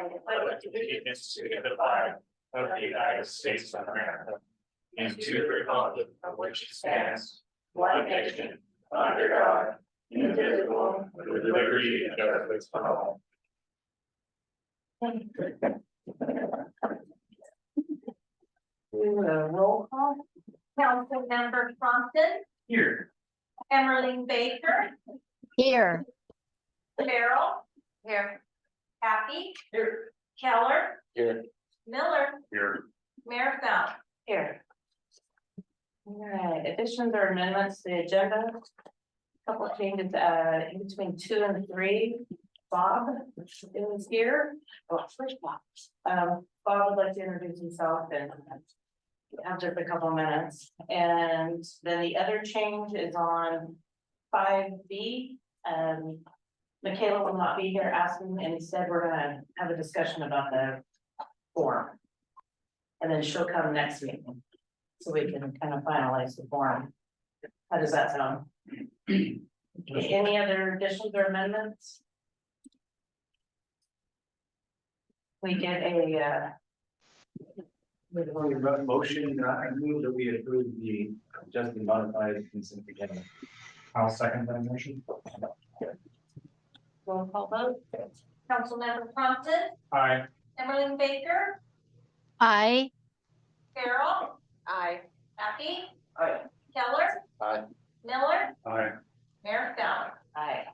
I pledge allegiance to the flag of the United States of America and to the republic of which it stands, one nation, under God, indivisible, with liberty and justice for all. Roll call. Councilmember Thompson, Here. Emmerling Baker, Here. Farrell. Here. Happy, Here. Keller, Here. Miller, Here. Mayor Found. Here. All right, additions or amendments to the agenda. Couple of changes, in between 2 and 3. Bob is here. Oh, first Bob. Bob would like to introduce himself and have just a couple of minutes. And then the other change is on 5B. Michaela will not be here asking, and instead we're gonna have a discussion about the form. And then she'll come next meeting, so we can kind of finalize the form. How does that sound? Any other additions or amendments? We get a, Motion, I move that we approve the just modified consent agenda. I'll second that motion. roll call vote. Councilmember Thompson, Aye. Emmerling Baker, Aye. Farrell, Aye. Happy, Aye. Keller, Aye. Miller, Aye. Mayor Found. Aye.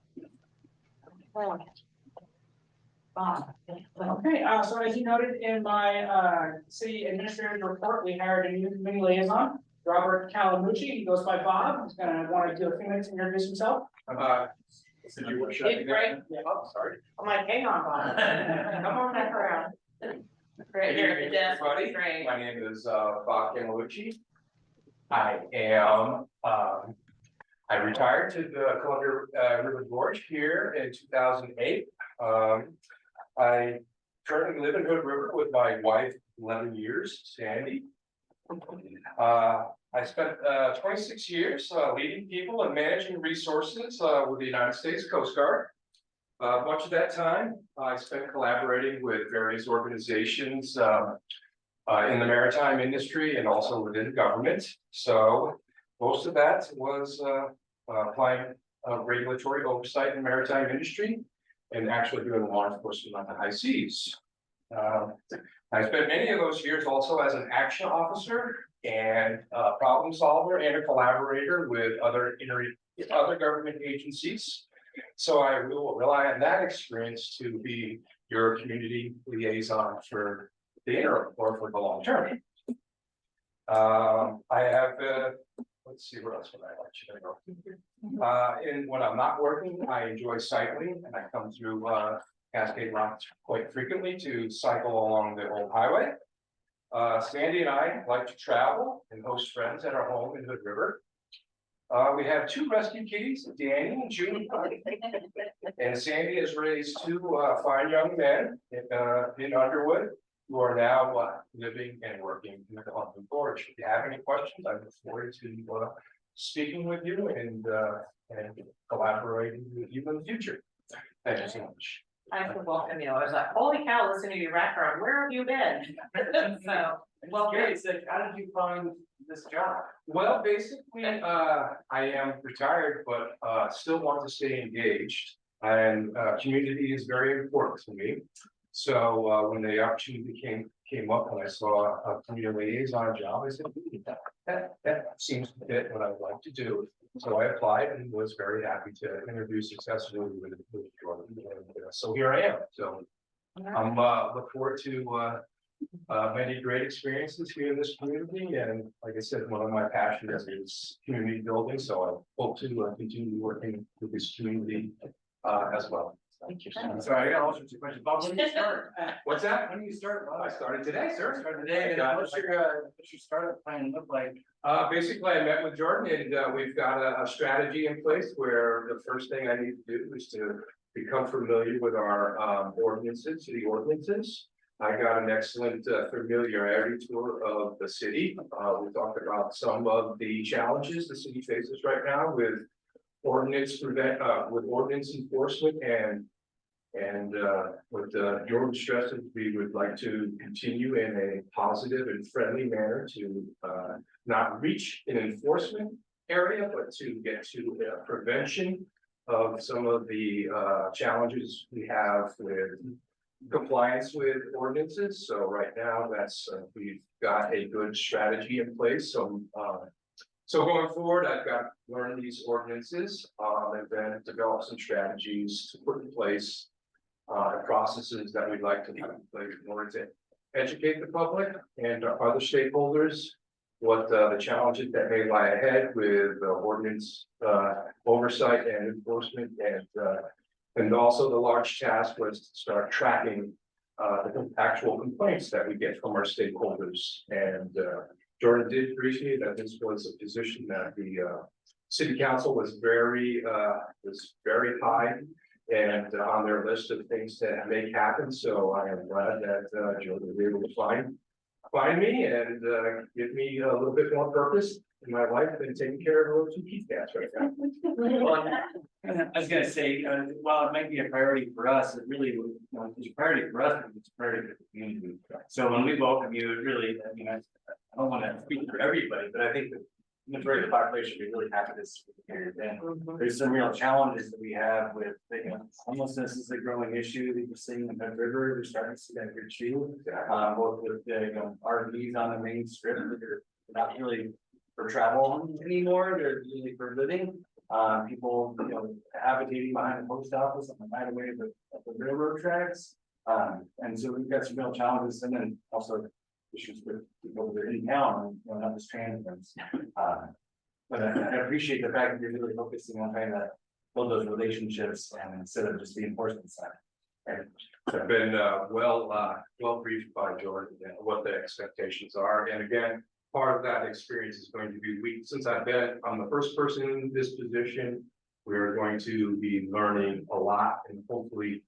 Bob. Okay, so as you noted in my city administrator's report, we hired a new committee liaison, Robert Calamucci. He goes by Bob. He's gonna want to do a few minutes to introduce himself. Did you want to shut Hey, me Frank. down? Yeah, oh, sorry. I'm like, hang on, Bob. Come on back around. Right here at the desk. Everybody, Great. my name is Bob Camalucci. I am I retired to the Columbia River Gorge here in 2008. I currently live in Hood River with my wife, 11 years, Sandy. I spent 26 years leading people and managing resources with the United States Coast Guard. Much of that time I spent collaborating with various organizations in the maritime industry and also within government. So most of that was applying regulatory oversight in maritime industry and actually doing law enforcement on the high seas. I spent many of those years also as an action officer and a problem solver and a collaborator with other government agencies. So I will rely on that experience to be your community liaison for the interim or for the long term. I have, let's see, where else would I like you to go? And when I'm not working, I enjoy cycling and I come through Cascade Rock quite frequently to cycle along the old highway. Sandy and I like to travel and host friends at our home in Hood River. We have 2 rescue kitties, Danny and June. And Sandy has raised 2 fine young men in Underwood who are now living and working in the Columbia Gorge. If you have any questions, I look forward to speaking with you and collaborating with you in the future. Thank you so much. I have to welcome you. I was like, holy cow, listen to your background. Where have you been? So, well, Great, so how did you find this job? Well, basically, I am retired, but still want to stay engaged. And community is very important to me. So when the opportunity came up and I saw a community liaison job, I said, that seems to fit what I'd like to do. So I applied and was very happy to interview successfully with Jordan. So here I am. So I'm look forward to many great experiences here in this community. And like I said, one of my passions is community building. So I hope to continue working with this community as well. thank you. Sorry, I got all sorts of questions. Bob, when do you start? What's that? When do you start? Bob? I started today, sir. Started today, and what's your startup plan look like? Basically, I met with Jordan and we've got a strategy in place where the first thing I need to do is to become familiar with our ordinances, city ordinances. I got an excellent familiarity tour of the city. We talked about some of the challenges the city faces right now with ordinance enforcement and And what George stressed, we would like to continue in a positive and friendly manner to not reach an enforcement area, but to get to prevention of some of the challenges we have with compliance with ordinances. So right now, that's we've got a good strategy in place. So going forward, I've got to learn these ordinances and then develop some strategies to put in place processes that we'd like to put in place in order to educate the public and other stakeholders what the challenges that may lie ahead with ordinance oversight and enforcement, and also the large task was to start tracking the actual complaints that we get from our stakeholders. And Jordan did appreciate that this was a position that the city council was very high and on their list of things to make happen. So I am glad that Jordan was able to find me and give me a little bit more purpose in my life than taking care of those two key cats right now. I was gonna say, while it might be a priority for us, it really, it's a priority for us, but it's a priority for the community. So when we welcome you, it really, I mean, I don't wanna speak for everybody, but I think the majority of the population would be really happy this period. And there's some real challenges that we have with, homelessness is a growing issue that you're seeing in the Red River. We're starting to see that here too. Both with the, RVs on the main strip, that are not really for travel anymore, they're really for living. People, habitating behind the post office on the right away of the railroad tracks. And so we've got some real challenges, and then also issues with people that are in town, not just transits. But I appreciate the fact that you're really focusing on trying to build those relationships and instead of just the enforcement side. Right? I've been well briefed by Jordan and what the expectations are, and again, part of that experience is going to be since I'm the first person in this position. We're going to be learning a lot, and hopefully,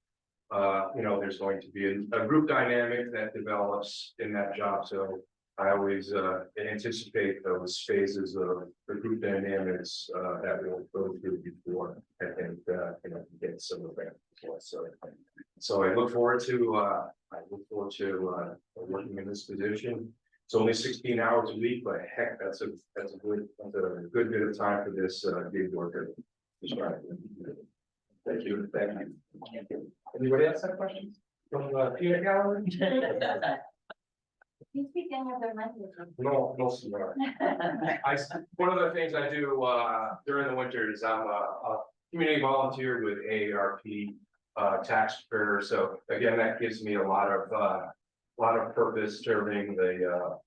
there's going to be a group dynamic that develops in that job. So I always anticipate those phases of the group dynamics that we'll go through before I think get some of that. So I look forward to working in this position. It's only 16 hours a week, but heck, that's a good bit of time for this gig worker. Thank you. Anybody else have questions? From Peter Gallery? You speak any other language? No, sir. One of the things I do during the winter is I'm a community volunteer with AARP tax preparer. So again, that gives me a lot of purpose serving the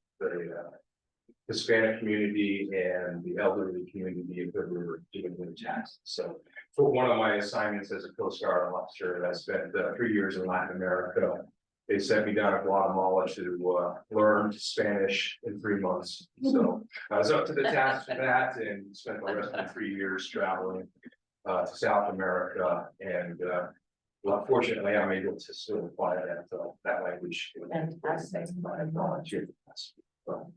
Hispanic community and the elderly community that we were doing with taxes. So for one of my assignments as a Coast Guard officer, I spent 3 years in Latin America. They sent me down to Guatemala to learn Spanish in 3 months. So I was up to the task for that and spent the rest of the 3 years traveling to South America. And well, fortunately, I'm able to still apply that language. Fantastic. I volunteered. Well,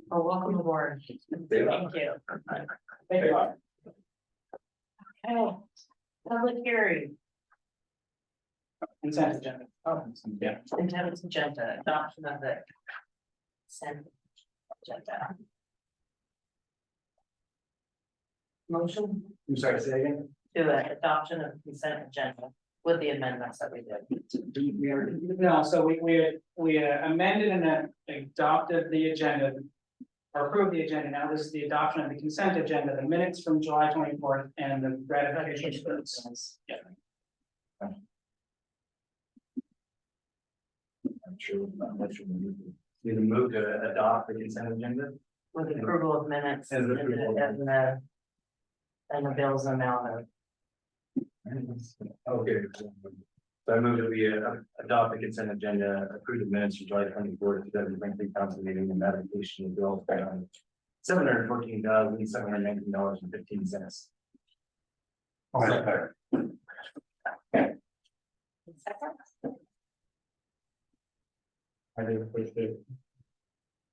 welcome aboard. Thank you. Thank you. Okay, public hearing, Consent agenda. Yeah. consent agenda, adoption of the consent agenda. Motion I'm sorry, say again? to adoption of consent agenda with the amendments that we did. No, so we amended and adopted the agenda. Or approved the agenda. Now this is the adoption of the consent agenda, the minutes from July 24th and the ratification votes. Yeah. I'm sure. You can move to adopt the consent agenda. With the approval of minutes and the bills amount of. Okay. So I move that we adopt the consent agenda, approve the minutes from July 24th, 2023 council meeting, and application of bills by $714,719.15. I did first day.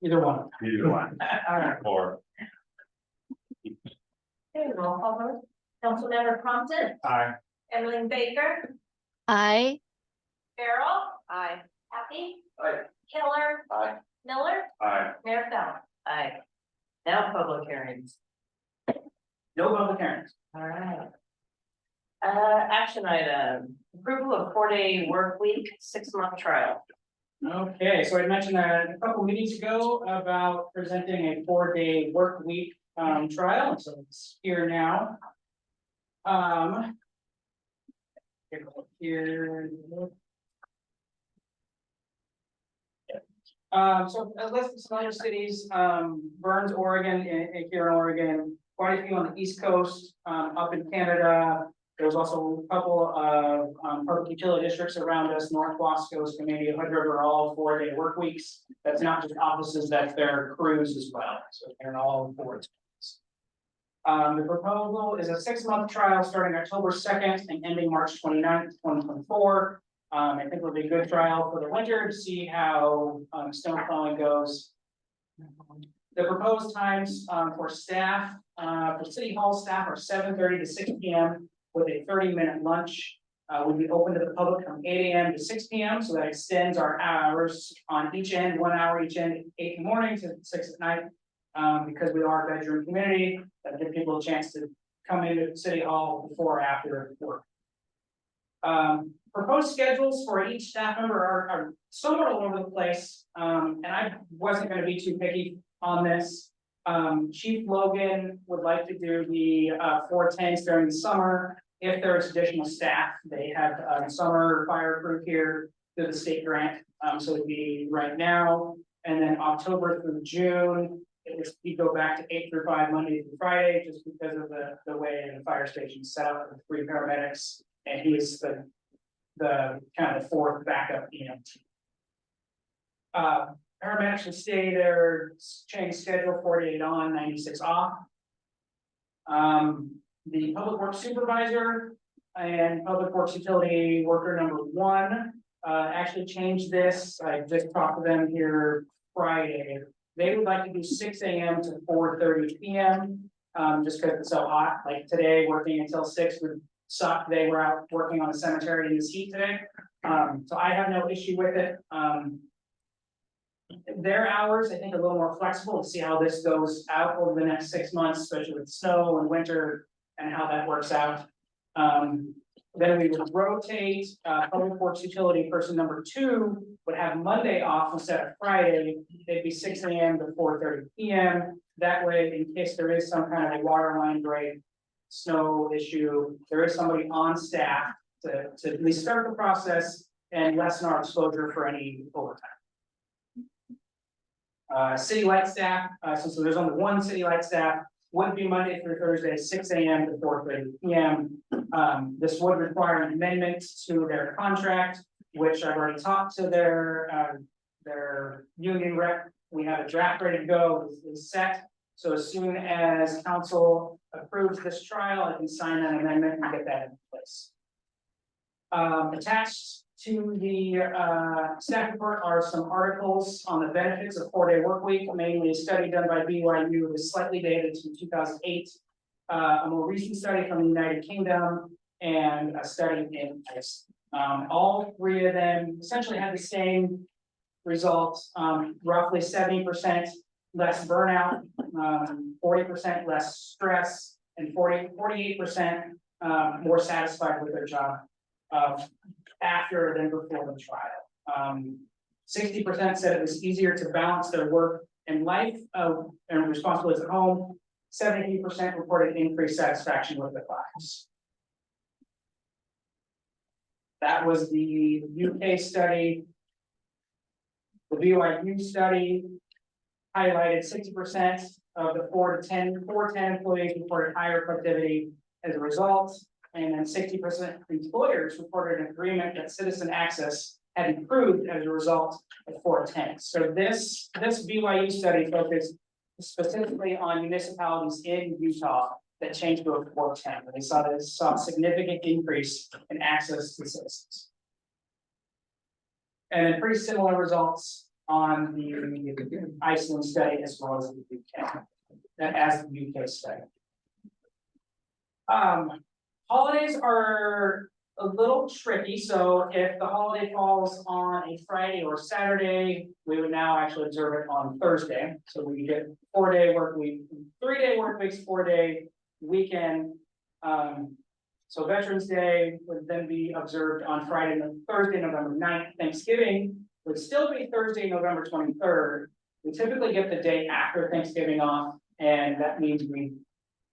Either one. Either one. All right, Or. Okay, roll call vote. Councilmember Compton, Aye. Emily Baker, I, Farrell, Aye. Happy, Aye. Killer, Aye. Miller, Aye. Mayor Down. Aye. Now public hearings. No public hearings. All right. Action item, approval of 4-day work week, 6-month trial. Okay, so I mentioned a couple meetings ago about presenting a 4-day work week trial, so it's here now. Take a look here. So a list of some other cities, Burns, Oregon, here in Oregon, quite a few on the East Coast, up in Canada. There's also a couple of public utility districts around us, North Wasco, Skamania, Hood River, all 4-day work weeks. That's not just offices, that's their crews as well, so they're all 4 days. The proposal is a 6-month trial starting October 2nd and ending March 29th, 2024. I think it'll be a good trial for the winter to see how snow plowing goes. The proposed times for staff, for city hall staff are 7:30 to 6 p.m. with a 30-minute lunch. We'll be open to the public from 8 a.m. to 6 p.m. So that extends our hours on each end, 1 hour each end, 8 in the morning to 6 at night. Because we are a bedroom community, that give people a chance to come into City Hall before or after work. Proposed schedules for each staff member are somewhat all over the place, and I wasn't gonna be too picky on this. Chief Logan would like to do the 410s during the summer. If there's additional staff, they have a summer fire crew here through the state grant, so it'd be right now. And then October through June, we go back to 8 through 5, Monday through Friday, just because of the way the fire station is set up with 3 paramedics, and he's the kind of 4th backup EMT. Paramedics will stay their change schedule, 48 on, 96 off. The public works supervisor and public works utility worker number 1 actually changed this. I just talked to them here Friday. They would like to do 6 a.m. to 4:30 p.m. Just because it's so hot. Like today, working until 6 would suck. They were out working on the cemetery in this heat today. So I have no issue with it. Their hours, I think, are a little more flexible to see how this goes out over the next 6 months, especially with snow and winter and how that works out. Then we would rotate, public works utility person number 2 would have Monday off instead of Friday. They'd be 6 a.m. to 4:30 p.m. That way, in case there is some kind of a water line break, snow issue, there is somebody on staff to at least start the process and lessen our exposure for any overtime. City light staff, so there's only 1 city light staff, would be Monday through Thursday, 6 a.m. to 4:30 p.m. This would require an amendment to their contract, which I've already talked to their union rep. We have a draft ready to go, is set. So as soon as council approves this trial, I can sign an amendment and get that in place. Attached to the staff report are some articles on the benefits of 4-day work week, mainly a study done by BYU that is slightly dated to 2008. A more recent study from the United Kingdom and a study in Iceland. All 3 of them essentially had the same results, roughly 70% less burnout, 40% less stress, and 48% more satisfied with their job after than before the trial. 60% said it was easier to balance their work and life and responsibilities at home. 70% reported increased satisfaction with their lives. That was the UK study. The BYU study highlighted 60% of the 410 employees reported higher productivity as a result, and then 60% of employers reported an agreement that citizen access had improved as a result of 410. So this BYU study focused specifically on municipalities in Utah that changed to a 410. They saw a significant increase in access to citizens. And then pretty similar results on the Iceland study as well as the UK, as the UK study. Holidays are a little tricky, so if the holiday falls on a Friday or Saturday, we would now actually observe it on Thursday. So we get 4-day work week, 3-day work weeks, 4-day weekend. So Veterans Day would then be observed on Thursday, November 9th. Thanksgiving would still be Thursday, November 23rd. We typically get the day after Thanksgiving off, and that means we,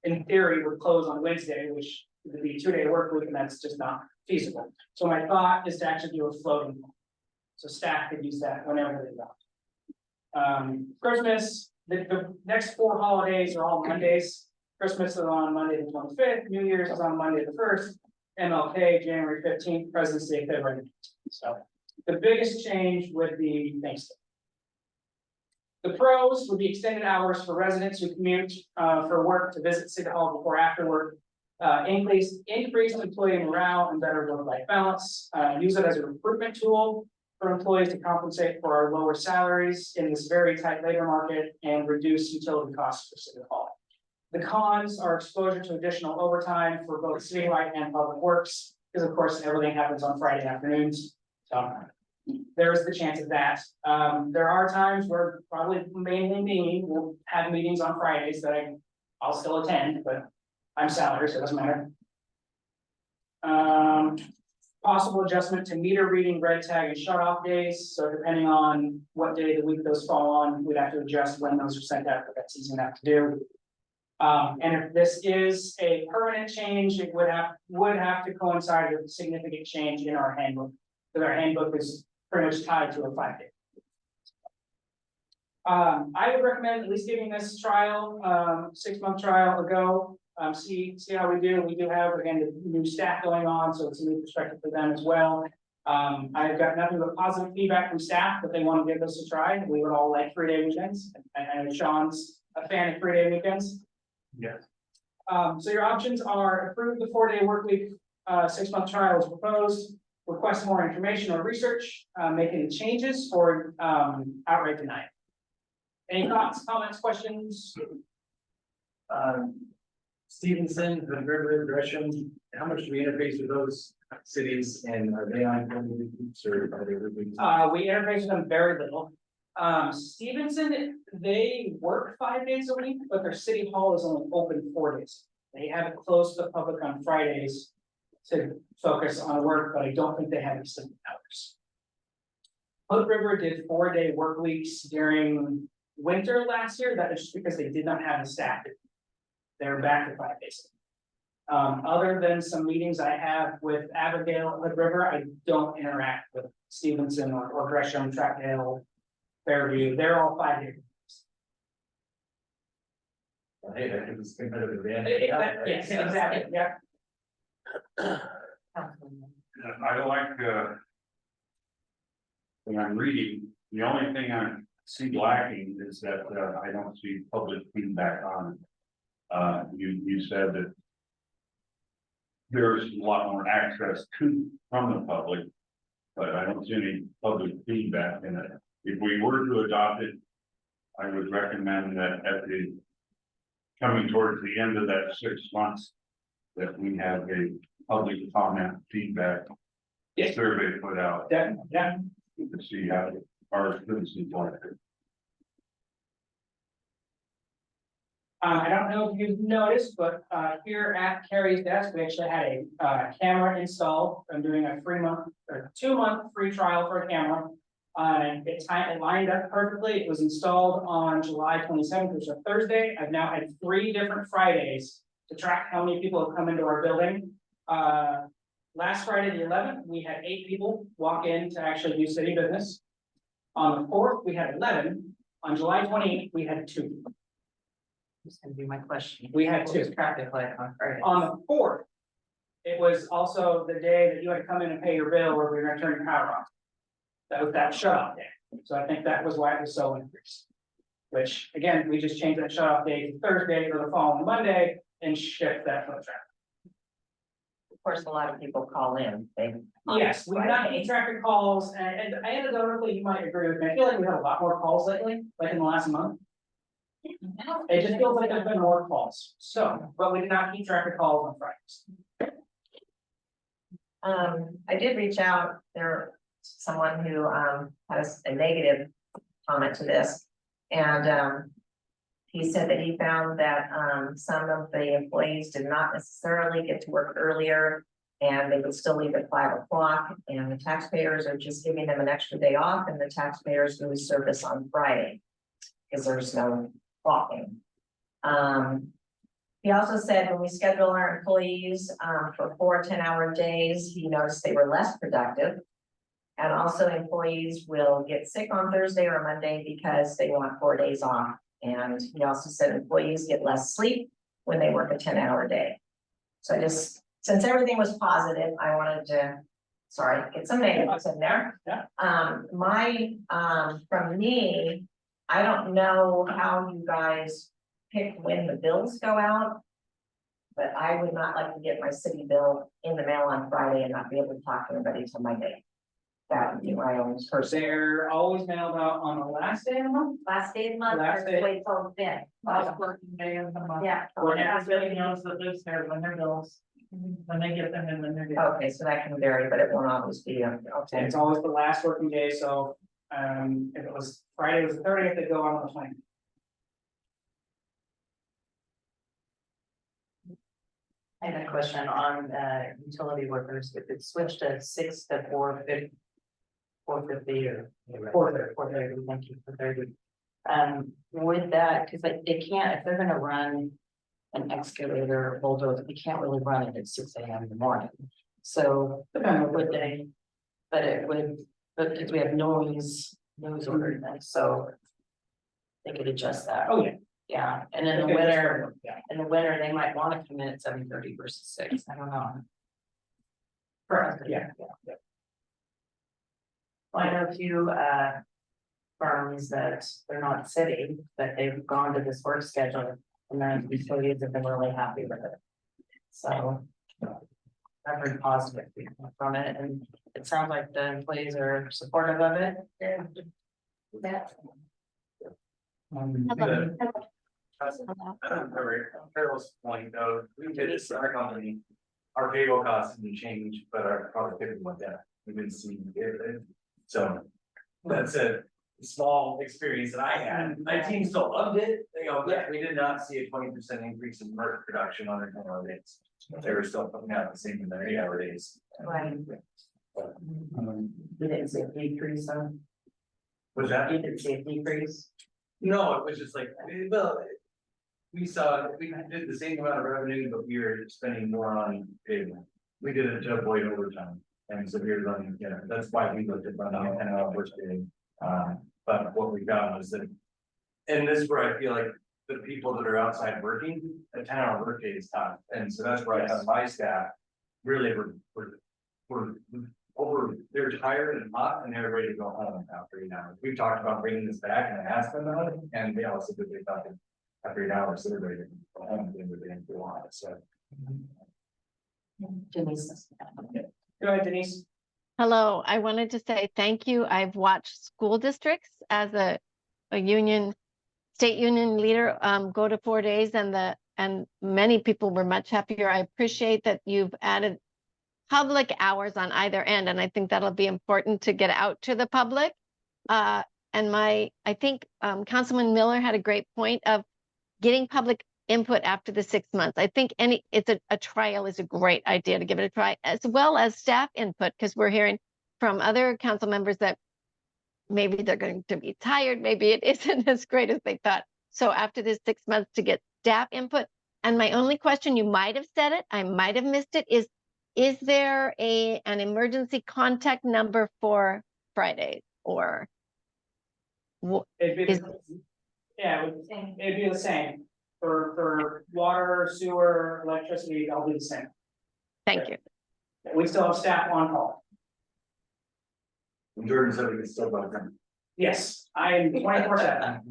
in theory, would close on Wednesday, which would be 2-day work week, and that's just not feasible. So my thought is to actually do a floating one. So staff could use that whenever they want. Christmas, the next 4 holidays are all Mondays. Christmas is on Monday the 25th, New Year's is on Monday the 1st, MLK, January 15th, President's Day, February 19th. So the biggest change would be Thanksgiving. The pros would be extended hours for residents who commute for work to visit City Hall before after work. Increased employee morale and better work-life balance. Use it as a recruitment tool for employees to compensate for our lower salaries in this very tight labor market and reduce utility costs for City Hall. The cons are exposure to additional overtime for both citywide and public works, because of course everything happens on Friday afternoons. So there is the chance of that. There are times where probably mainly me will have meetings on Fridays that I'll still attend, but I'm salary, so it doesn't matter. Possible adjustment to meter reading, red tag, and shut off days. So depending on what day of the week those fall on, we'd have to adjust when those are sent out, but that's easy enough to do. And if this is a permanent change, it would have to coincide with a significant change in our handbook, because our handbook is pretty much tied to a 5-day. I would recommend at least giving this trial, 6-month trial a go. See how we do. We do have, again, the new staff going on, so it's a new perspective for them as well. I've got nothing but positive feedback from staff that they want to give this a try. We would all like 3-day weekends. I know Sean's a fan of 3-day weekends. Yes. So your options are approve the 4-day work week, 6-month trial as proposed, request more information or research, make any changes, or outright deny it. Any thoughts, comments, questions? Stevenson, the River, Gresham, how much do we interface with those cities, and are they on family groups or are they living? We interface with them very little. Stevenson, they work 5 days a week, but their city hall is only open 4 days. They have it closed to the public on Fridays to focus on work, but I don't think they have extended hours. Hood River did 4-day work weeks during winter last year. That is just because they did not have the staff. They're back to 5 days. Other than some meetings I have with Abigail at Hood River, I don't interact with Stevenson or Gresham, Troutdale, Fairview. They're all 5 days. Hey, that is competitive advantage. Yes, exactly, yeah. I like, when I'm reading, the only thing I see lacking is that, I don't see public feedback on it. You said that there's a lot more access from the public, but I don't see any public feedback in it. If we were to adopt it, I would recommend that coming towards the end of that 6 months, that we have a public comment feedback Yes. survey put out Definitely, yeah. to see how our citizens like it. I don't know if you've noticed, but here at Carrie's desk, we actually had a camera installed. I'm doing a 2-month free trial for a camera. It lined up perfectly. It was installed on July 27th, which is a Thursday. I've now had 3 different Fridays to track how many people have come into our building. Last Friday, the 11th, we had 8 people walk in to actually do city business. On the 4th, we had 11. On July 28th, we had 2. That's gonna be my question. We had What 2. was traffic like on Friday? On the 4th, it was also the day that you had to come in and pay your bill, or we were gonna turn your power off. That was that shut off day. So I think that was why it was so increased. Which, again, we just changed that shut off day to Thursday or the following Monday and shift that foot traffic. Of course, a lot of people call in. Yes, we got any traffic calls, and anecdotally, you might agree with me. I feel like we had a lot more calls lately, like in the last month. It just feels like there's been more calls. So, but we did not keep traffic calls on Fridays. I did reach out there, someone who, has a negative comment to this. And, he said that he found that, some of the employees did not necessarily get to work earlier. And they would still leave at 5 o'clock, and the taxpayers are just giving them an extra day off, and the taxpayers lose service on Friday. Because there's no clocking. He also said when we schedule our employees for 4 10-hour days, he noticed they were less productive. And also employees will get sick on Thursday or Monday because they want 4 days off. And he also said employees get less sleep when they work a 10-hour day. So I just, since everything was positive, I wanted to, get some negatives in there. Yeah. From me, I don't know how you guys pick when the bills go out. But I would not like to get my city bill in the mail on Friday and not be able to talk to anybody till Monday. That would be my own person. They're always mailed out on the last day of the month. Last day of the month, Last or day. wait till then. Last working day of the month. Yeah. Or everybody knows that lives there when their bills, when they get them in when they're due. Okay, so that can vary, but it won't always be, And okay. it's always the last working day, so, if it was Friday was the 30th, they go on the 20th. I had a question on utility workers, if it's switched to 6 to 450. 450 or. 4:30. 4:30, thank you for 30. With that, because they can't, if they're gonna run an excavator or bulldozer, they can't really run it at 6 a.m. in the morning. So would they, but it would, but because we have noise ordinance, so they could adjust that. Oh, yeah. Yeah, and in the Okay, winter, yeah. they might want to come in at 7:30 versus 6, I don't know. Correct, yeah. I know a few firms that they're not city, but they've gone to this work schedule and then employees have been really happy with it. So I've heard positive feedback from it, and it sounds like the employees are supportive of it. Yeah. Hello. Carol's point, though, we did this in our company, our payroll costs didn't change, but our productivity went down. We didn't see it. So that's a small experience that I had. My team still loved it. They go, yeah, we did not see a 20% increase in work production on their 10-hour days. They were still putting out the same in their 8-hour days. Right. We didn't see a decrease on, Was that? you didn't see a decrease. No, it was just like, well, we did the same amount of revenue, but we were spending more on payroll. We did it to avoid overtime. And so we were running, that's why we looked at running a 10-hour work day. But what we found was that, and this is where I feel like the people that are outside working, a 10-hour work day is tough. And so that's where I have my staff really were over, they're tired and hot and they're ready to go home after 8 hours. We've talked about bringing this back and I asked them about it, and they also said they thought that after 8 hours, they're ready to go home, they were in for a while, so. Denise. Go ahead, Denise. Hello, I wanted to say thank you. I've watched school districts as a union, state union leader, go to 4 days and many people were much happier. I appreciate that you've added public hours on either end, and I think that'll be important to get out to the public. I think Councilman Miller had a great point of getting public input after the 6 months. I think it's a trial is a great idea to give it a try, as well as staff input, because we're hearing from other council members that maybe they're going to be tired, maybe it isn't as great as they thought. So after this 6 months to get staff input, and my only question, you might have said it, I might have missed it, is there an emergency contact number for Fridays or? It'd be, Is- it'd be the same. For water, sewer, electricity, I'll do the same. Thank you. We still have staff on call. Jordan said we could still go them. Yes, I'm 24/7.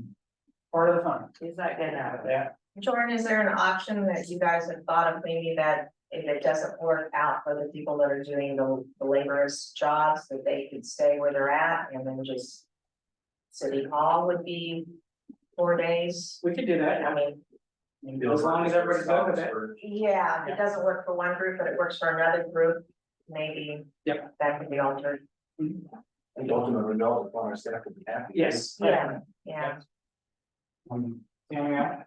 Part of the fun. Is that good now? Yeah. Jordan, is there an option that you guys have thought of, maybe that if it doesn't work out for the people that are doing the laborious jobs, that they could stay where they're at and then just City Hall would be 4 days? We could do that. I mean, As long as everybody's good with it. yeah, if it doesn't work for one group, but it works for another group, maybe. Yep. That could be altered. And ultimately, all the farmer staff would be happy. Yes. Yeah, yeah. Yeah.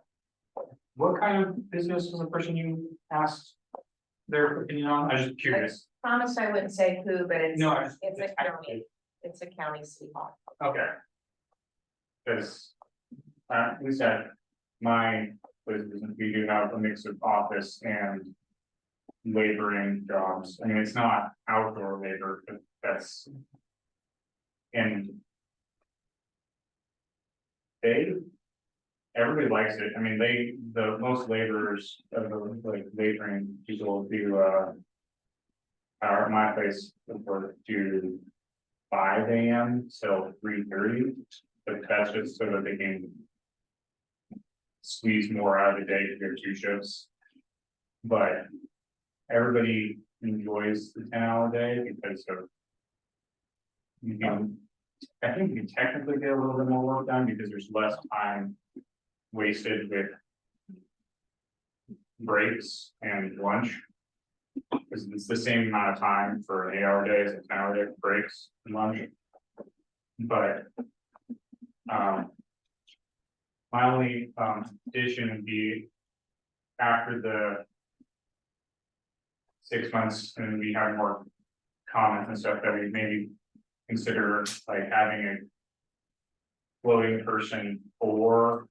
What kind of business was the person you asked their opinion on? I'm just curious. Promise I wouldn't say who, but it's, No, it's a county, it's a county city hall. Okay. Cause, at least at my business, we do have a mix of office and laboring jobs. I mean, it's not outdoor labor, but that's. And everybody likes it. I mean, the most laborers of the like laboring people do, my place work to 5 AM till 3:30, but that's just so that they can squeeze more out of the day to do 2 shifts. But everybody enjoys the 10-hour day because of you can, I think you can technically get a little bit more work done because there's less time wasted with breaks and lunch. Because it's the same amount of time for an 8-hour day as a 10-hour day, breaks and lunch. But my only addition would be after the 6 months and we have more comments and stuff that we maybe consider like having a floating person for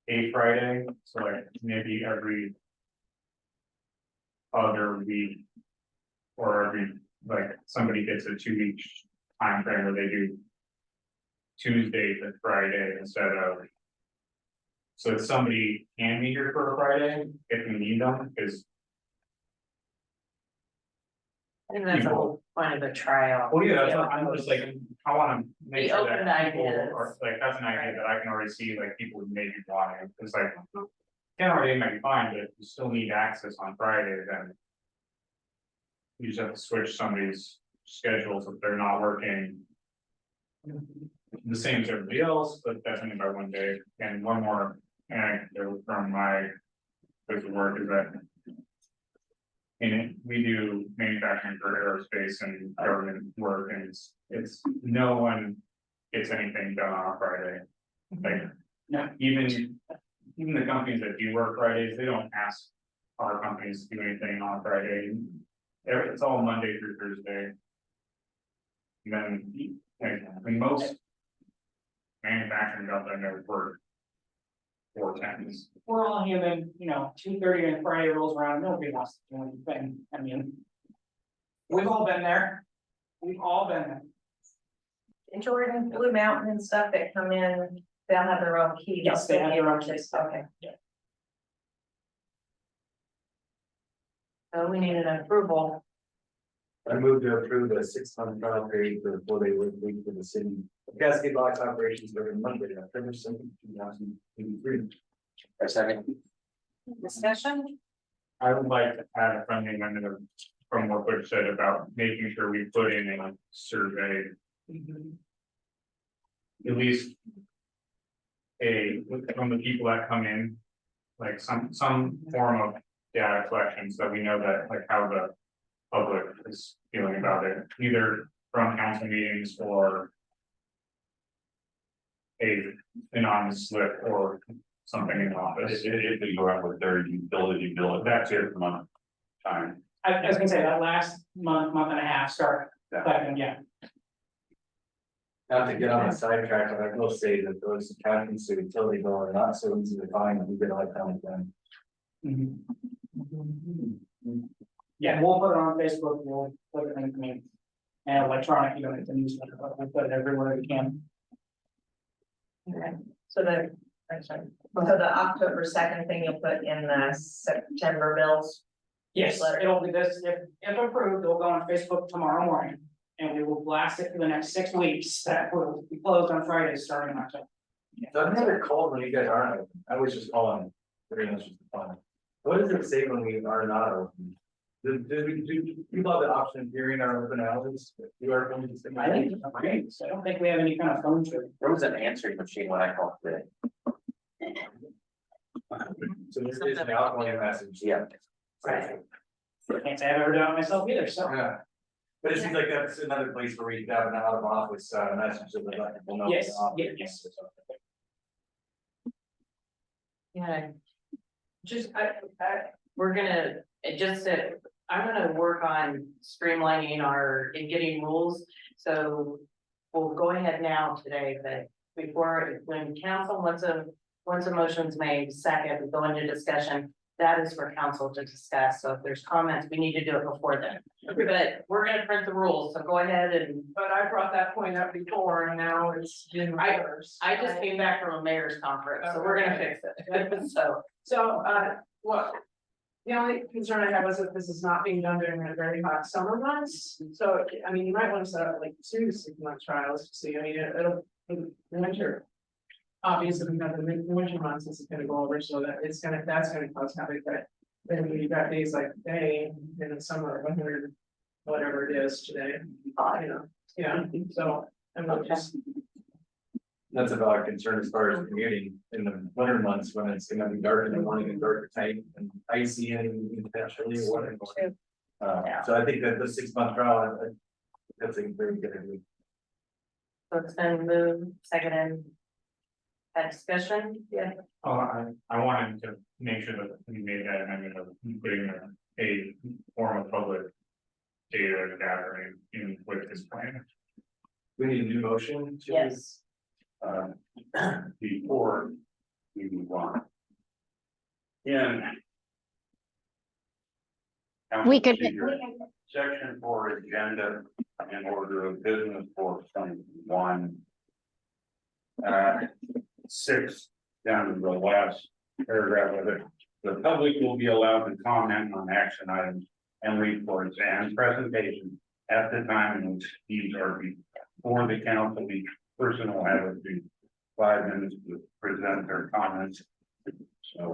a Friday, so like maybe every other week or every, like somebody gets a 2-week time frame where they do Tuesday to Friday instead of. So that somebody can be here for a Friday if we need them, because. I think that's the whole point of a trial. Well, yeah, that's what I'm just like, I wanna make Be sure open that to people ideas. are, like, that's an idea that I can already see, like, people would maybe want it, it's like. 10-hour day might be fine, but if you still need access on Friday, then. You just have to switch somebody's schedules if they're not working. The same as everybody else, but that's only by 1 day, and one more anecdote from my place of work is that. And we do manufacturing for aerospace and government work, and it's no one gets anything done on a Friday. Like, No. even the companies that do work Fridays, they don't ask our companies to do anything on Friday. It's all Monday through Thursday. And then, like, I mean, most manufacturing jobs I know work 4 10s. We're all human, 2:30 and Friday rolls around, nobody wants to do anything, I mean. We've all been there. We've all been there. In Jordan, Blue Mountain and stuff that come in, they'll have their own key. they'll Yes, they have still be their own able to- keys. Okay. So we need an approval. I move to approve a 6-month trial period for the 4-day work week for the city of Cascade Box operations during Monday, October 2nd, 2023. A second. Discussion? I would like to add a friendly amendment from what Butch said about making sure we put in a survey. At least. From the people that come in, like some form of data collection, so that we know that like how the public is feeling about it, either from council meetings or. An anonymous slip or something in the office. If they go out with their utility bill, that's it for month time. I was gonna say that last month and a half start collecting, yeah. Not to get on a sidetrack, but I will say that those attachments to utility bill are not so easy to find, and we get a lot of time with them. Yeah, we'll put it on Facebook, we'll put it in, and electronic, it's a newsletter, but we'll put it everywhere we can. Okay, so so the October 2nd thing you'll put in the September bills. Yes, Letter. it'll be this, if approved, it'll go on Facebook tomorrow morning, and we will blast it for the next 6 weeks, that will be closed on Fridays starting in October. So I've never called when you guys aren't open, I was just calling, pretty much just fun. What does it say when we are not open? Do people have the option of hearing our open houses? You are going to say. I think it's great, so I don't think we have any kind of phone trip. There was an answering machine when I called today. So this is an outgoing message. Yeah. Right. Can't say I've ever done it myself either, so. Yeah. But it seems like that's another place where you have an out of office message that would let people know. Yes, the office yes. or something. Yeah. Just, we're gonna, I'm gonna work on streamlining and getting rules, so. We'll go ahead now today, but before, when council, once a motion's made, second, we go into discussion. That is for council to discuss, so if there's comments, we need to do it before then. But we're gonna print the rules, so go ahead and. But I brought that point up before and now it's been reversed. I just came back from a mayor's conference, so we're gonna fix it, so. So, what? The only concern I have is that this is not being done during the very hot summer months. So, I mean, you might want to set up like 2 6-month trials to see, I mean, it'll, the winter. Obviously, we have the winter months, this is gonna go over, so that that's gonna cause havoc, but then when you got days like today, in the summer, 100, whatever it is today, you know, yeah, so. And we'll just, That's a valid concern as far as commuting in the winter months when it's gonna be dark in the morning and dark at night and icy and potentially whatever. So I think that the 6-month trial, that's a very good idea. So it's been moved, seconded. That discussion, yeah. Oh, I wanted to make sure that we made that amendment of putting a form of public data gathering in with this plan. We need a new motion to. Yes. Before we move on. In. We could- Section 4 agenda and order of business for 21. 6 down to the last paragraph of it. The public will be allowed to comment on action items and reports and presentations at the time in which these are before the council. Each person will have up to 5 minutes to present their comments. So,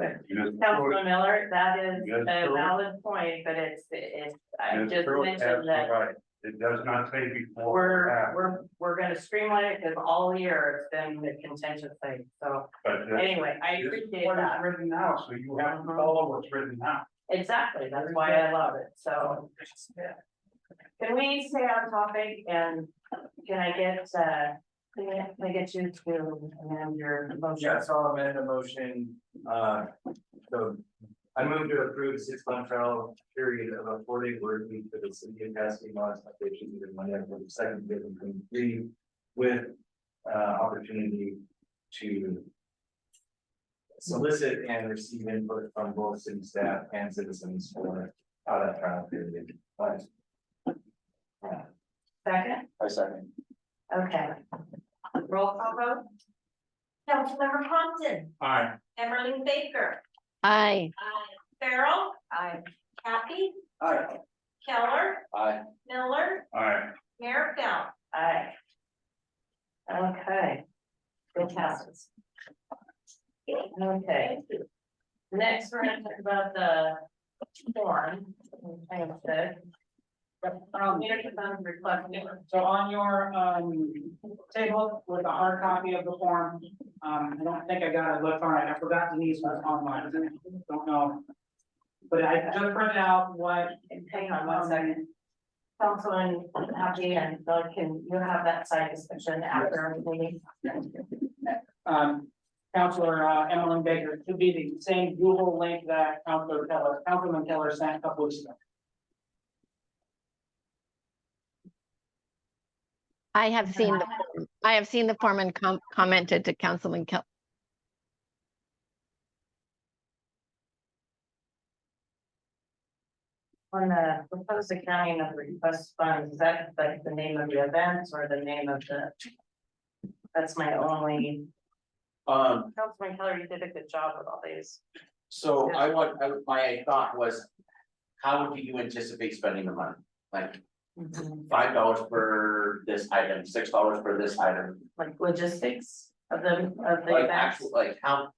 Councilman Miller, that is Yes, a sir. valid point, but I Ms. just Pruitt mentioned has that. provided. It does not say before or after, We're gonna streamline it, because all year it's been a contentious thing, so but anyway, I this is appreciate what is that. written now, so you have to Mhm. follow what's written now. Exactly, that's why I love it, so. Can we stay on topic and can I get, can I get you to amend your motion? Yeah, so I'll amend the motion, so I move to approve 6-month trial period of a 4-day work week for the city of Cascade modifications in Monday for the second bid in 23 with opportunity to solicit and receive input from both city staff and citizens for how that trial period. Second, I second. okay. Roll call vote? Councilmember Compton, Aye. Emerling Baker, Aye. Farrell, Aye. Kathy, Aye. Keller, Aye. Miller, Aye. Mayor Fel. Aye. Okay. Good passes. Okay. Next, we're gonna talk about the form. Community fund request. So on your table with a hard copy of the form, I don't think I got it electronic, I forgot Denise was online, don't know. But I just printed out what. Hang on 1 second. Councilman Happy and Doug, can you have that side discussion after the meeting? Counselor Emmeline Baker, it should be the same Google link that Councilman Keller sent a couple weeks ago. I have seen the form and commented to Councilman Kell. On the proposed accounting of the request funds, is that like the name of the events or the name of the? That's my only, Councilman Keller, you did a good job with all these. So my thought was, how would you anticipate spending the money? Like $5 for this item, $6 for this item, Like logistics of the like events. actual, like how?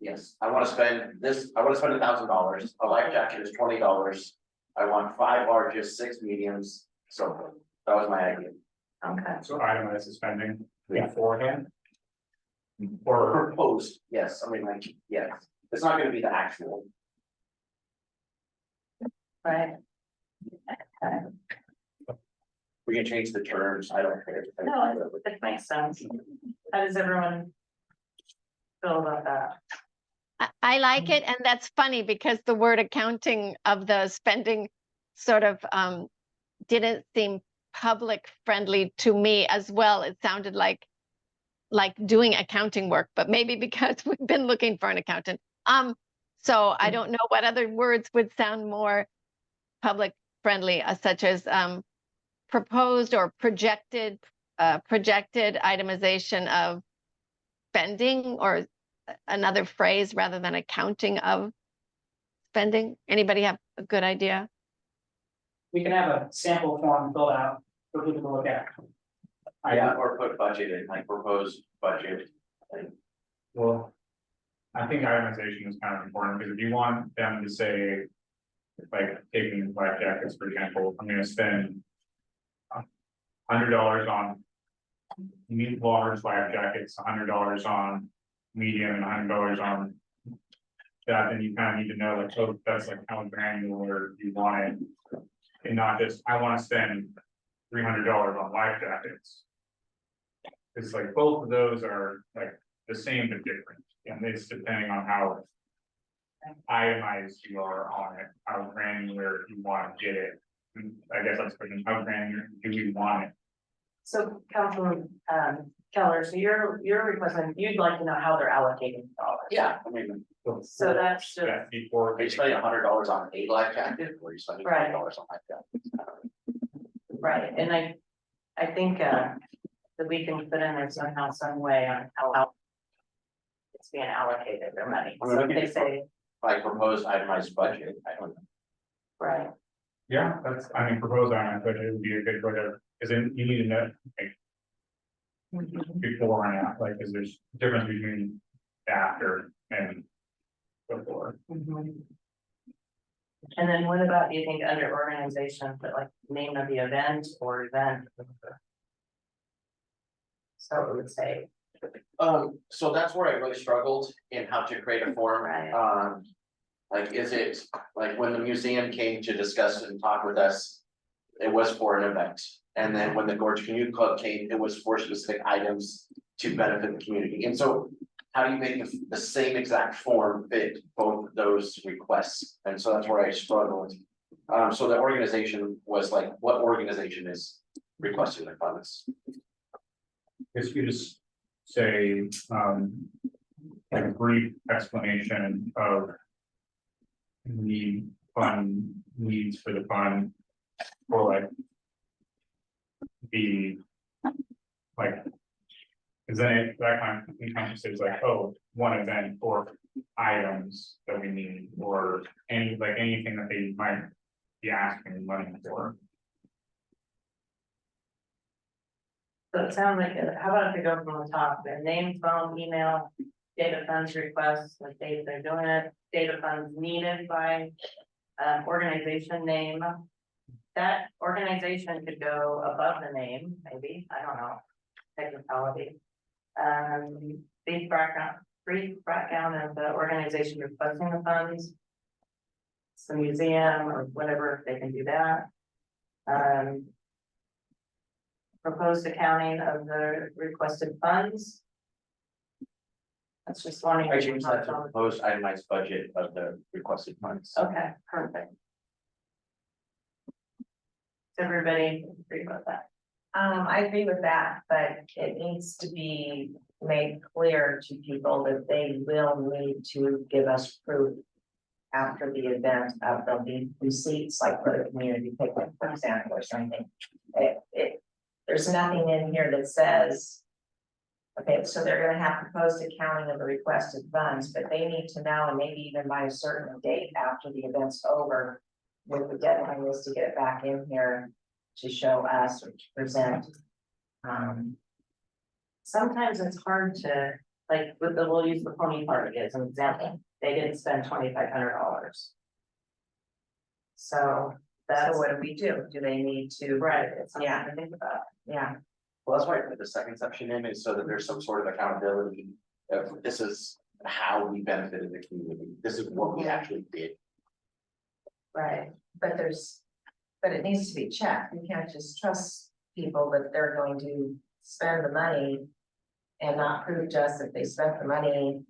Yes, I wanna spend this, I wanna spend $1,000, a life jacket is $20. I want 5 largest, 6 mediums, so that was my idea. Okay, So itemized spending Yeah. beforehand. Or Proposed, yes, I mean, like, yes, it's not gonna be the actual. right? We can change the terms, I don't care. No, it makes sense. How does everyone feel about that? I like it, and that's funny because the word accounting of the spending sort of didn't seem public friendly to me as well. It sounded like doing accounting work, but maybe because we've been looking for an accountant. So I don't know what other words would sound more public friendly, such as proposed or projected itemization of spending, or another phrase rather than accounting of spending. Anybody have a good idea? We can have a sample form filled out for people to look at. Yeah, or put budget in, like proposed budget. Well, I think itemization is kind of important, because if you want them to say, like, taking life jackets, for example, I'm gonna spend $100 on large life jackets, $100 on medium, and $100 on that, then you kind of need to know, like, so that's like how granular you want it. And not just, I want to spend $300 on life jackets. It's like both of those are like the same but different, and it's depending on how itemized you are on it, how granular you want to get it. And I guess that's question, how granular do we want it? So Councilman Keller, so you're requesting, you'd like to know how they're allocating dollars. Yeah, I mean, So that's just, That before. are you spending $100 on a life jacket, or are you spending Right. $20 on life jacket? right, and I think that we can put in there somehow, some way on how it's being allocated, their money. I mean, So we if can they say, Like proposed itemized budget, I don't know. right, Yeah, that's, I mean, proposed item, but it would be a good way to, because then you need to know, like, before and after, like, because there's difference between after and before. mhm. And then what about, do you think under organization, but like name of the event or event? So it would say, So that's where I really struggled in how to create a form. Right. Like, is it, like, when the museum came to discuss and talk with us, it was for an event. And then when the Gorge Canoe Club came, it was for specific items to benefit the community. And so how do you make the same exact form fit both those requests? And so that's where I struggled. So the organization was like, what organization is requesting the funds? If you just say, like a brief explanation of the fund needs for the fund, or like the, like, because then that kind of encompasses like, oh, one event or items that we need, or anything that they might be asking money for. so it sounds like, how about if we go from the top, their name, phone, email, date of funds requests, the date they're doing it, date of funds needed by organization name. That organization could go above the name, maybe, I don't know, technicality. Brief background of the organization requesting the funds. It's the museum or whatever, they can do that. Proposed accounting of the requested funds. That's just wanting. I changed that to proposed itemized budget of the requested funds. Okay, perfect. Does everybody agree with that? I agree with that, but it needs to be made clear to people that they will need to give us proof after the event of the receipts, like for the community picnic, for example, or something. There's nothing in here that says, okay, so they're gonna have proposed accounting of the requested funds, but they need to know, and maybe even by a certain date after the event's over, what the deadline is to get it back in here to show us or to present. Sometimes it's hard to, like, we'll use the pony party as an example, they didn't spend $2,500. So that's So what do? Do they need to? right, it's something Yeah. to think about. Yeah, Well, that's why I put the second section in, is so that there's some sort of accountability. Of this is how we benefited the community. This is what we actually did. Right, but but it needs to be checked. You can't just trust people that they're going to spend the money and not prove to us that they spent the money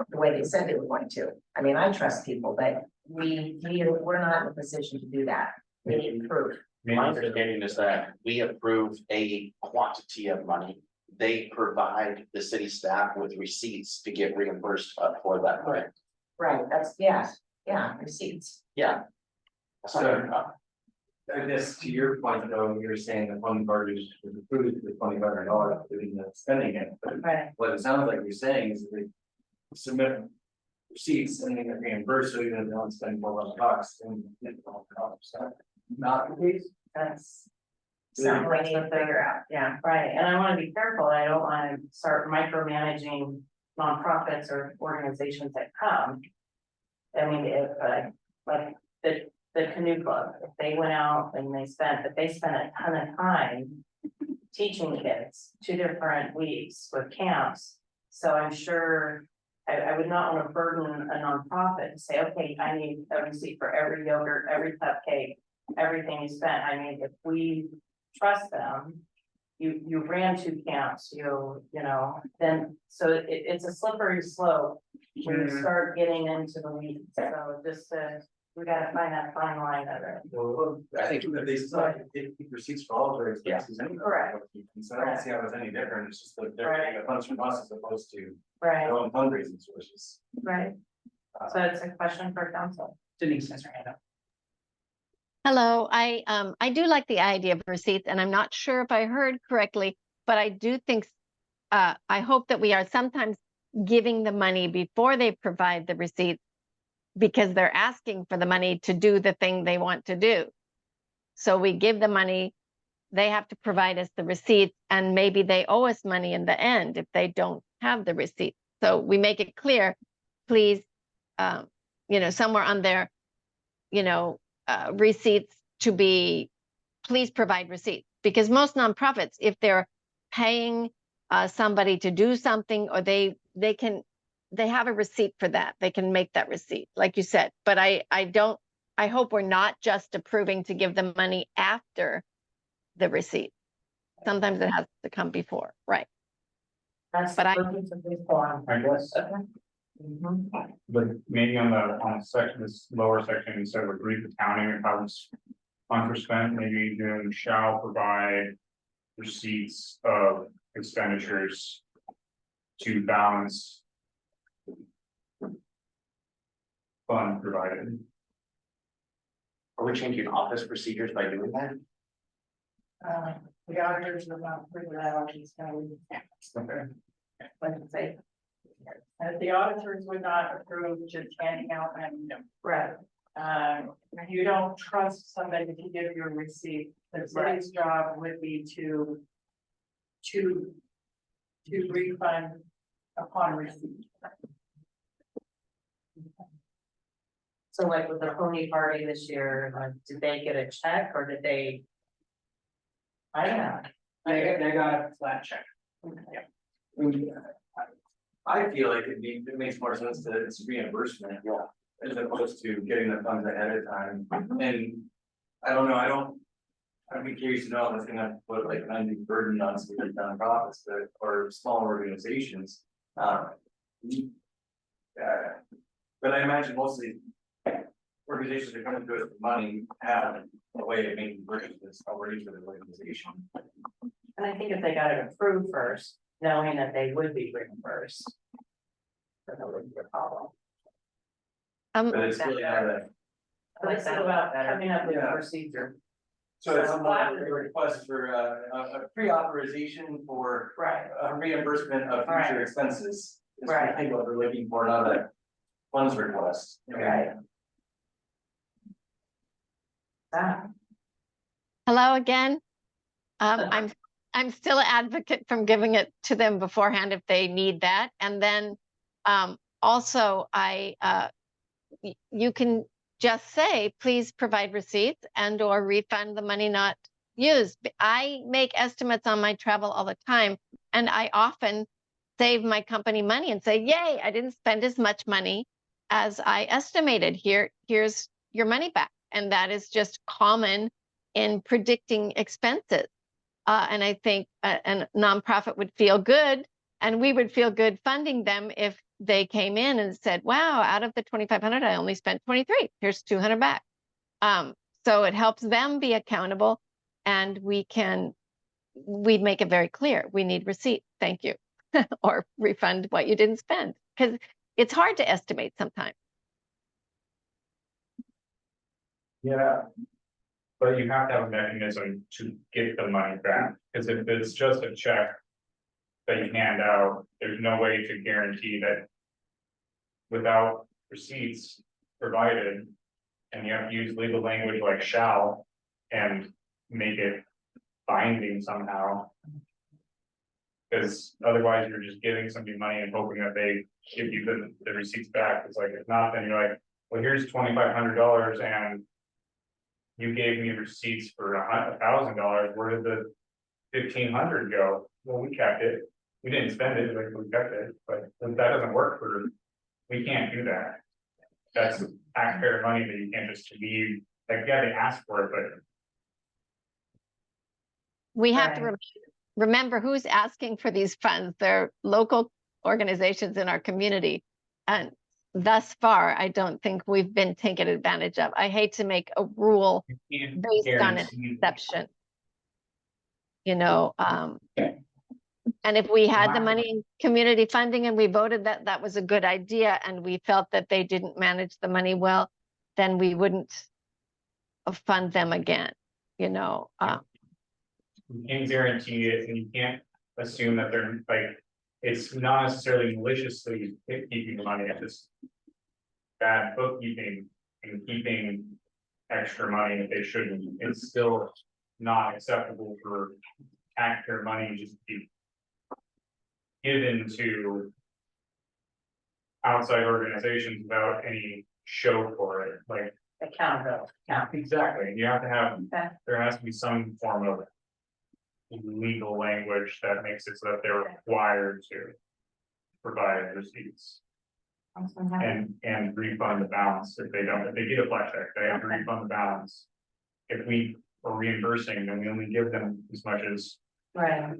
the way they said they were going to. I mean, I trust people, but we're not in a position to do that. We need proof. My understanding is that we approve a quantity of money. They provide the city staff with receipts to get reimbursed for that. Right. Right, that's, yeah, receipts. Yeah. So, I guess to your point, though, you're saying that one party was approved for $2,500, including the spending it, but Right. what it sounds like you're saying is that they submit receipts and they get reimbursed, so even if they don't spend $400, then they get $400. Not the case? That's. Something we need to figure out, yeah. Right, and I wanna be careful, I don't wanna start micromanaging nonprofits or organizations that come. I mean, if, like, the canoe club, if they went out and they spent a ton of time teaching kids 2 different weeks with camps. So I'm sure, I would not wanna burden a nonprofit to say, okay, I need a receipt for every yogurt, every cupcake, everything you spent. I mean, if we trust them, you ran 2 camps, you know, then, so it's a slippery slope when you start getting into the weeds. So just we gotta find that fine line of it. Well, I think that they still keep receipts for all of their expenses anyway. Correct. So I don't see how it's any different, it's just that they're getting the funds from us as opposed to Right, their own fundraising sources. right. So it's a question for council. Denise has her hand up. Hello, I do like the idea of receipts, and I'm not sure if I heard correctly, but I do think, I hope that we are sometimes giving the money before they provide the receipts because they're asking for the money to do the thing they want to do. So we give the money, they have to provide us the receipts, and maybe they owe us money in the end if they don't have the receipt. So we make it clear, please, somewhere on their, receipts to be, please provide receipts. Because most nonprofits, if they're paying somebody to do something, or they have a receipt for that, they can make that receipt, like you said. But I hope we're not just approving to give them money after the receipt. Sometimes it has to come before, right? That's But the I- purpose of this forum. I guess, Mhm. but maybe on the section, this lower section, instead of brief accounting of how this funds were spent, maybe doing shall provide receipts of expenditures to balance fund provided. Are we changing office procedures by doing that? The auditors will not approve that on these county. Okay. Let's say, If the auditors would not approve just handing out and, right, you don't trust somebody to give you a receipt, the city's job would be to refund upon receipt. so like with the pony party this year, did they get a check or did they? I don't know. They got a flat check. I feel like it makes more sense that it's reimbursement. As opposed to getting the funds ahead of time, and I don't know, I'd be curious to know if it's gonna put like an undue burden on some of the nonprofits or small organizations. But I imagine mostly organizations that come to us with money have a way of making purchases already for the organization. And I think if they got it approved first, knowing that they would be reimbursed. Then it wouldn't be a problem. But it's really not a, But it's about coming up with a procedure. so it's a request for a pre-authorization for Right, a reimbursement of future Right. expenses. Is Right. I think what we're looking for, not a funds request. right. That, Hello again. I'm still an advocate from giving it to them beforehand if they need that. And then also you can just say, please provide receipts and or refund the money not used. I make estimates on my travel all the time, and I often save my company money and say, yay, I didn't spend as much money as I estimated. Here's your money back. and that is just common in predicting expenses. And I think a nonprofit would feel good, and we would feel good funding them if they came in and said, wow, out of the 2,500, I only spent 23, here's 200 back. So it helps them be accountable, and we'd make it very clear, we need receipts, thank you, or refund what you didn't spend, because it's hard to estimate sometimes. Yeah. But you have to have a mechanism to get the money back, because if it's just a check that you hand out, there's no way to guarantee that without receipts provided, and you have to use legal language like shall and make it binding somehow. Because otherwise you're just giving somebody money and hoping that they give you the receipts back. It's like, if not, then you're like, well, here's $2,500 and you gave me receipts for $1,000. Where did the 1,500 go? Well, we kept it. We didn't spend it, like we kept it, but that doesn't work for, we can't do that. That's taxpayer money that you can't just leave, like, yeah, they ask for it, but We have to remember who's asking for these funds. They're local organizations in our community. And thus far, I don't think we've been taken advantage of. I hate to make a rule you can't based on an guarantee. exception. You know, and if we had the Wow. money in community funding and we voted that that was a good idea, and we felt that they didn't manage the money well, then we wouldn't fund them again, you know. You can't guarantee it, and you can't assume that they're like, it's not necessarily maliciously keeping the money, it's just bad bookkeeping and keeping extra money that they shouldn't. It's still not acceptable for taxpayer money just to be given to outside organizations without any show for it, like. Accountability. Exactly, you have to have, Okay. there has to be some form of legal language that makes it so that they're required to provide receipts and refund the balance if they don't, if they get a flat check, they have to refund the balance. If we are reimbursing, then we only give them as much as Right.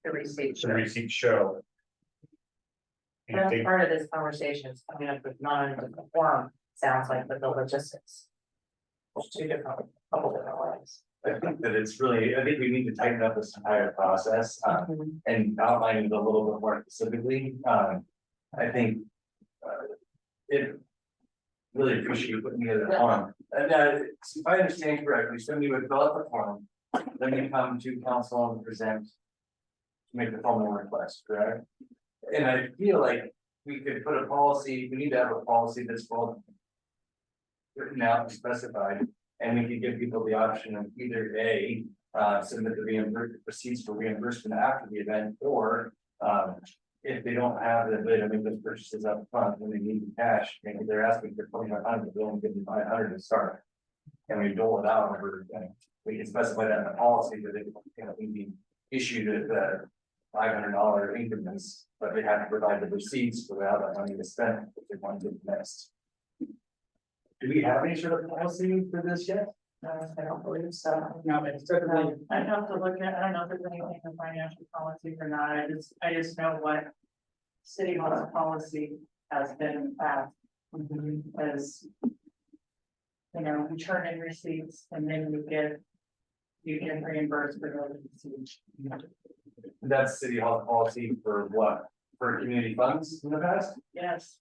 The receipt. the receipts show. And if That's they, part of this conversation is coming up with non-conform, sounds like, with the logistics. There's couple different ways. I think that it's really, I think we need to tighten up this entire process, and outline it a little bit more specifically. I think. It. Really appreciate you putting together the form. And if I understand correctly, somebody would fill out the form, then you come to council and present. To make the formal request, correct? And I feel like we could put a policy, we need to have a policy that's well. Written out and specified, and we could give people the option of either A, submit the receipts for reimbursement after the event, or if they don't have the ability to make those purchases up front, when they need the cash, maybe they're asking for 2,500, they only give them 500 to start. And we dole it out over, we can specify that in the policy that it, we be issued the $500 increments, but they have to provide the receipts for how that money is spent if they want to do next. Do we have any sort of policy for this yet? I don't believe so. No, it's certainly, I'd have to look at, I don't know if there's anything in financial policy or not, I just know what city hall's policy has been in the past. As, you know, you turn in receipts and then you get reimbursed for those receipts. That's city hall policy for what? For community funds in the past? Yes,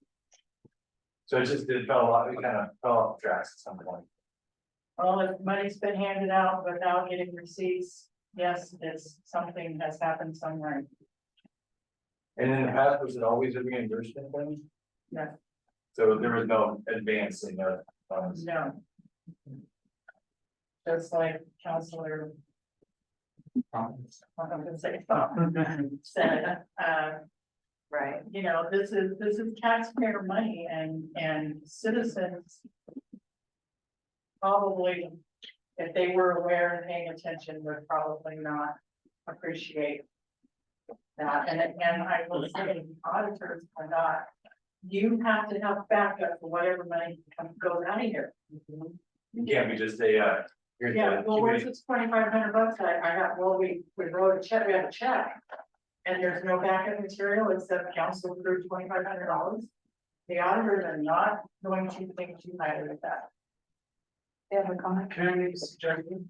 So it just did fell off, it kind of fell off the tracks at some point. well, if money's been handed out without getting receipts, yes, it's something has happened somewhere. And in the past, was it always a reimbursement thing? Yeah. So there was no advancing of funds. No. Just like Counselor. I'm gonna say, said, Right. you know, this is taxpayer money and citizens. Probably, if they were aware and paying attention, would probably not appreciate. That, and I will say, auditors are not, you have to have backup for whatever money goes out of here. Can't we just say, here's Yeah, the well, once committee, it's $2,500, I got, well, we wrote a check, we have a check. And there's no backup material except council approved $2,500. The auditors are not going to think too highly of that. You have a comment? Can I make a suggestion?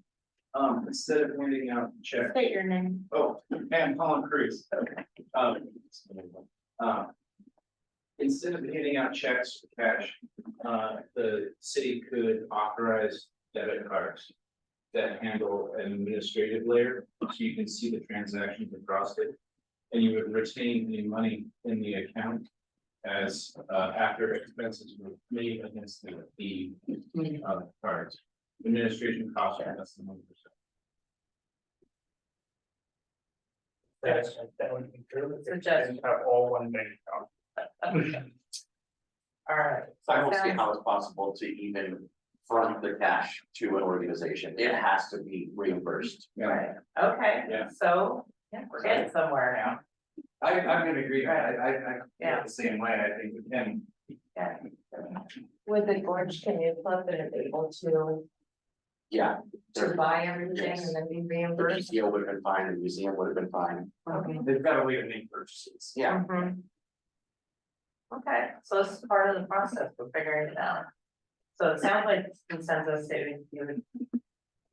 Instead of handing out checks. State your name. Oh, hey, I'm Colin Cruz. Um, Instead of handing out checks for cash, the city could authorize debit cards that handle an administrative layer, so you can see the transactions across it. And you would retain any money in the account as, after expenses were made against the cards. Administration costs are less than 1%. That would be true. Suggestion. Have all one bank account. All right. I don't see how it's possible to even front the cash to an organization. It has to be reimbursed. Right, okay, Yeah. so, yeah, we're getting somewhere now. I'm gonna agree, I Yeah. feel the same way, I think we can. Yeah. With the Gorge Canoe Club that is able Yeah. to buy everything and then be The reimbursed. PTO would have been fine, the museum would have been fine. Okay. They've got a way to make purchases. Yeah, Mhm. Okay, so this is part of the process, we're figuring it out. So it sounds like consensus, that you would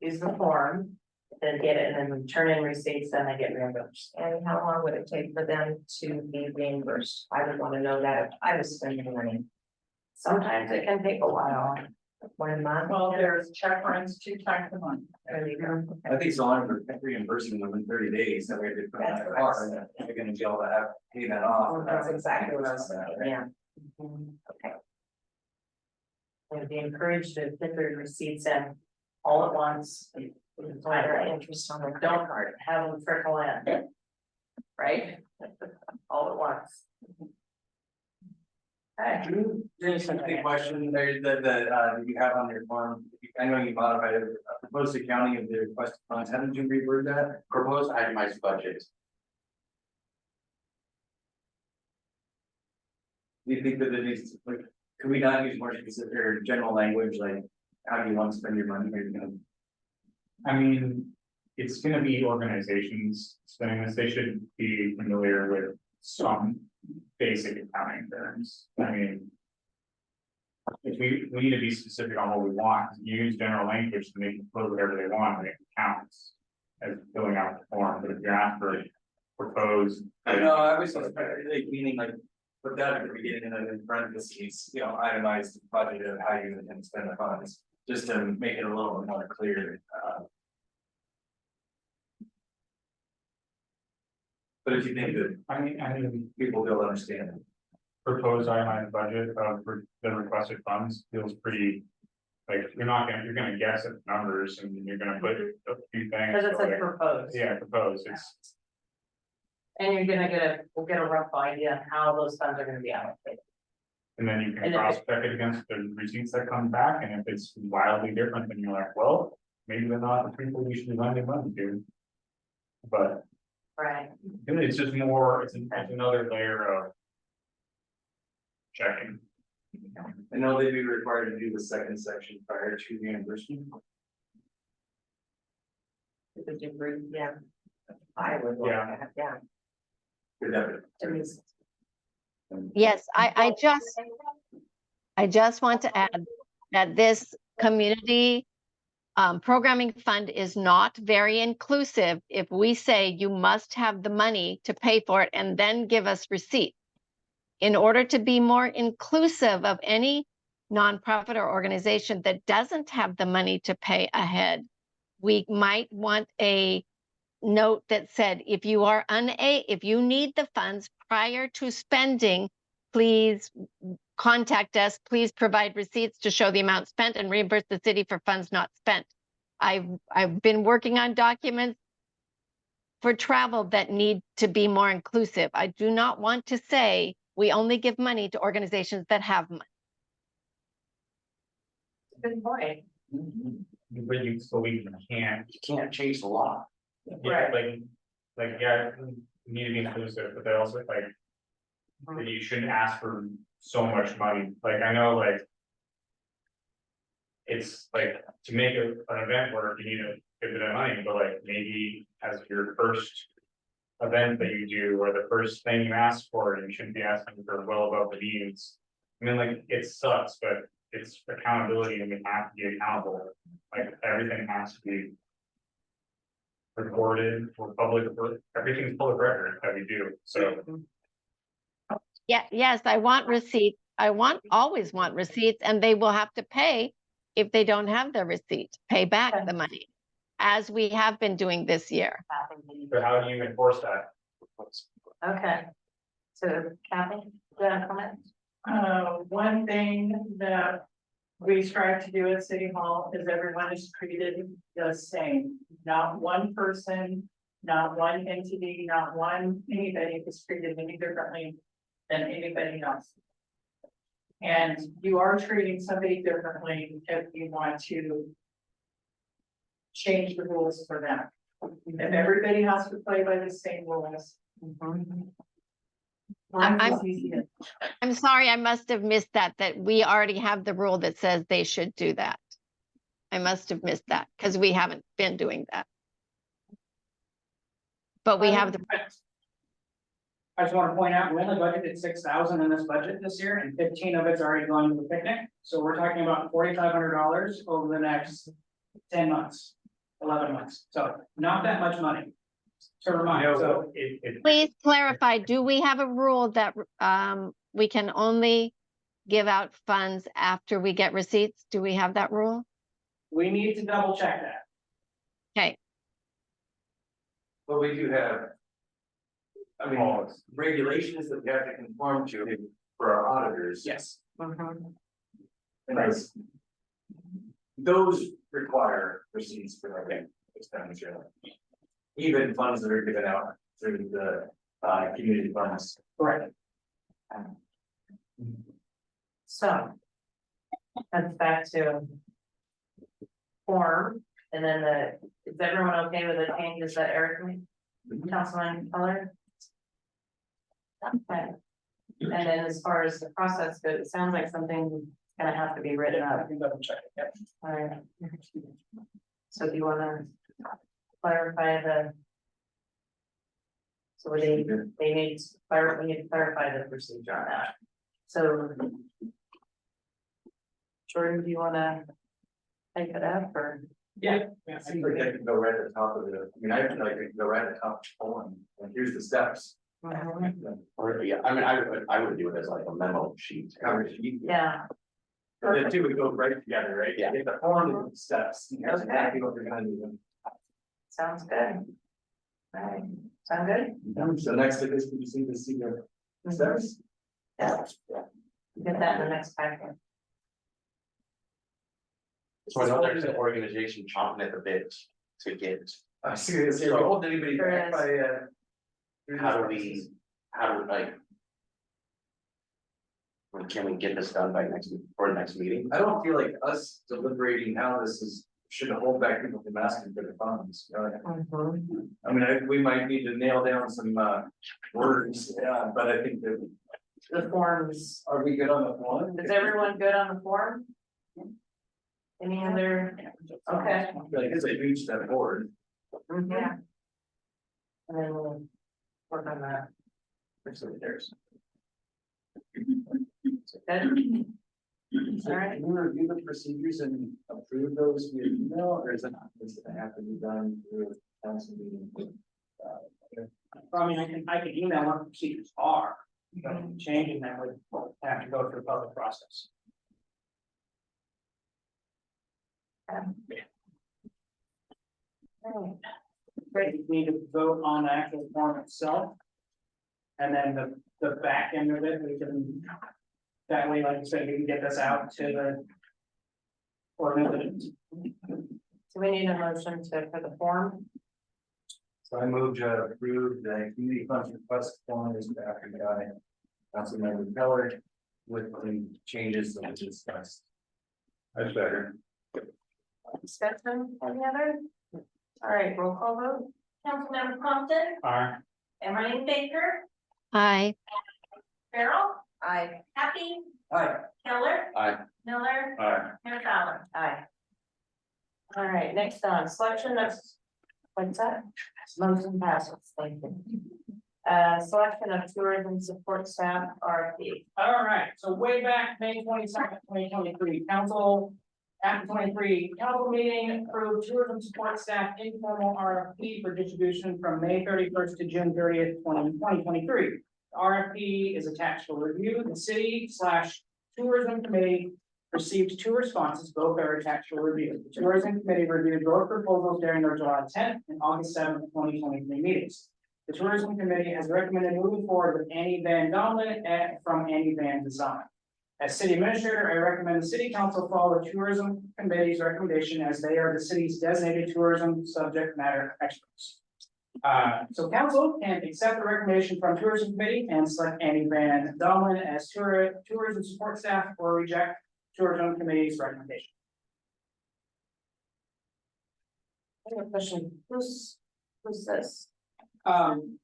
use the form, then get it, and then turn in receipts, then they get reimbursed. And how long would it take for them to be reimbursed? I would want to know that if I was spending money. Sometimes it can take a while. 1 month. Well, there's check runs 2 times a month. There you go. I think so long as we're reimbursing them in 30 days, that way they put on That's their what I car, said. and they're gonna be able to have, pay that off. Well, that's exactly what I was saying, yeah. Okay. Would be encouraged to get their receipts in all at once. Higher interest on the credit Don't card. have them trickle in. Right? All at once. Okay. There's a big question there that you have on your form, I know you modified it, proposed accounting of the requested funds, how did you reword that? proposed itemized budget. Do you think that it needs, like, could we not use more specific or general language, like, how do you want to spend your money, or, you know? I mean, it's gonna be organizations spending this, they should be familiar with some basic accounting terms, I mean. If we need to be specific on what we want, use general language to make it put whatever they want, and it counts. As filling out the form, but if you're asked for proposed. No, I was like, meaning like, put that at the beginning and then in parentheses, you know, itemize the budget of how you intend to spend the funds, just to make it a little bit more clear. But if you think that I mean, people will understand it. proposed itemized budget for the requested funds feels pretty. Like, you're gonna guess at the numbers and you're gonna put a few things. Cause it's so, like like, proposed. yeah, proposed, it's, And you're gonna we'll get a rough idea on how those funds are gonna be allocated. and then you And can if cross check it against the receipts that come back, and if it's wildly different, then you're like, well. Maybe they're not the people we should be lending money to. But Right. it's just more, it's another layer of. Checking. I know they'd be required to do the second section prior to reimbursement. The degree, yeah. I would want that, yeah. Could that be- Yes, I just want to add that this community programming fund is not very inclusive if we say you must have the money to pay for it and then give us receipts. In order to be more inclusive of any nonprofit or organization that doesn't have the money to pay ahead, we might want a note that said, if you need the funds prior to spending, please contact us, please provide receipts to show the amount spent and reimburse the city for funds not spent. I've been working on documents for travel that need to be more inclusive. I do not want to say we only give money to organizations that have money. Good point. But you, so we can't. You can't change the law. Yeah, yeah, we need to be inclusive, but they also like. That you shouldn't ask for so much money, like, I know, like. it's like, to make an event work, you need a bit of money, but like, maybe as your first. Event that you do, or the first thing you ask for, you shouldn't be asking for well above the means. I mean, like, it sucks, but it's accountability and we have to be accountable, like, everything has to be. Recorded for public, everything's public record that we do, so. Yeah, yes, I want receipts. Always want receipts, and they will have to pay if they don't have their receipt, pay back the money, as we have been doing this year. But how do you enforce that? Okay. So Kathy, do you have a comment? One thing that we strive to do at City Hall is everyone is treated the same. Not one person, not one entity, not one anybody is treated any differently than anybody else. And you are treating somebody differently if you want to change the rules for them. If everybody has to play by the same rules. I'm sorry, I must have missed that we already have the rule that says they should do that. I must have missed that, because we haven't been doing that. But we have the, I just want to point out, we only budgeted 6,000 in this budget this year, and 15 of it's already going to the picnic. So we're talking about $4,500 over the next 10 months, 11 months. So not that much money. To remind, so please clarify, do we have a rule that we can only give out funds after we get receipts? Do we have that rule? we need to double check that. Okay, But we do have. I mean, regulations that we have to conform to for our auditors. Yes. And those require receipts for every expenditure. Even funds that are given out through the community funds. Correct. So. That's back to. Form, and then is everyone okay with the changes that Eric made? Councilman Color? Okay. And then as far as the process goes, it sounds like something's gonna have to be written I up. can double check it. Yep. All right. So do you wanna clarify the? So they need we need to clarify the procedure on that. So. Jordan, do you wanna take it up or? Yeah. It seems like I can go right at the top of it. I mean, I feel like I can go right at the top of the poem, and here's the steps. Or, yeah, I mean, I would do it as like a memo sheet. Cover sheet. Yeah, The two would go right together, right? Yeah. Get the form and the steps. Here's exactly what we're gonna do. sounds good. All right, sound good? So next to this, we just need to see the steps. Yeah. Get that in the next packet. So I know there's an organization chomping at the bit to get, I see, is there hold anybody back by how do we like? When can we get this done by next meeting? I don't feel like us deliberating how this is, should hold back people from asking for the funds. I mean, we might need to nail down some words, yeah, but I think that. The forms, Are we good on the form? is everyone good on the form? Any other, okay. Like, it's a huge step forward. Yeah. And then we'll work on that. Actually, there's. Good. All right. Can you review the procedures and approve those via email, or is it have to be done through a council meeting? I mean, I can email what the procedures are, but changing them would have to go through a public process. Great, you need to vote on the actual form itself. And then the back end of it, we can, that way, like I said, we can get this out to the. Organizations. So we need a motion for the form. So I move to approve the community funds request form as drafted by Councilmember Keller with the changes that we discussed. That's better. Discussion, any other? All right, roll call vote. Councilmember Compton, Alright, Emery Baker, aye, Farrell, Aye. Happy, Aye. Keller. Aye. Miller, Aye. Mayor Fowler. Aye. All right, next on selection of, what's that? Motion passes, thank you. Selection of tourism support staff RFP. All right, so way back, May 22nd, 2023, council, after 23, council meeting approved tourism support staff informal RFP for distribution from May 31st to June 30th, 2023. The RFP is attached for review. The city/tourism committee received 2 responses, both are attached for review. The tourism committee reviewed both proposals during their July 10th and August 7th, 2023 meetings. The tourism committee has recommended moving forward with Annie Van Donlen from Annie Van Design. As city administrator, I recommend the city council follow the tourism committee's recommendation as they are the city's designated tourism subject matter experts. So council can accept the recommendation from tourism committee and select Annie Van Donlen as tourism support staff or reject tourism committee's recommendation. I have a question, who's this?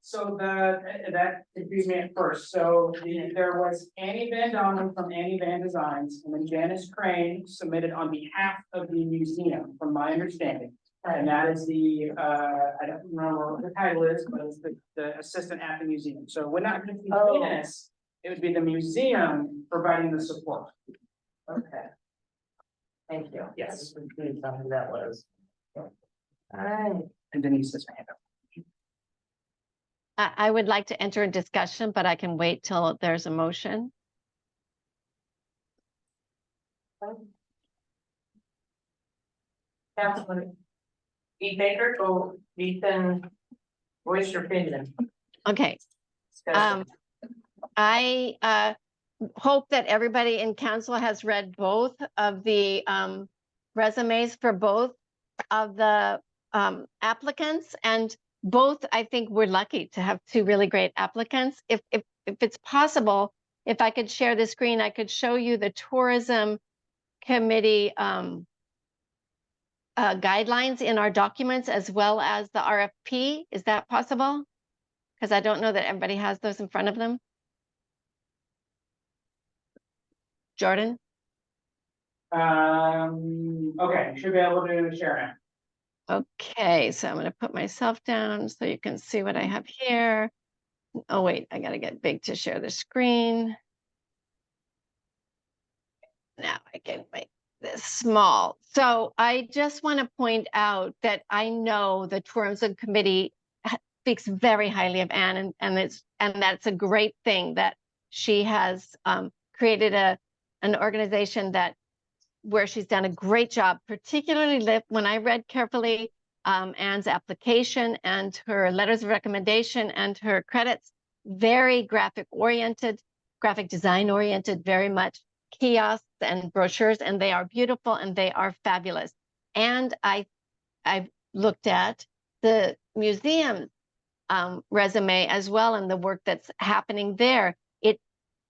So that confused me at first, so there was Annie Van Donlen from Annie Van Designs, and then Janice Crane submitted on behalf of the museum, from my understanding. And that is the, I don't remember what the title is, but it's the assistant at the museum, so it would not just be Janice, it would be the museum providing the support. Okay. Thank you. Yes. Please tell me who that was. All right, And Denise has her hand up. I would like to enter a discussion, but I can wait till there's a motion. Councilman Baker, go, Ethan, voice your opinion. Okay, Discussion. I hope that everybody in council has read both of the resumes for both of the applicants, and both, I think we're lucky to have 2 really great applicants. If it's possible, if I could share the screen, I could show you the tourism committee guidelines in our documents as well as the RFP. Is that possible? Because I don't know that everybody has those in front of them. Jordan? Okay, you should be able to share now. Okay, so I'm going to put myself down so you can see what I have here. Oh, wait, I got to get big to share the screen. Now I can make this small. So I just want to point out that I know the tourism committee speaks very highly of Anne, and that's a great thing that she has created an organization where she's done a great job, particularly when I read carefully Anne's application and her letters of recommendation and her credits, very graphic design oriented, very much kiosks and brochures, and they are beautiful and they are fabulous. And I've looked at the museum resume as well and the work that's happening there.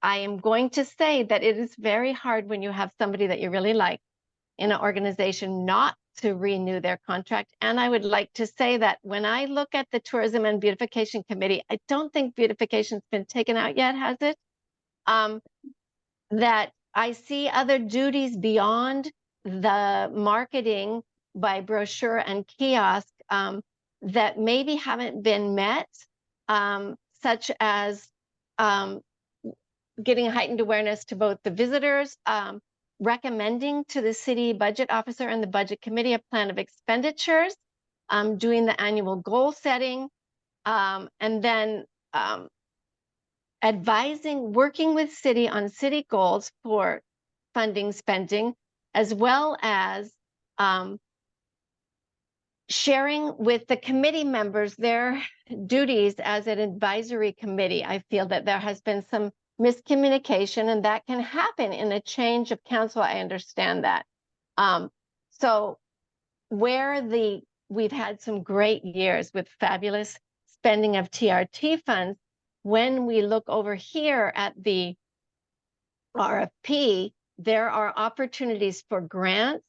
I am going to say that it is very hard when you have somebody that you really like in an organization not to renew their contract. And I would like to say that when I look at the Tourism and Beautification Committee, I don't think beautification's been taken out yet, has it? That I see other duties beyond the marketing by brochure and kiosk that maybe haven't been met, such as getting heightened awareness to both the visitors, recommending to the city budget officer and the budget committee a plan of expenditures, doing the annual goal setting, and then advising, working with city on city goals for funding, spending, as well as sharing with the committee members their duties as an advisory committee. I feel that there has been some miscommunication, and that can happen in a change of council. I understand that. So where we've had some great years with fabulous spending of TRT funds, when we look over here at the RFP, there are opportunities for grants.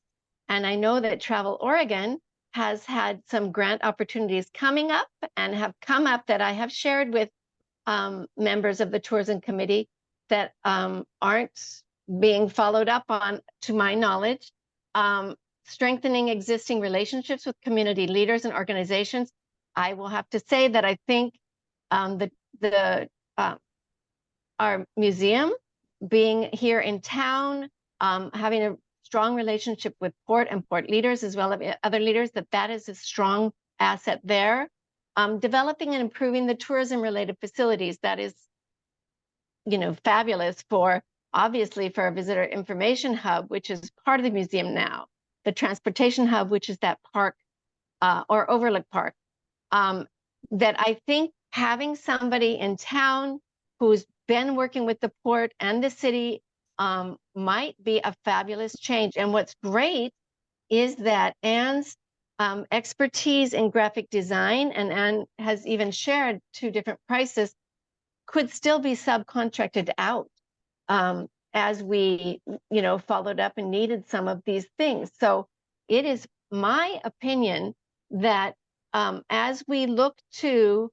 And I know that Travel Oregon has had some grant opportunities coming up and have come up that I have shared with members of the tourism committee. that aren't being followed up on, to my knowledge. Strengthening existing relationships with community leaders and organizations. I will have to say that I think our museum being here in town, having a strong relationship with port and port leaders as well as other leaders, that is a strong asset there. Developing and improving the tourism related facilities, that is, fabulous for, obviously, for a visitor information hub, which is part of the museum now. The transportation hub, which is that park or Overlook Park. That I think having somebody in town who's been working with the port and the city might be a fabulous change. And what's great is that Anne's expertise in graphic design, and Anne has even shared 2 different prices, could still be subcontracted out as we, followed up and needed some of these things. So it is my opinion that as we look to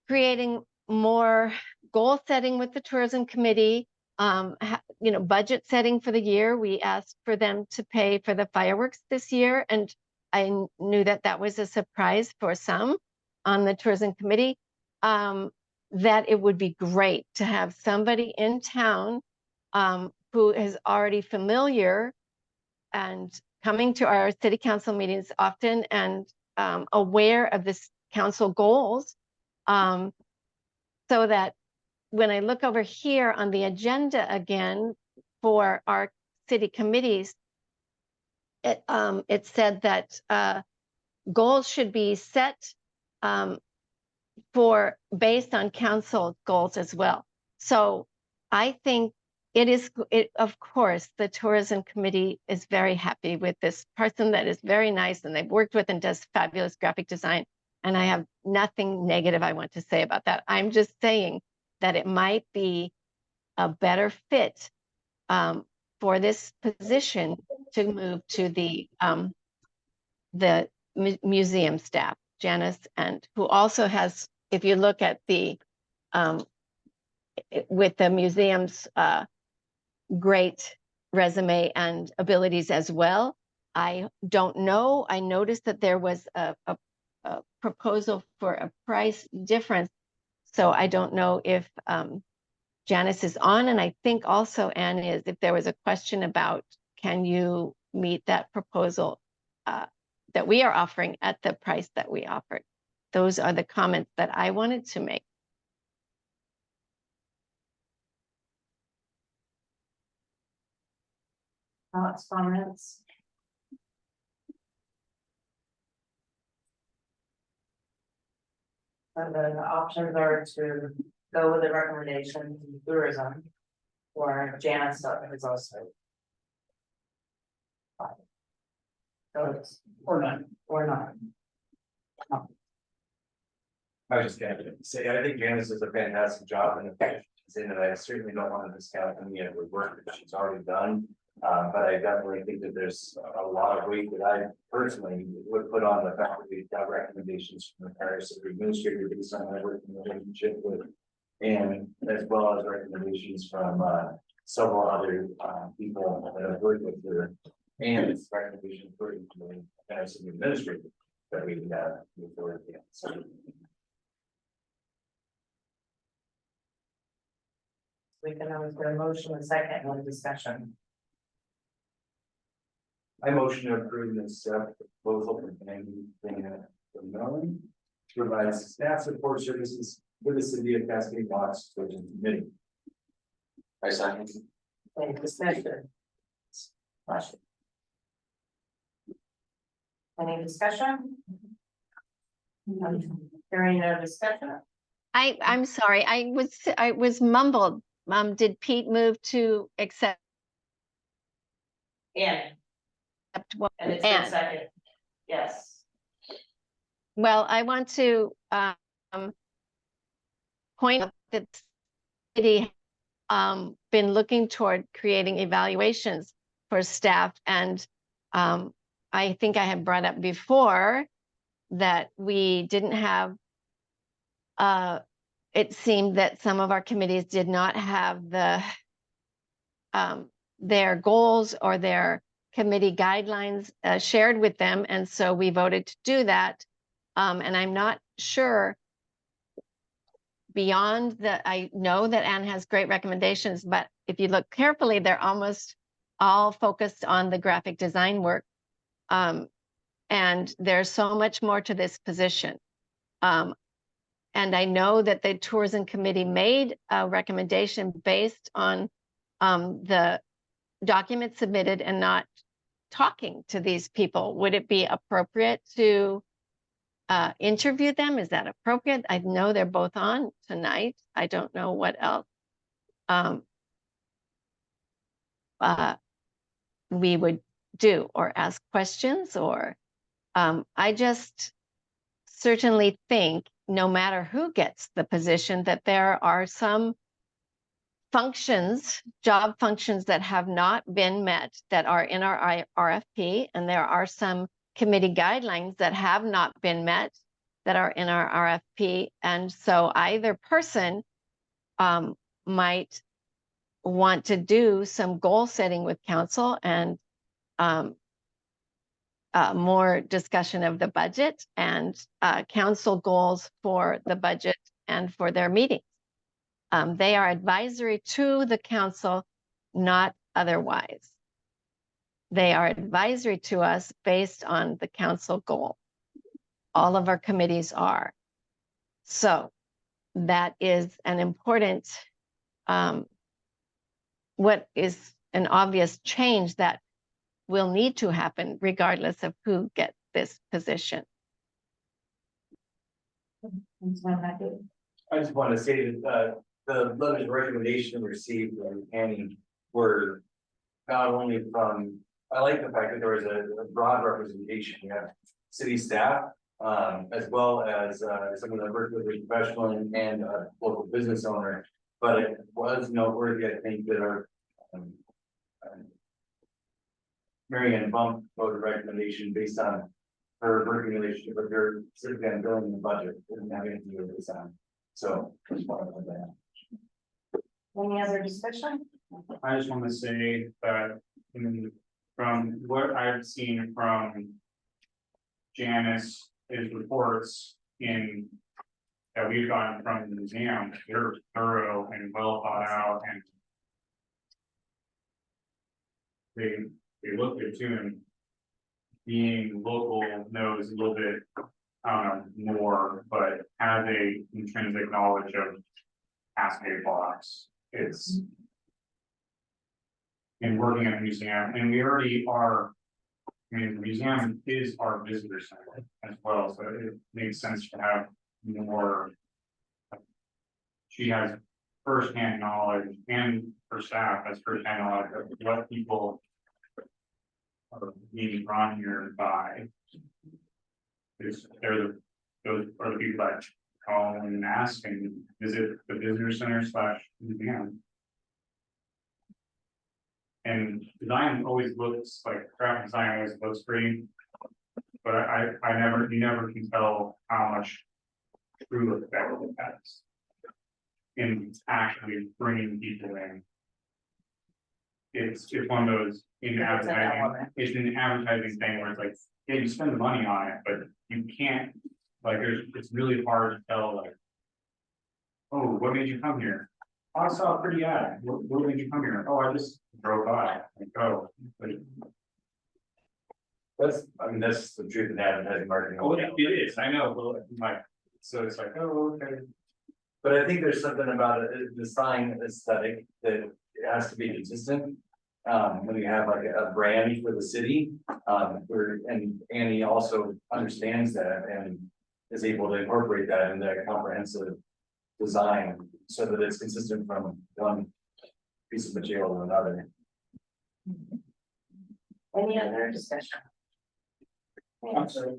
creating more goal setting with the tourism committee, budget setting for the year, we asked for them to pay for the fireworks this year. And I knew that that was a surprise for some on the tourism committee, that it would be great to have somebody in town who is already familiar and coming to our city council meetings often and aware of this council goals, so that when I look over here on the agenda again for our city committees, it said that goals should be set based on council goals as well. So I think of course, the tourism committee is very happy with this person that is very nice and they've worked with and does fabulous graphic design. And I have nothing negative I want to say about that. I'm just saying that it might be a better fit for this position to move to the museum staff, Janice, and who also has, if you look at the with the museum's great resume and abilities as well. I don't know. I noticed that there was a proposal for a price difference. So I don't know if Janice is on, and I think also Anne is, if there was a question about, can you meet that proposal that we are offering at the price that we offered? Those are the comments that I wanted to make. Thoughts, comments? So the options are to go with the recommendation from tourism, or Janice is also. So it's Or not. or not. I was just gonna say, I think Janice does a fantastic job in the position, and I certainly don't want to discount any of the work that she's already done. But I definitely think that there's a lot of weight that I personally would put on the fact that we've got recommendations from the Paris administrator based on my working relationship with, and as well as recommendations from several other people that I've worked with her, and it's recommendation for the Paris administrator that we have before the end. We can always get a motion and second one discussion. I motion to approve this proposal from from Maryland to provide staff support services for the city of Cascade Watts Tourism Committee. I second. Any discussion? Question. Any discussion? Hearing no discussion? I'm sorry, I was mumbled. Did Pete move to accept? Yeah. What? And it's been second. Yes. Well, I want to point out that the city been looking toward creating evaluations for staff, and I think I had brought up before that we didn't have it seemed that some of our committees did not have their goals or their committee guidelines shared with them, and so we voted to do that. And I'm not sure beyond that. I know that Anne has great recommendations, but if you look carefully, they're almost all focused on the graphic design work. And there's so much more to this position. And I know that the tourism committee made a recommendation based on the document submitted and not talking to these people. Would it be appropriate to interview them? Is that appropriate? I know they're both on tonight. I don't know what else we would do, or ask questions, or I just certainly think no matter who gets the position, that there are some functions, job functions that have not been met that are in our RFP, and there are some committee guidelines that have not been met that are in our RFP. And so either person might want to do some goal setting with council and more discussion of the budget and council goals for the budget and for their meetings. They are advisory to the council, not otherwise. They are advisory to us based on the council goal. All of our committees are. So that is an important, what is an obvious change that will need to happen regardless of who gets this position. I just want to say that the letters of recommendation received from Annie were not only from, I like the fact that there was a broad representation. You have city staff, as well as someone that worked with a professional and a local business owner. But it was noteworthy, I think, that our Mary Ann Bump wrote a recommendation based on her working relationship with her, specifically on building the budget. It didn't have anything to do with this on. So just wanted to put that. Any other discussion? I just want to say that from what I've seen from Janice's reports that we've gotten from the museum, they're thorough and well thought out, and they look good too. And being local knows a little bit more, but has a intrinsic knowledge of Cascade blocks. It's in working at the museum, and we already are. I mean, the museum is our visitor center as well, so it makes sense to have more. She has firsthand knowledge, and her staff has firsthand knowledge of what people are being drawn here by. Those are the people that call and ask and visit the visitor center / museum. And design always looks like, graphic design always looks pretty, but you never can tell how much true effect it has in actually bringing people in. It's one of those in advertising. It's an advertising thing where it's like, yeah, you spend the money on it, but you can't, like, it's really hard to tell, like, oh, what made you come here? Oh, I saw a pretty ad. What made you come here? Oh, I just drove by. Like, oh, but that's the truth in advertising marketing. oh, it is. I know. Well, like, so it's like, oh, okay. But I think there's something about the sign aesthetic that it has to be consistent. When you have like a brand for the city, and Annie also understands that and is able to incorporate that into a comprehensive design so that it's consistent from one piece of material to another. Any other discussion? I'm sorry.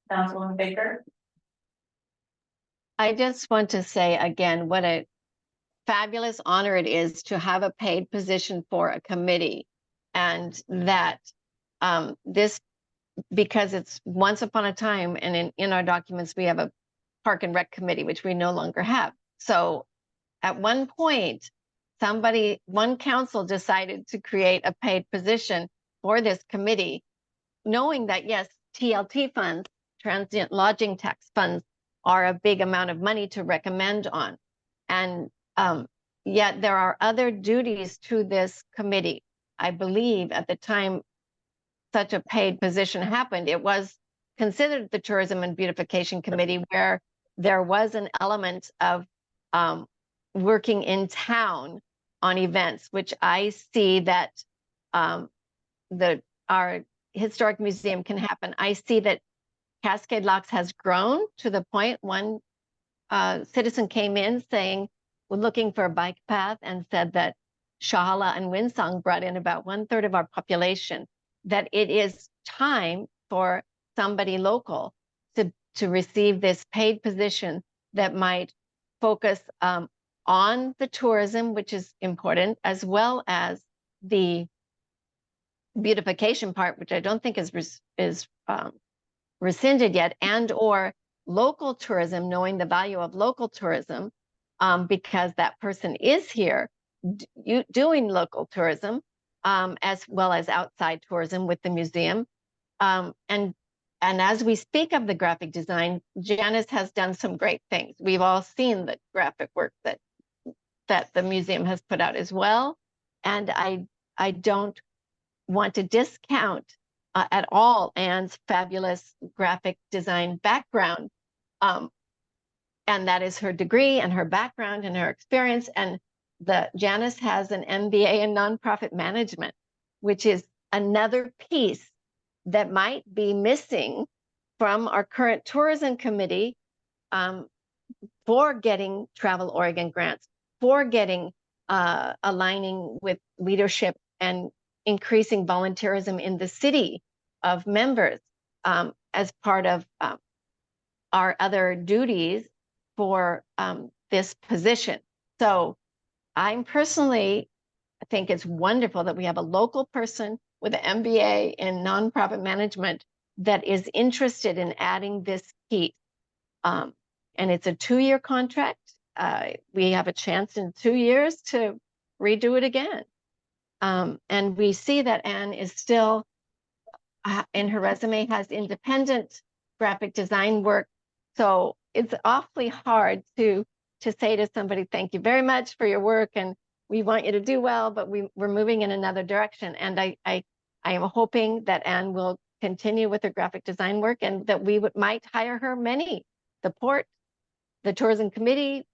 Councilman Baker? I just want to say again, what a fabulous honor it is to have a paid position for a committee. And that this, because it's once upon a time, and in our documents, we have a Park and Rec Committee, which we no longer have. So at one point, one council decided to create a paid position for this committee, knowing that yes, TLT funds, transient lodging tax funds, are a big amount of money to recommend on. And yet there are other duties to this committee. I believe at the time such a paid position happened, it was considered the Tourism and Beautification Committee, where there was an element of working in town on events, which I see that our historic museum can happen. I see that Cascade Locks has grown to the point one citizen came in saying, we're looking for a bike path, and said that Shahala and Winsong brought in about 1/3 of our population, that it is time for somebody local to receive this paid position that might focus on the tourism, which is important, as well as the beautification part, which I don't think is rescinded yet, and or local tourism, knowing the value of local tourism, because that person is here doing local tourism, as well as outside tourism with the museum. And as we speak of the graphic design, Janice has done some great things. We've all seen the graphic work that the museum has put out as well. And I don't want to discount at all Anne's fabulous graphic design background. And that is her degree and her background and her experience. And Janice has an MBA in nonprofit management, which is another piece that might be missing from our current tourism committee for getting Travel Oregon grants, for getting aligning with leadership and increasing volunteerism in the city of members as part of our other duties for this position. So I'm personally, I think it's wonderful that we have a local person with an MBA in nonprofit management that is interested in adding this piece. And it's a 2-year contract. We have a chance in 2 years to redo it again. And we see that Anne is still, in her resume, has independent graphic design work. So it's awfully hard to say to somebody, thank you very much for your work, and we want you to do well, but we're moving in another direction. And I am hoping that Anne will continue with her graphic design work, and that we might hire her the port, the tourism committee.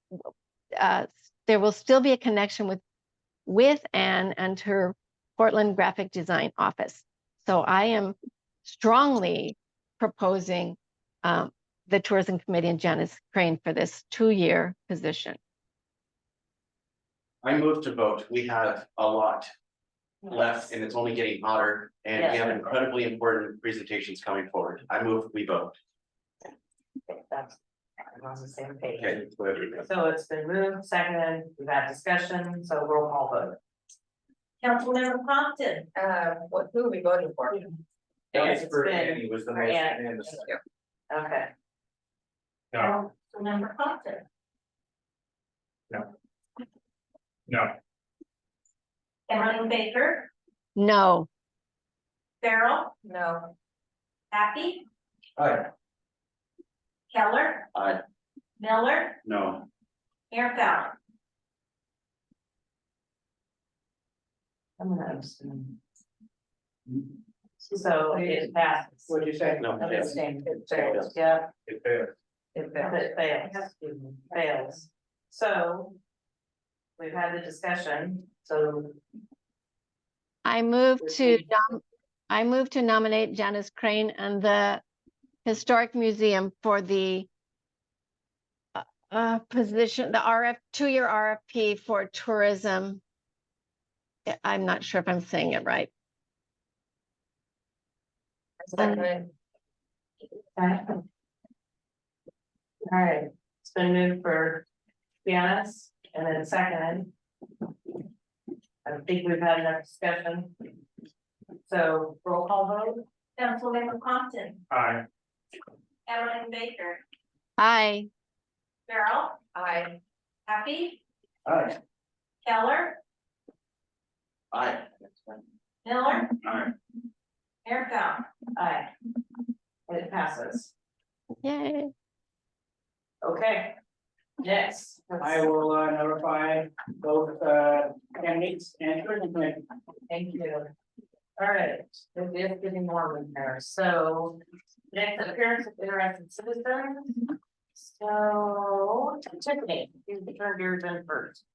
There will still be a connection with Anne and her Portland graphic design office. So I am strongly proposing the tourism committee and Janice Crane for this 2-year position. I move to vote. We have a lot left and it's only getting hotter, and we have incredibly important presentations coming forward. I move we vote. That's on the same page. Okay, whatever. So it's been moved, seconded, we've had discussion, so roll call vote. Councilmember Compton. Who are we voting for? Yes, It's for been- Annie was the for motion Annie. and the second. Okay, No, Councilmember Compton. no, Emily Baker, No, Farrell, No. Happy, Aye. Keller. Aye. Miller, no. Mayor Fallon. I'm gonna abstain. So it passes. What'd you say? No. I'm yes. abstaining. It fails, yeah, It fails. it fails. So we've had the discussion, so I move to nominate Janice Crane and the Historic Museum for the position, the 2-year RFP for tourism. I'm not sure if I'm saying it right. okay. All right, it's been moved for Janice and then seconded. I think we've had enough discussion. So roll call vote. Councilmember Compton, Aye. Emily Baker, Aye. Farrell, I, Happy, Aye. Keller, Aye. Miller, Alright, Mayor Fountain. Aye. It passes. Yay. Okay. Next. I will notify both candidates and chosen committee. Thank you. All right, it is getting warm in there, so next appearance of interested citizens. So Tiffany, you turn yours in first.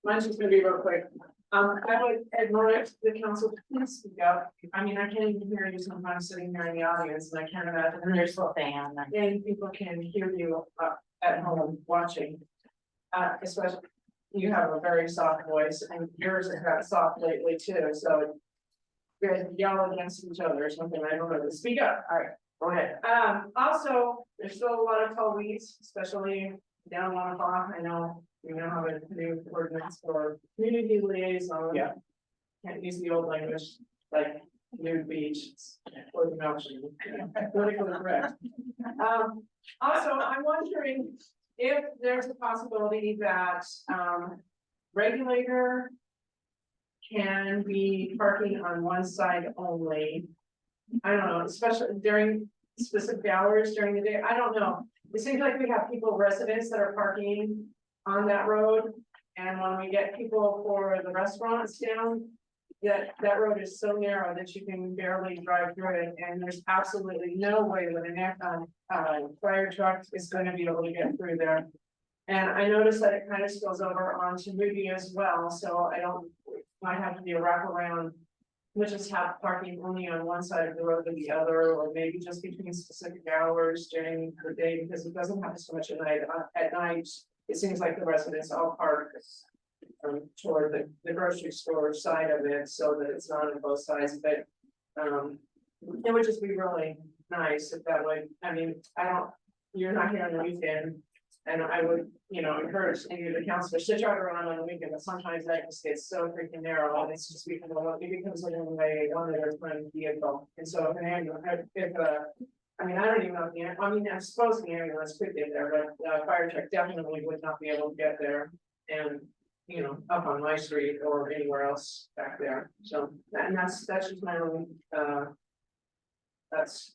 Mine's just gonna be real quick. I would admonish the council to please speak up. I mean, I can't even hear you sometimes sitting there in the audience, and I can't imagine And there's a fan. many people can hear you at home watching. Especially, you have a very soft voice, and yours has got soft lately too, so. You guys yell against each other or something, I don't know, but speak up, all right, go ahead. Also, there's still a lot of tall weeds, especially down Wanapah, I know. You know how to do ordinance for community liaison. Yeah. Can't use the old language, like nude beach or the mountain, politically correct. Also, I'm wondering if there's a possibility that, regulator can be parking on one side only. I don't know, especially during specific hours during the day, I don't know. It seems like we have people, residents that are parking on that road. And when we get people for the restaurants down, that road is so narrow that you can barely drive through it. And there's absolutely no way that a fire truck is gonna be able to get through there. And I noticed that it kind of spills over onto Moody as well, so might have to be a wraparound. We'll just have parking only on one side of the road than the other, or maybe just between specific hours during the day, because it doesn't happen so much at night. At night, it seems like the residents all park toward the grocery store side of it, so that it's not on both sides, but it would just be really nice if that would, I mean, you're not here on the weekend. And I would, encourage any of the councilors to try to run on the weekend, but sometimes that just gets so freaking narrow, and it's just it becomes a one-way vehicle. And so if an ambulance, I don't even know if I suppose the ambulance could get there, but fire truck definitely would not be able to get there. And, up on my street or anywhere else back there, so, and that's just my own, that's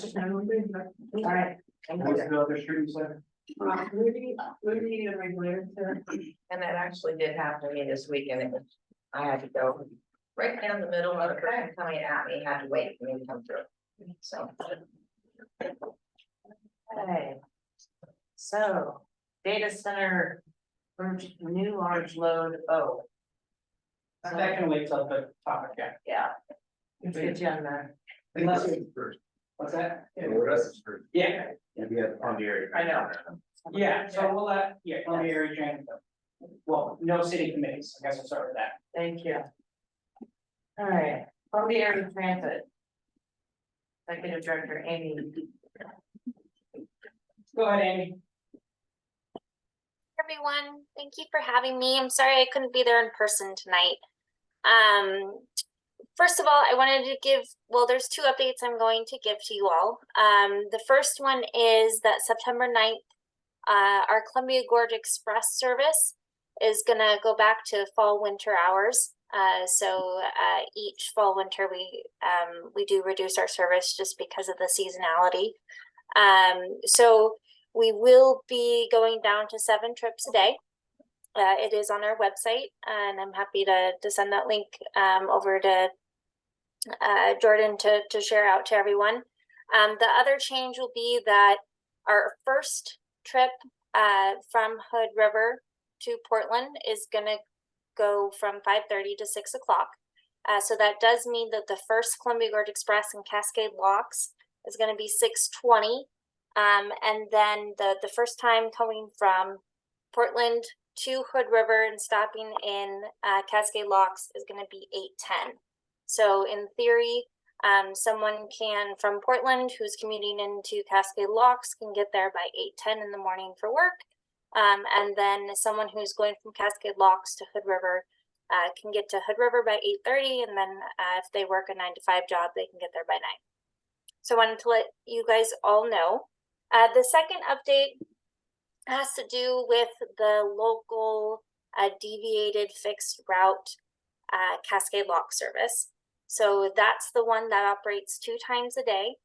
just my own thing, all right. What's the other street you said? Moody and regulator, and that actually did happen to me this weekend. I had to go right down the middle of the person coming at me, had to wait for me to come through. So. Okay. So, data center, new large load, That can wait till the topic, yeah. yeah. Let's get you on there. Unless what's that? Yeah, On the area. I know. yeah, so we'll Columbia Area Transit. Well, no city committees, I guess I'll start with that. Thank you. All right, Columbia Area Transit. Executive Director Amy. Go ahead, Amy. Everyone, thank you for having me. I'm sorry I couldn't be there in person tonight. First of all, I wanted to give, there's two updates I'm going to give to you all. The first one is that September 9th, our Columbia Gorge Express service is gonna go back to fall winter hours. So each fall winter we do reduce our service just because of the seasonality. So we will be going down to 7 trips a day. It is on our website, and I'm happy to send that link over to Jordan to share out to everyone. The other change will be that our first trip from Hood River to Portland is gonna go from 5:30 to 6 o'clock. So that does mean that the first Columbia Gorge Express and Cascade Locks is gonna be 6:20. And then the first time coming from Portland to Hood River and stopping in Cascade Locks is going to be 8:10. So in theory, someone can from Portland who's commuting into Cascade Locks can get there by 8:10 in the morning for work. And then someone who's going from Cascade Locks to Hood River can get to Hood River by 8:30, and then if they work a 9 to 5 job, they can get there by 9. So I wanted to let you guys all know. The second update has to do with the local deviated fixed route Cascade lock service. So that's the one that operates 2 times a day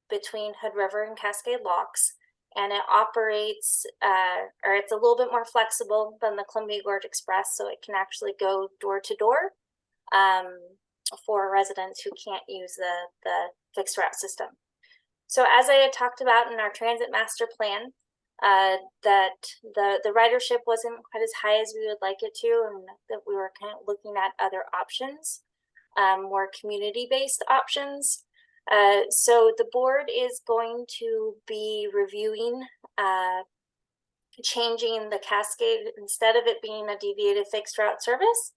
between Hood River and Cascade locks. And it operates, or it's a little bit more flexible than the Columbia Gorge Express, so it can actually go door to door for residents who can't use the fixed route system. So as I had talked about in our transit master plan, that the ridership wasn't quite as high as we would like it to, and that we were kind of looking at other options, more community-based options. So the board is going to be reviewing changing the Cascade. Instead of it being a deviated fixed route service,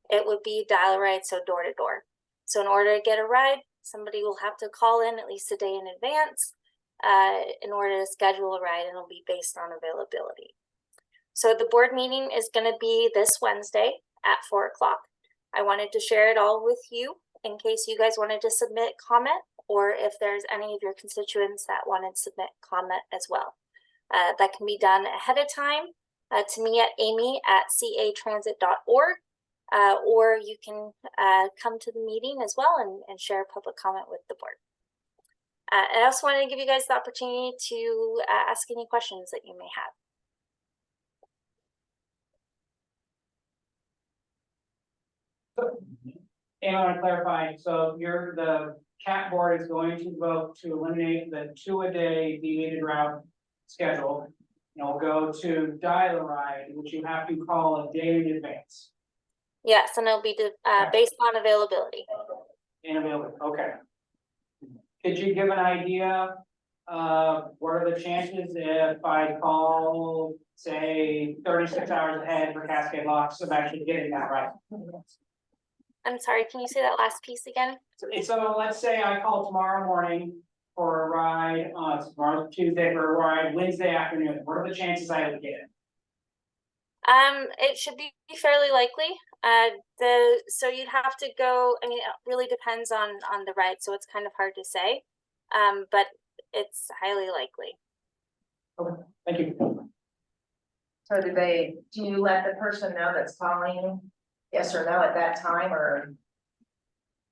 it would be dial-a-ride, so door to door. So in order to get a ride, somebody will have to call in at least a day in advance in order to schedule a ride, and it'll be based on availability. So the board meeting is going to be this Wednesday at 4 o'clock. I wanted to share it all with you in case you guys wanted to submit comment, or if there's any of your constituents that wanted to submit comment as well. That can be done ahead of time to me at amy@catransit.org, or you can come to the meeting as well and share public comment with the board. I also wanted to give you guys the opportunity to ask any questions that you may have. And I want to clarify, so the CAT board is going to vote to eliminate the 2-a-day deviated route schedule. You'll go to dial-a-ride, which you have to call a day in advance. Yes, and it'll be based on availability. Okay. Could you give an idea, what are the chances if I call, say, 36 hours ahead for Cascade locks of actually getting that right? I'm sorry, can you say that last piece again? So let's say I call tomorrow morning for a ride, tomorrow's Tuesday for a ride, Wednesday afternoon. What are the chances I would get it? It should be fairly likely. So you'd have to go, I mean, it really depends on the ride, so it's kind of hard to say. But it's highly likely. Okay, thank you. So do you let the person know that's calling yes or no at that time, or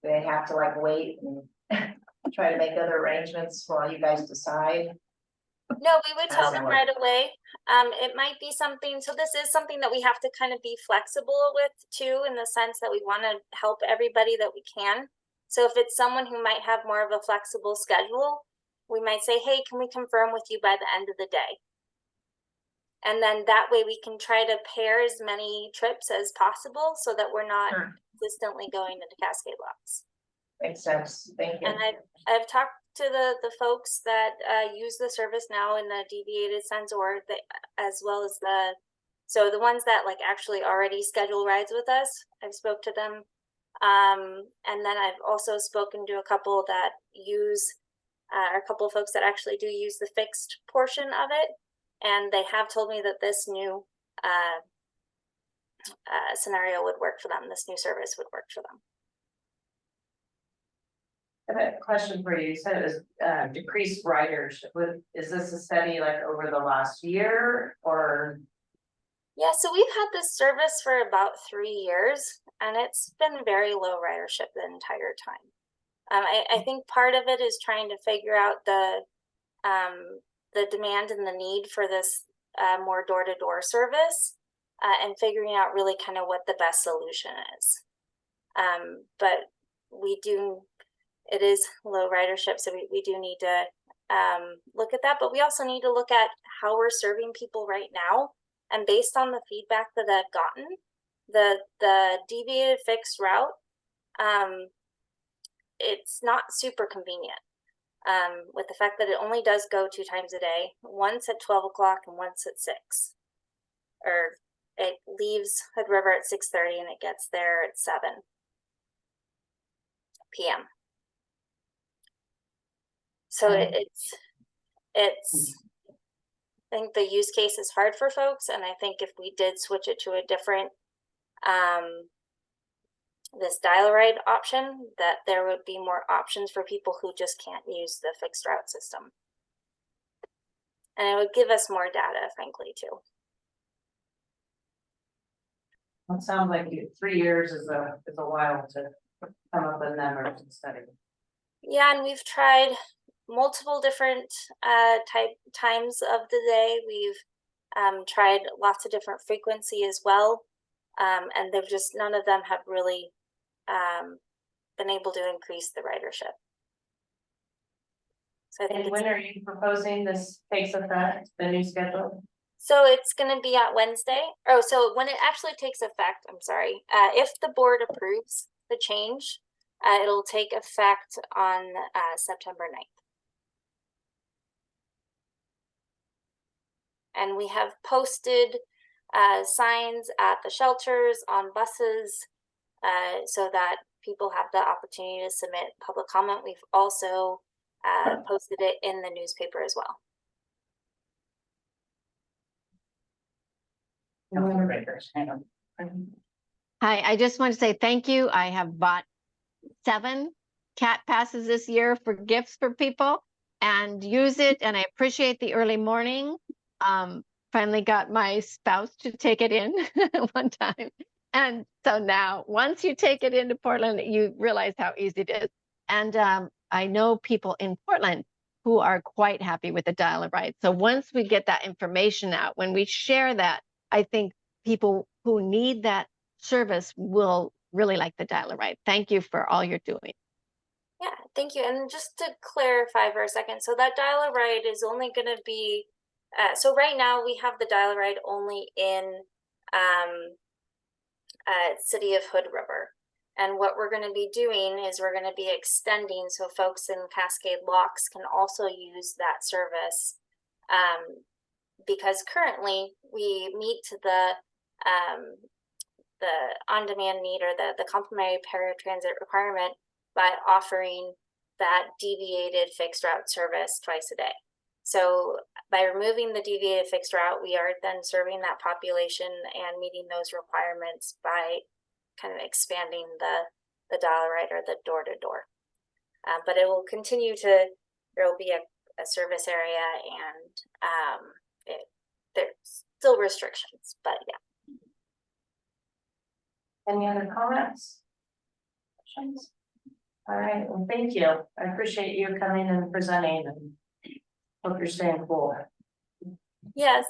do they have to like wait and try to make other arrangements while you guys decide? No, we would tell them right away. It might be something, so this is something that we have to kind of be flexible with too, in the sense that we want to help everybody that we can. So if it's someone who might have more of a flexible schedule, we might say, hey, can we confirm with you by the end of the day? And then that way we can try to pair as many trips as possible so that we're not consistently going into Cascade locks. Makes sense. Thank you. And I've talked to the folks that use the service now in the deviated sense, or as well as the ones that like actually already schedule rides with us. I've spoke to them, and then I've also spoken to a couple that use, or a couple of folks that actually do use the fixed portion of it, and they have told me that this new scenario would work for them. This new service would work for them. I have a question for you. You said it was decreased ridership. Is this a study like over the last year or? Yeah, so we've had this service for about 3 years, and it's been very low ridership the entire time. I think part of it is trying to figure out the demand and the need for this more door-to-door service, and figuring out really kind of what the best solution is. But it is low ridership, so we do need to look at that, but we also need to look at how we're serving people right now. And based on the feedback that I've gotten, the deviated fixed route, it's not super convenient, with the fact that it only does go 2 times a day, once at 12 o'clock and once at 6. Or it leaves Hood River at 6:30 and it gets there at 7 p.m. So it's I think the use case is hard for folks, and I think if we did switch it to a different this dial-a-ride option, that there would be more options for people who just can't use the fixed route system. And it would give us more data, frankly, too. It sounds like 3 years is a while to come up with an emergency study. Yeah, and we've tried multiple different times of the day. We've tried lots of different frequency as well. And they've just, none of them have really been able to increase the ridership. So I think And when are you proposing this takes effect, the new schedule? so it's gonna be at Wednesday. Oh, so when it actually takes effect, I'm sorry, if the board approves the change, it'll take effect on September 9th. And we have posted signs at the shelters, on buses, so that people have the opportunity to submit public comment. We've also posted it in the newspaper as well. Hi, I just want to say thank you. I have bought 7 cat passes this year for gifts for people and use it, and I appreciate the early morning. Finally got my spouse to take it in one time. And so now, once you take it into Portland, you realize how easy it is. And I know people in Portland who are quite happy with the dial-a-ride. So once we get that information out, when we share that, I think people who need that service will really like the dial-a-ride. Thank you for all you're doing. Yeah, thank you. And just to clarify for a second, so that dial-a-ride is only going to be, so right now we have the dial-a-ride only in City of Hood River. And what we're going to be doing is we're going to be extending so folks in Cascade Locks can also use that service. Because currently we meet the on-demand need or the complementary paratransit requirement by offering that deviated fixed route service twice a day. So by removing the deviated fixed route, we are then serving that population and meeting those requirements by kind of expanding the dial-a-ride or the door-to-door. But it will continue to, there will be a service area and there's still restrictions, but yeah. Any other comments? Questions? All right, well, thank you. I appreciate you coming and presenting and hope you're staying cool. Yes,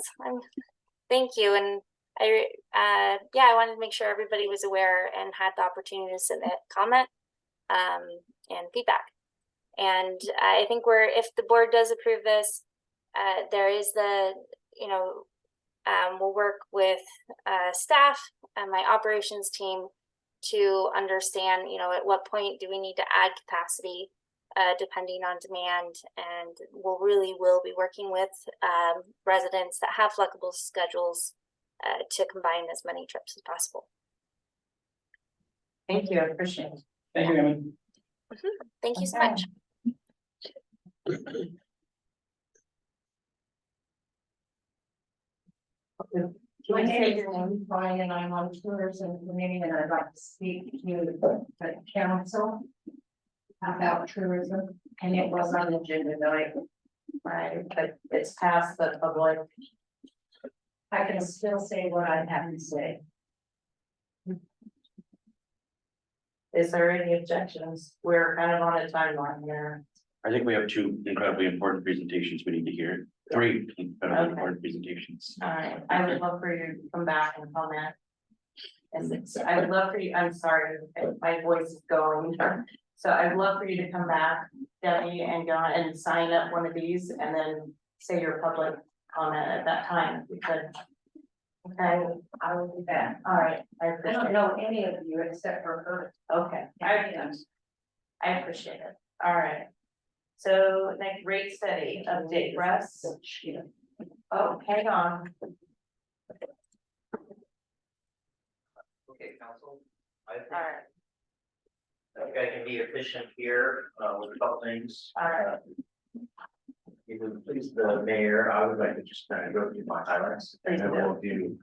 thank you. And I wanted to make sure everybody was aware and had the opportunity to submit comment and feedback. And I think if the board does approve this, there is we'll work with staff and my operations team to understand, at what point do we need to add capacity depending on demand. And will be working with residents that have flexible schedules to combine as many trips as possible. Thank you, I appreciate it. Thank you, Amy. Thank you so much. My name is Brian, and I'm on tourism committee, and I'd like to speak to the council about tourism, and it was on the agenda tonight. Right, but it's past the public. I can still say what I have to say. Is there any objections? We're kind of on a timeline here. I think we have 2 incredibly important presentations we need to hear. 3 incredibly Okay. important presentations. All right, I would love for you to come back and comment. And I would love for you, I'm sorry, if my voice is going. So I'd love for you to come back, Debbie, and go and sign up one of these and then say your public comment at that time, because. Okay, I will do that. all right, I I appreciate don't it. know any of you except for her. Okay, I appreciate it. All right. So next rate study update, Russ. Oh, hang on. Okay, council. All right, I think I can be efficient here, with a couple things. all right. If it would please the mayor, I would like to just kind of go through my highlights, and then we'll do,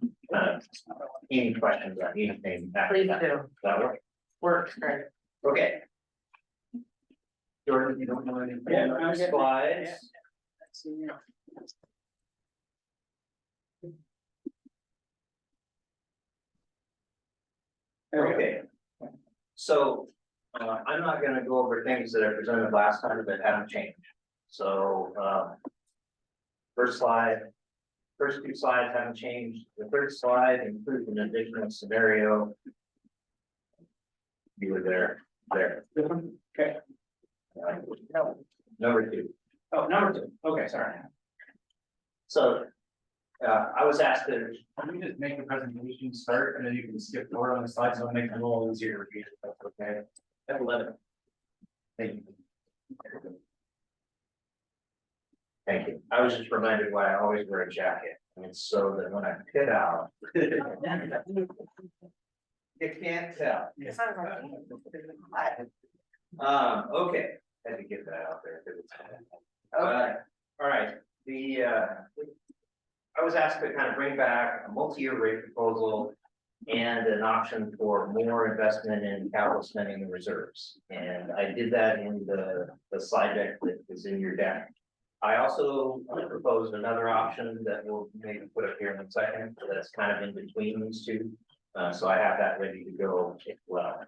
any questions or anything. after Please that. do. Does that work? Works great. Okay. Jordan, you don't know anything Yeah, about I'm the good. slides? Okay. So, I'm not gonna go over things that I presented last time that haven't changed. So, first slide, first two slides haven't changed. The third slide includes an additional scenario. You were there. Okay. Number two. Oh, number two. Okay, sorry. So, I was asked to, Can we just make the presentation start and then you can skip forward on the slides, so it'll make it a little easier to read, if that's okay. F11. Thank you. Thank you. I was just reminded why I always wear a jacket, and it's so that when I pit out. You can't tell. Okay, had to get that out there. All right, I was asked to kind of bring back a multi-year rate proposal and an option for more investment in capital spending and reserves. And I did that in the slide deck that is in your deck. I also proposed another option that we'll maybe put up here in a second, that's kind of in between these two. So I have that ready to go as well.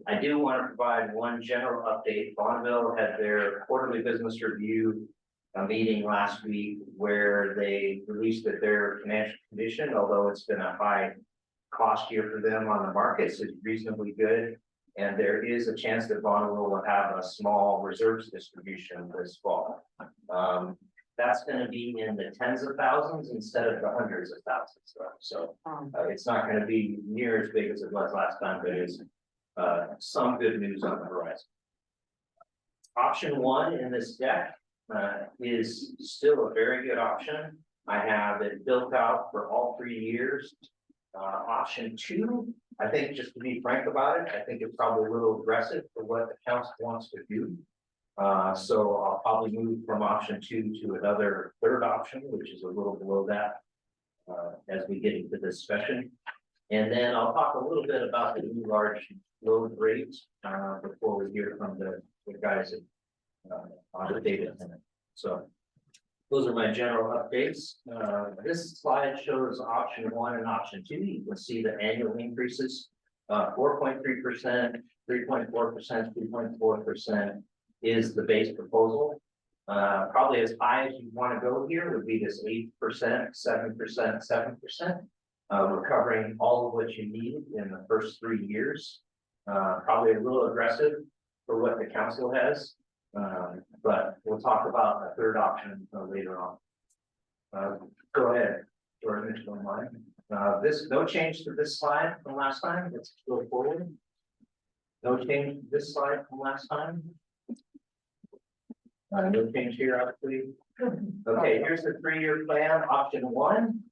I do want to provide one general update. Bonneville had their quarterly business review meeting last week where they released that their financial condition, although it's been a high cost year for them on the markets, is reasonably good. And there is a chance that Bonneville will have a small reserves distribution this fall. That's going to be in the tens of thousands instead of the hundreds of thousands. So it's not going to be near as big as it was last time, but it's some good news on the horizon. Option one in this deck is still a very good option. I have it built out for all 3 years. Option two, I think, just to be frank about it, I think it's probably a little aggressive for what the council wants to do. So I'll probably move from option two to another third option, which is a little below that. As we get into this discussion. And then I'll talk a little bit about the new large load rates before we hear from the guys on the data center. So those are my general updates. This slide shows option one and option two. You can see the annual increases, 4.3%, 3.4%, 3.4% is the base proposal. Probably as high as you want to go here would be this 8%, 7%, 7%. We're covering all of what you need in the first 3 years. Probably a little aggressive for what the council has. But we'll talk about a third option later on. Go ahead, Jordan, if you don't mind. No change to this slide from last time. Let's go forward. No change to this slide from last time. No change here, obviously. Okay, here's the 3-year plan, option one.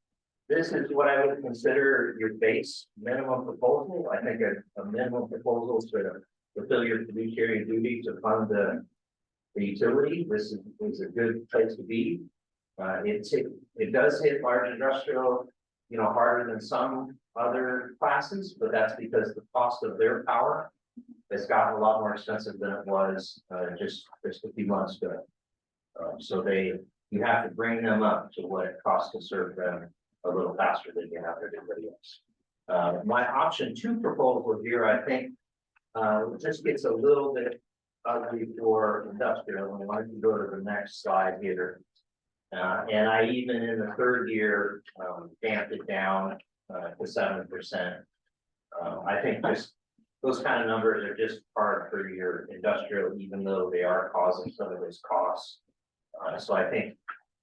This is what I would consider your base minimum proposal. I think a minimum proposal to fulfill your fiduciary duty to fund the utility. This is a good place to be. It does hit large industrial, harder than some other classes, but that's because the cost of their power has gotten a lot more expensive than it was just a few months ago. So you have to bring them up to what it costs to serve them a little faster than you have everybody else. My option two proposal here, I think, just gets a little bit ugly for industrial. And why don't you go to the next slide here? And I even in the third year damped it down to 7%. I think those kind of numbers are just hard for your industrial, even though they are causing some of those costs. So I think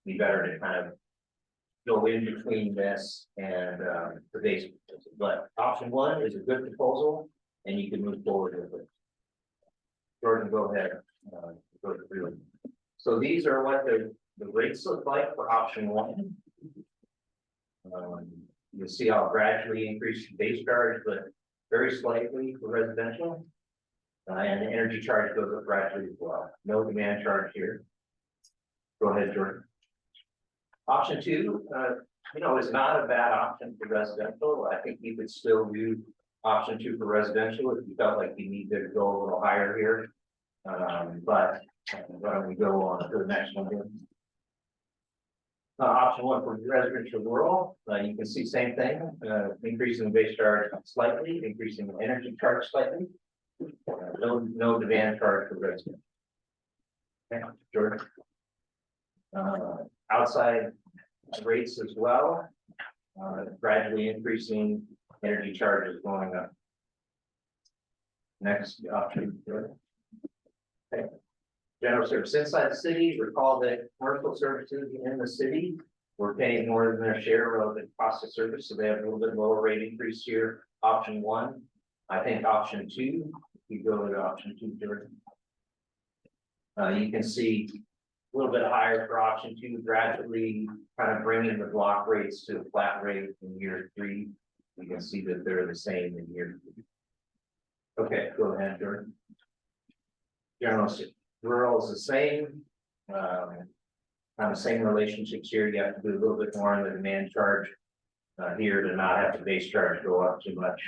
we better to kind of go in between this and the base. But option one is a good proposal, and you can move forward with it. Jordan, go ahead. Go through. So these are what the rates look like for option one. You'll see how gradually increase the base charge, but very slightly for residential. And the energy charge goes up gradually as well. No demand charge here. Go ahead, Jordan. Option two, is not a bad option for residential. I think you could still do option two for residential if you felt like you need to go a little higher here. But why don't we go on to the next one here? Option one for residential rural, you can see same thing, increasing the base charge slightly, increasing the energy charge slightly. No demand charge for residents. Okay, George. Outside rates as well, gradually increasing, energy charges going up. Next option. George. Okay. General service inside the city, recall that commercial services in the city were paying more than their share relative to cost of service, so they have a little bit lower rate increase here. Option one, I think option two, if you go to option two, Jordan. You can see a little bit higher for option two, gradually kind of bringing the block rates to a flat rate in year three. You can see that they're the same in year three. Okay, go ahead, Jordan. General rural is the same. Kind of same relationships here. You have to do a little bit more on the demand charge here to not have the base charge go up too much.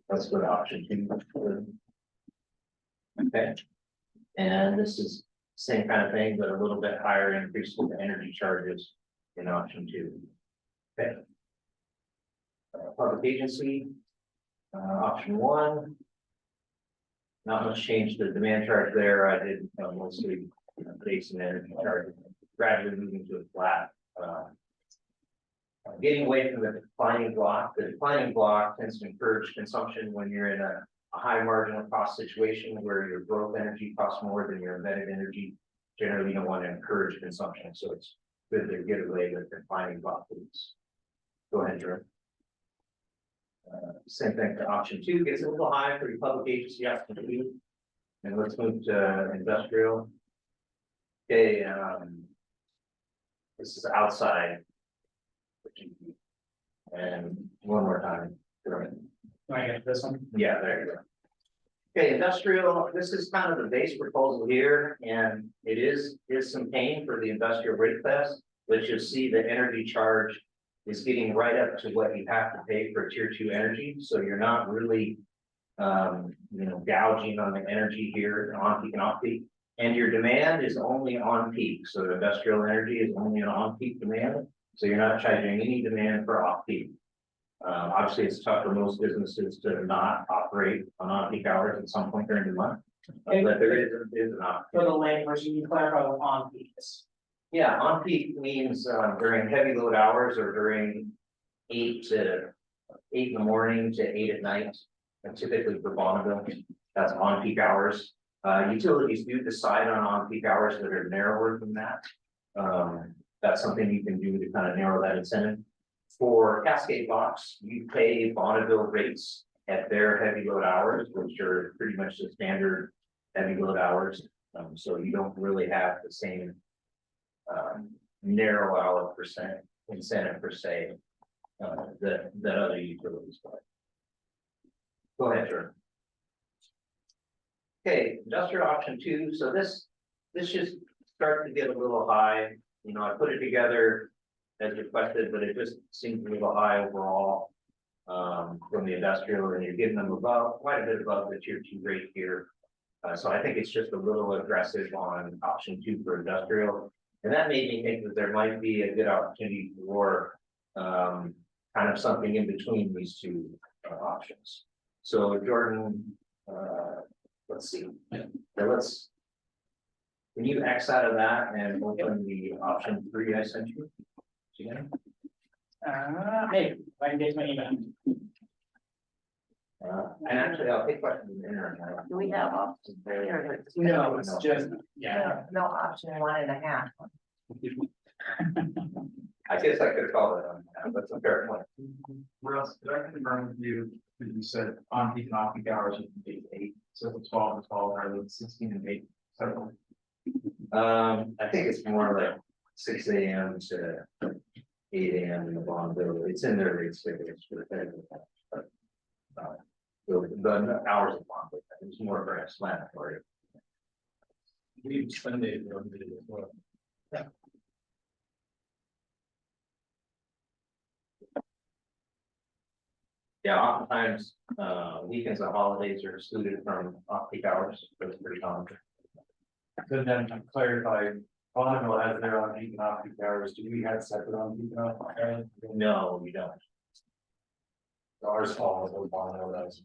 Let's go to option two. Okay. And this is same kind of thing, but a little bit higher increase in the energy charges in option two. Okay. Public agency, option one. Not much change to the demand charge there. I did mostly base and energy charge, gradually moving to a flat. Getting away from the declining block. The declining block tends to encourage consumption when you're in a high marginal cost situation where your growth energy costs more than your embedded energy. Generally, you don't want to encourage consumption, so it's good to get away with declining block foods. Go ahead, Drew. Same thing for option two, gets a little high for your public agency option two. And let's move to industrial. Okay, this is outside. And one more time. I get this one. Yeah, there you go. Okay, industrial, this is kind of the base proposal here, and it is some pain for the industrial rate class, but you'll see the energy charge is getting right up to what you have to pay for tier two energy, so you're not really gouging on the energy here on peak and off peak. And your demand is only on peak, so industrial energy is only an on peak demand, so you're not charging any demand for off peak. Obviously, it's tough for most businesses to not operate on peak hours at some point during the month, but there is an option. For the lane version, you clarify what on peak is. Yeah, on peak means during heavy load hours or during 8 in the morning to 8 at night, and typically for Bonneville, that's on peak hours. Utilities do decide on peak hours that are narrower than that. That's something you can do to kind of narrow that incentive. For Cascade Box, you pay Bonneville rates at their heavy load hours, which are pretty much the standard heavy load hours. So you don't really have the same narrow hour percent incentive per se that other utilities do. Go ahead, Jordan. Okay, industrial option two. So this just starts to get a little high. I put it together as requested, but it just seems a little high overall from the industrial, and you're getting them above, quite a bit above the tier two rate here. So I think it's just a little aggressive on option two for industrial. And that made me think that there might be a good opportunity for kind of something in between these two options. So Jordan, let's see. Can you X out of that and open the option 3 I sent you? Maybe, if I can get to my email. And actually, I'll take questions in the interim. Do we have options there? Or No, it's just, yeah. No option 1.5. I guess I could have called it on that, that's a fair point. Russ, did I confirm with you, because you said on peak and off peak hours, you can be 8, so the 12 and 12 are the 16 and 8. So I think it's more like 6 a.m. to 8 a.m. in the Bonneville. It's in their rate figures for the federal tax, but the hours of Bonneville, it's more of an explanatory. we Sunday, as well. Yeah, oftentimes, weekends and holidays are excluded from off-peak hours, that's pretty common. So then to clarify, Bonneville has their own economic hours, do we have separate on economic hours? No, we don't. Ours follows what Bonneville does.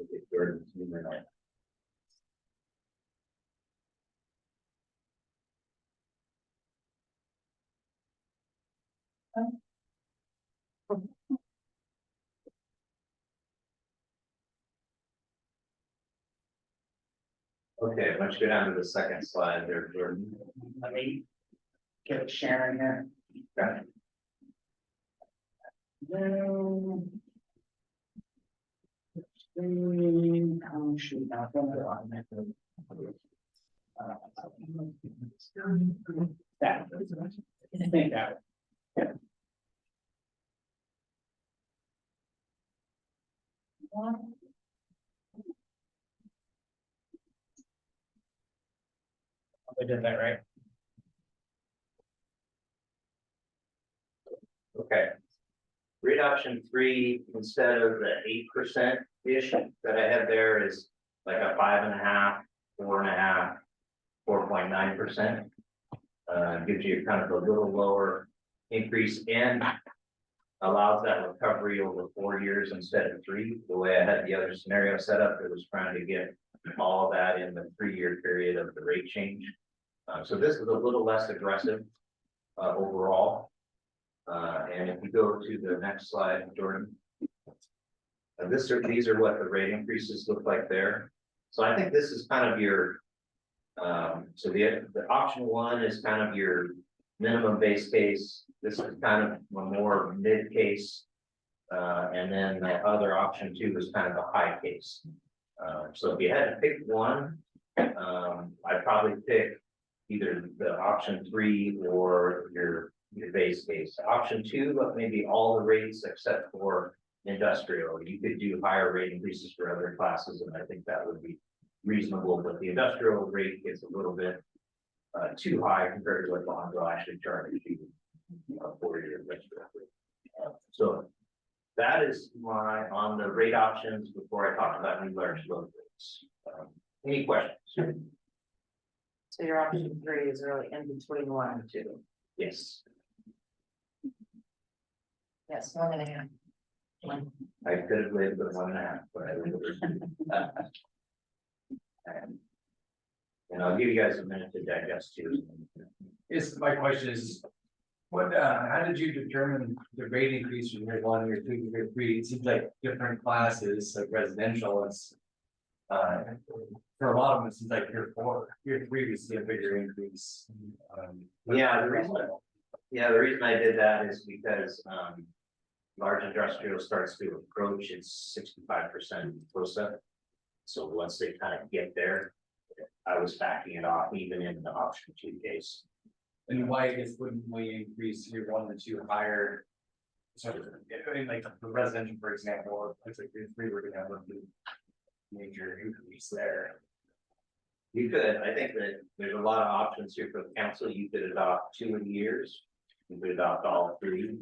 Okay, Jordan, you may not. Okay, let's go down to the second slide there, Jordan. Let me get Sharon here. Okay. Oh, shoot, now, I'm gonna go on that. That. I think that. I did that right. Okay. Rate option 3, instead of the 8%-ish that I had there is like a 5.5, 4.5, 4.9%. Gives you kind of a little lower increase and allows that recovery over 4 years instead of 3. The way I had the other scenario set up, it was trying to get all of that in the 3-year period of the rate change. So this is a little less aggressive overall. And if you go to the next slide, Jordan. These are what the rate increases look like there. So I think this is kind of your, so the option 1 is kind of your minimum base case. This is kind of a more mid case. And then the other option 2 is kind of a high case. So if you had to pick one, I'd probably pick either the option 3 or your base case. Option 2, but maybe all the rates except for industrial. You could do higher rate increases for other classes, and I think that would be reasonable, but the industrial rate gets a little bit too high compared to what Bonneville actually charges you for your industrial rate. So that is my on the rate options before I talk about new large load rates. Any questions? So your option 3 is really in between 1 and 2. Yes, Yes, 1.5. I could have lived with 1.5, but I would. And I'll give you guys a minute to digest too. My question is, how did you determine the rate increase from year 1, year 2, year 3? It seems like different classes, like residential, it's. For a lot of them, it seems like year 4, year 3, we see a bigger increase. Yeah, the reason I did that is because, large industrial starts to approach its 65% close up. So once they kind of get there, I was backing it off even in the option 2 case. And why, I guess, wouldn't we increase year 1 and 2 higher? So, I mean, like the residential, for example, it's like year 3, we're gonna have a major increase there. You could, I think that there's a lot of options here for the council. You could adopt 2 years. You could adopt all 3.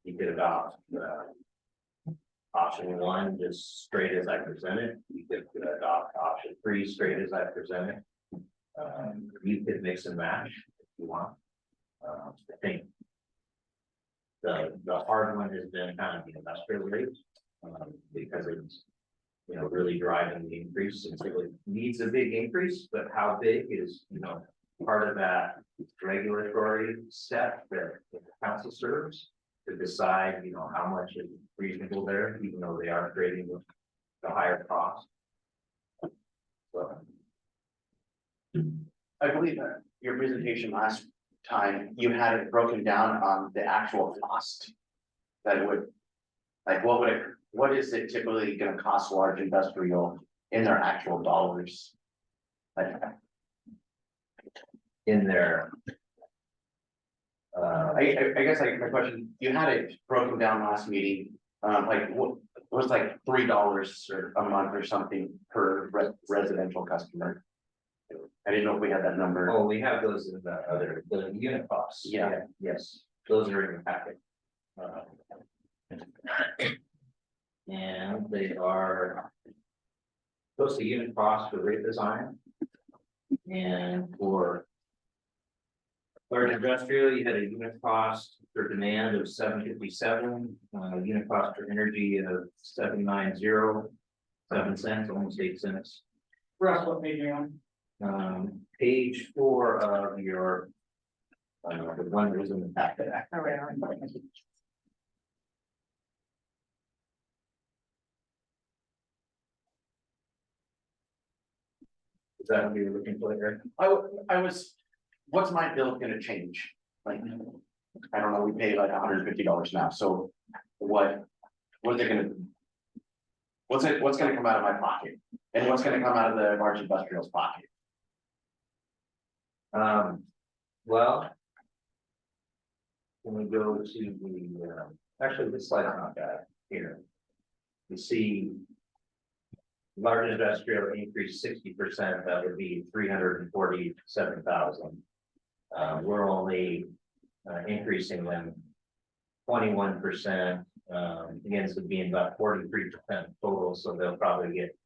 You could adopt option 1 just straight as I presented. You could adopt option 3 straight as I presented. You could mix and match if you want. I think the hard one has been kind of the industrial rate because it's really driving the increase. And so it needs a big increase, but how big is part of that regulatory step that the council serves to decide, how much is reasonable there, even though they are creating the higher cost. So. I believe that your presentation last time, you had it broken down on the actual cost. That it would, like, what is it typically gonna cost large industrial in their actual dollars? Like, In there. I guess my question, you had it broken down last meeting, like what, it was like $3 or a month or something per residential customer. I didn't know if we had that number. Oh, we have those in the unit costs. Yeah. Yes, those are in the packet. they are. Close to unit cost for rate design. And for. Large industrial, you had a unit cost for demand of $7.57, unit cost for energy of $7.907, almost 8 cents. Russ, what page are you on? Page 4 of your. The one that was in the packet. All right. Is that what you were looking for there? I was, what's my bill gonna change? Like, I don't know, we pay like $150 now, so what are they gonna? What's gonna come out of my pocket? And what's gonna come out of the large industrial's pocket? Well. When we go to the, actually, this slide's not bad here. You see. Large industrial increased 60%, that would be 347,000. We're only increasing them 21%, again, so being about 43% total, so they'll probably get,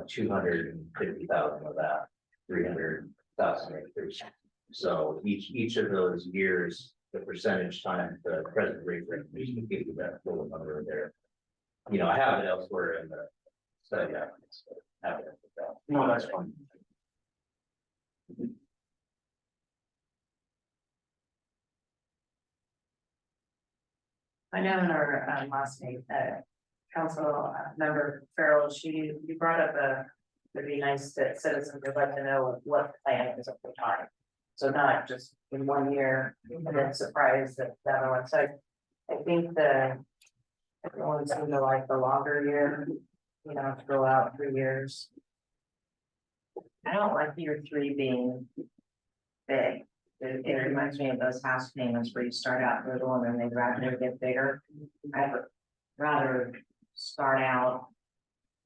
250,000 of that, 300,000 increase. So each of those years, the percentage times the present rate increase will give you that total number there. I have it elsewhere in the study. No, that's fine. I know in our last meeting, council member Farrell, you brought up it'd be nice that citizens would like to know what the plan is over time. So not just in 1 year, and then surprised that the other one, so I think everyone seemed to like the longer year, to go out 3 years. I don't like year 3 being big. It reminds me of those house payments where you start out little and then they gradually get bigger. I'd rather start out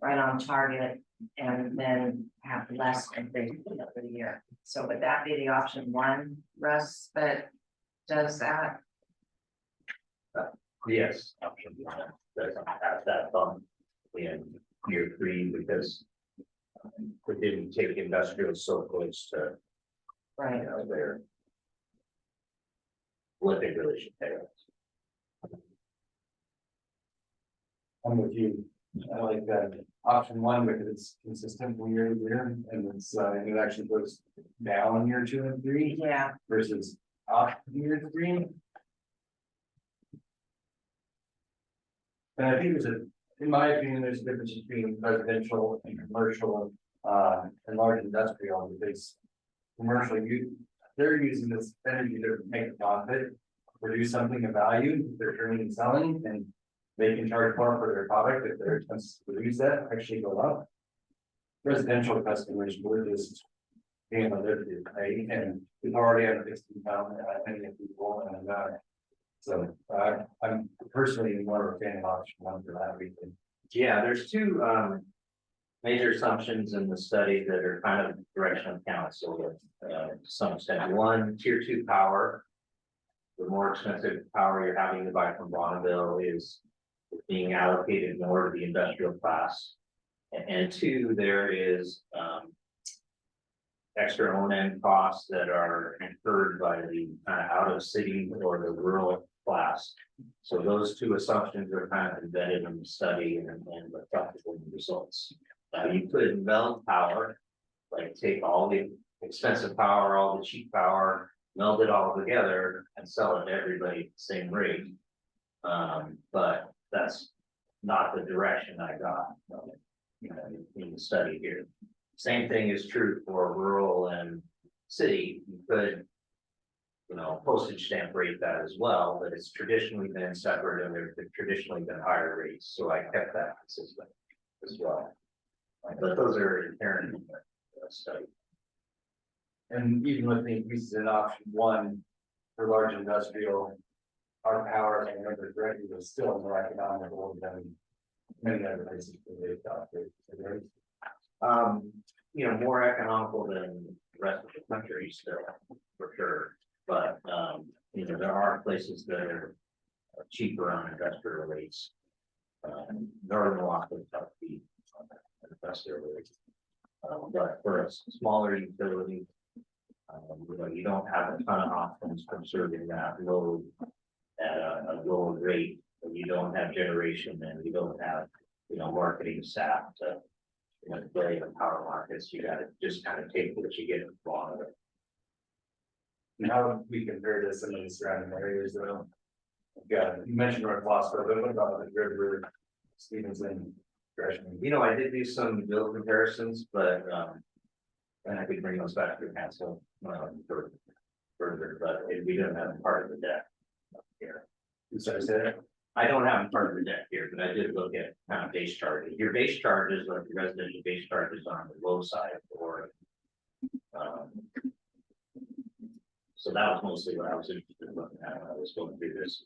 right on target and then have less increase over the year. So would that be the option 1, Russ, that does that? Yes, option 1 doesn't have that bump in year 3 because. We didn't take industrial so close to. Right. Their. What they really should pay us. I'm with you. I like that option 1 because it's consistent from year to year and it actually goes down year 2 and 3 Yeah. versus up year 3. And I think in my opinion, there's a difference between residential and commercial, and large industrial, because commercial, they're using this energy to make a profit, produce something of value, they're turning and selling, and they can charge more for their product if their expenses to produce that actually go up. Residential customers, we're just being a limited pay, and we've already had a fixed income, and I think if people, and so I'm personally more of a fan of option 1 for that reason. Yeah, there's 2 major assumptions in the study that are kind of direction of council to some extent. 1, tier 2 power. The more expensive power you're having to buy from Bonneville is being allocated more to the industrial class. And 2, there is extra O&M costs that are incurred by the kind of out of city or the rural class. So those 2 assumptions are kind of embedded in the study and reflected in the results. You could meld power, like take all the expensive power, all the cheap power, meld it all together and sell it to everybody at the same rate. But that's not the direction I got, in the study here. Same thing is true for rural and city. You could, postage stamp rate that as well, but it's traditionally been separate and there've traditionally been higher rates. So I kept that consistent as well. But those are inherent in the study. And even with the increases in option 1 for large industrial, our power, if I remember correctly, was still more economical than many other places that they've adopted. More economical than the rest of the country still, for sure. But, there are places that are cheaper on industrial rates. Northern Walk with tough feet. That's their way. But for a smaller utility. You don't have a ton of options for serving that load at a lower rate, and you don't have generation, and you don't have, marketing staff to, play the power markets. You gotta just kind of take what you get along with it. And how would we compare to some of the surrounding areas though? Yeah, you mentioned North Bosco, but what about the River, Stevenson, Gresham? I did do some bill comparisons, but, and I could bring those back to council, for further, but we don't have part of the deck here. So I said, I don't have part of the deck here, but I did look at kind of base charges. Your base charges, like your residential base charges on the low side or. So that was mostly what I was interested in looking at when I was going through this.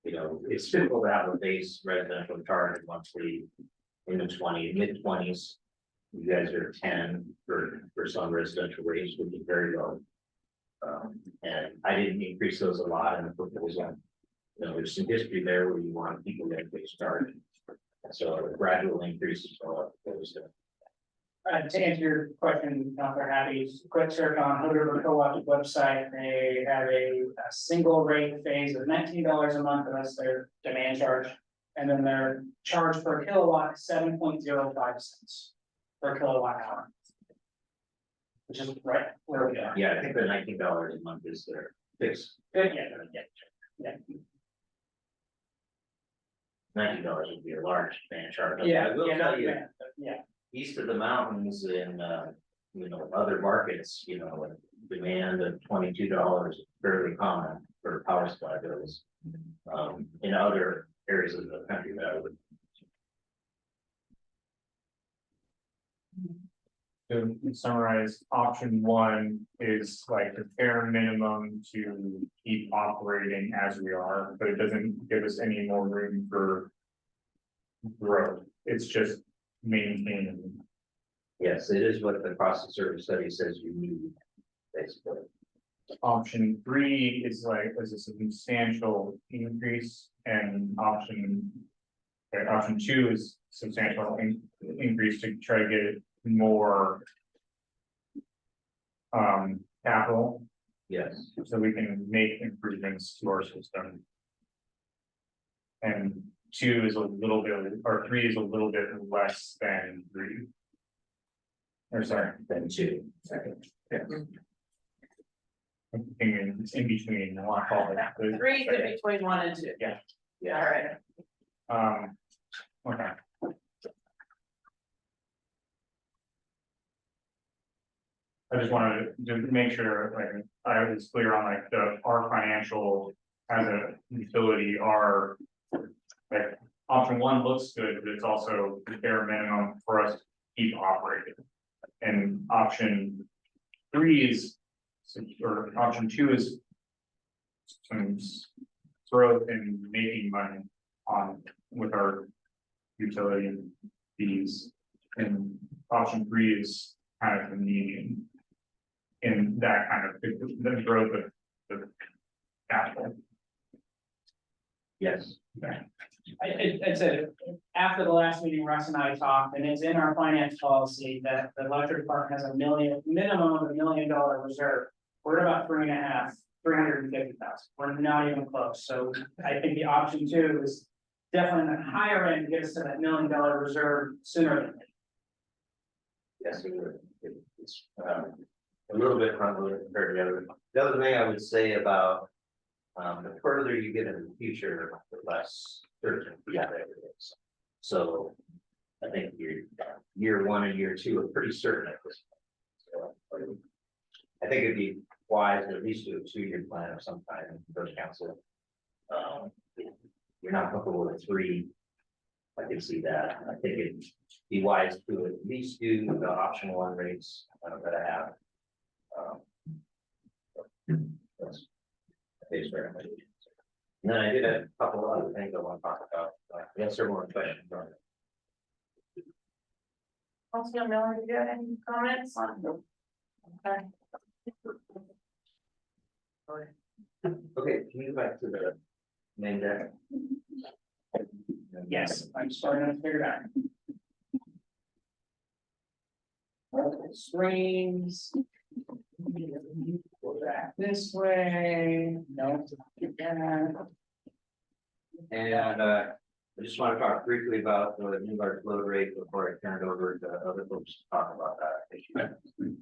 It's typical to have a base residential charge monthly in the mid-20s. You guys are 10 for some residential rates, which is very low. And I didn't increase those a lot in the proposal. There's some history there where you want people to get base charge. So a gradual increase is all opposed to. To answer your question, Dr. Happy, quick search on Hood River Co-op's website, they have a single rate phase of $19 a month, that's their demand charge. And then their charge per kilowatt is 7.05 cents per kilowatt hour. Which is right where we are. Yeah, I think the $19 a month is their fixed. Yeah. $19 would be a large demand charge. Yeah, I will yeah, tell you, yeah. east of the mountains in, other markets, demand of $22 is fairly common for power supply bills. In other areas of the country that I would. To summarize, option one is like the bare minimum to keep operating as we are, but it doesn't give us any more room for growth. It's just maintaining. Yes, it is what the cost of service study says you need, basically. Option three is a substantial increase, and option two is substantial increase to try to get it more capital. Yes. So we can make improvements to our system. And two is a little bit, or three is a little bit less than three. Or sorry, Than two. yeah. I'm thinking it's in between, I want to call it that. Three is between 1 and 2. Yeah. All right. Okay. I just wanted to make sure, like, I was clear on like our financial as a utility, our. Like, option one looks good, but it's also the bare minimum for us to keep operating. And option three is, or option two is some growth in making money on with our utility fees. And option three is kind of the median in that kind of the growth of the capital. Yes. Okay. I said, after the last meeting, Russ and I talked, and it's in our finance policy that the electric department has minimum of $1 million reserve. We're at about 3.5, 350,000. We're not even close. So I think the option two is definitely on the higher end, get us to that $1 million reserve sooner than later. Yes, it's a little bit front loaded compared to the other. The other thing I would say about the further you get in the future, the less certain it is. So I think year one and year two are pretty certain at this point. So I think it'd be wise to at least do a 2-year plan of some kind in first council. You're not comfortable with 3. I can see that. I think it'd be wise to at least do the option 1 rates that I have. That's base recommendation. And then I did a couple of other things I want to talk about. We have several more questions on it. Councilor Miller, do you have any comments on? Okay. Okay, can you go back to the main deck? Yes, I'm starting to figure it out. Multiple screens. Go back this way, no. And I just want to talk briefly about the new large load rate before I turn it over to other folks to talk about that issue.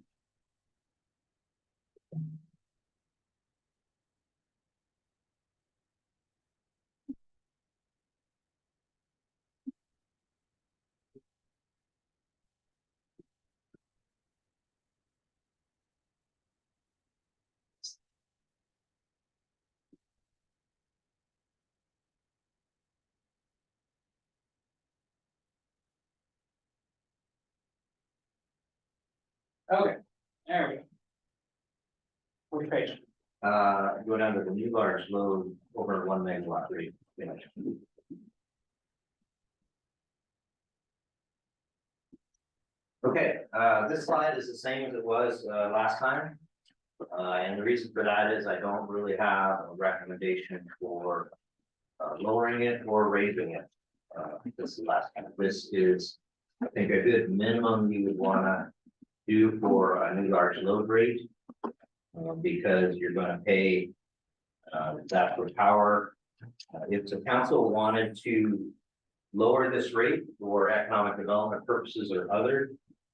Okay, there we go. Which page? Go down to the new large load over 1 megawatt rate. Okay, this slide is the same as it was last time. And the reason for that is I don't really have a recommendation for lowering it or raising it. This is last time. This is, I think, a good minimum you would wanna do for a new large load rate. Because you're gonna pay that for power. If the council wanted to lower this rate for economic development purposes or other,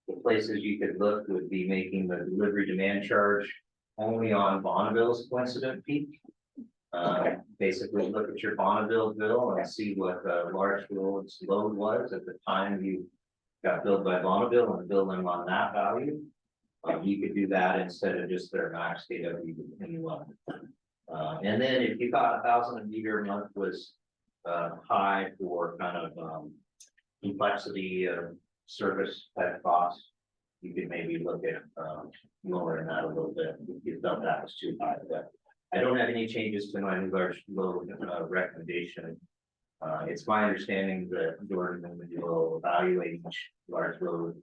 the places you could look would be making the delivery demand charge only on Bonneville's coincident peak. Basically look at your Bonneville bill and see what large load was at the time you got billed by Bonneville and bill them on that value. You could do that instead of just their max KW in one. And then if you thought 1,000 a meter a month was high for kind of complexity of service type costs, you could maybe look at lowering that a little bit if you felt that was too high. But I don't have any changes to my new large load recommendation. It's my understanding that Jordan will evaluate each large load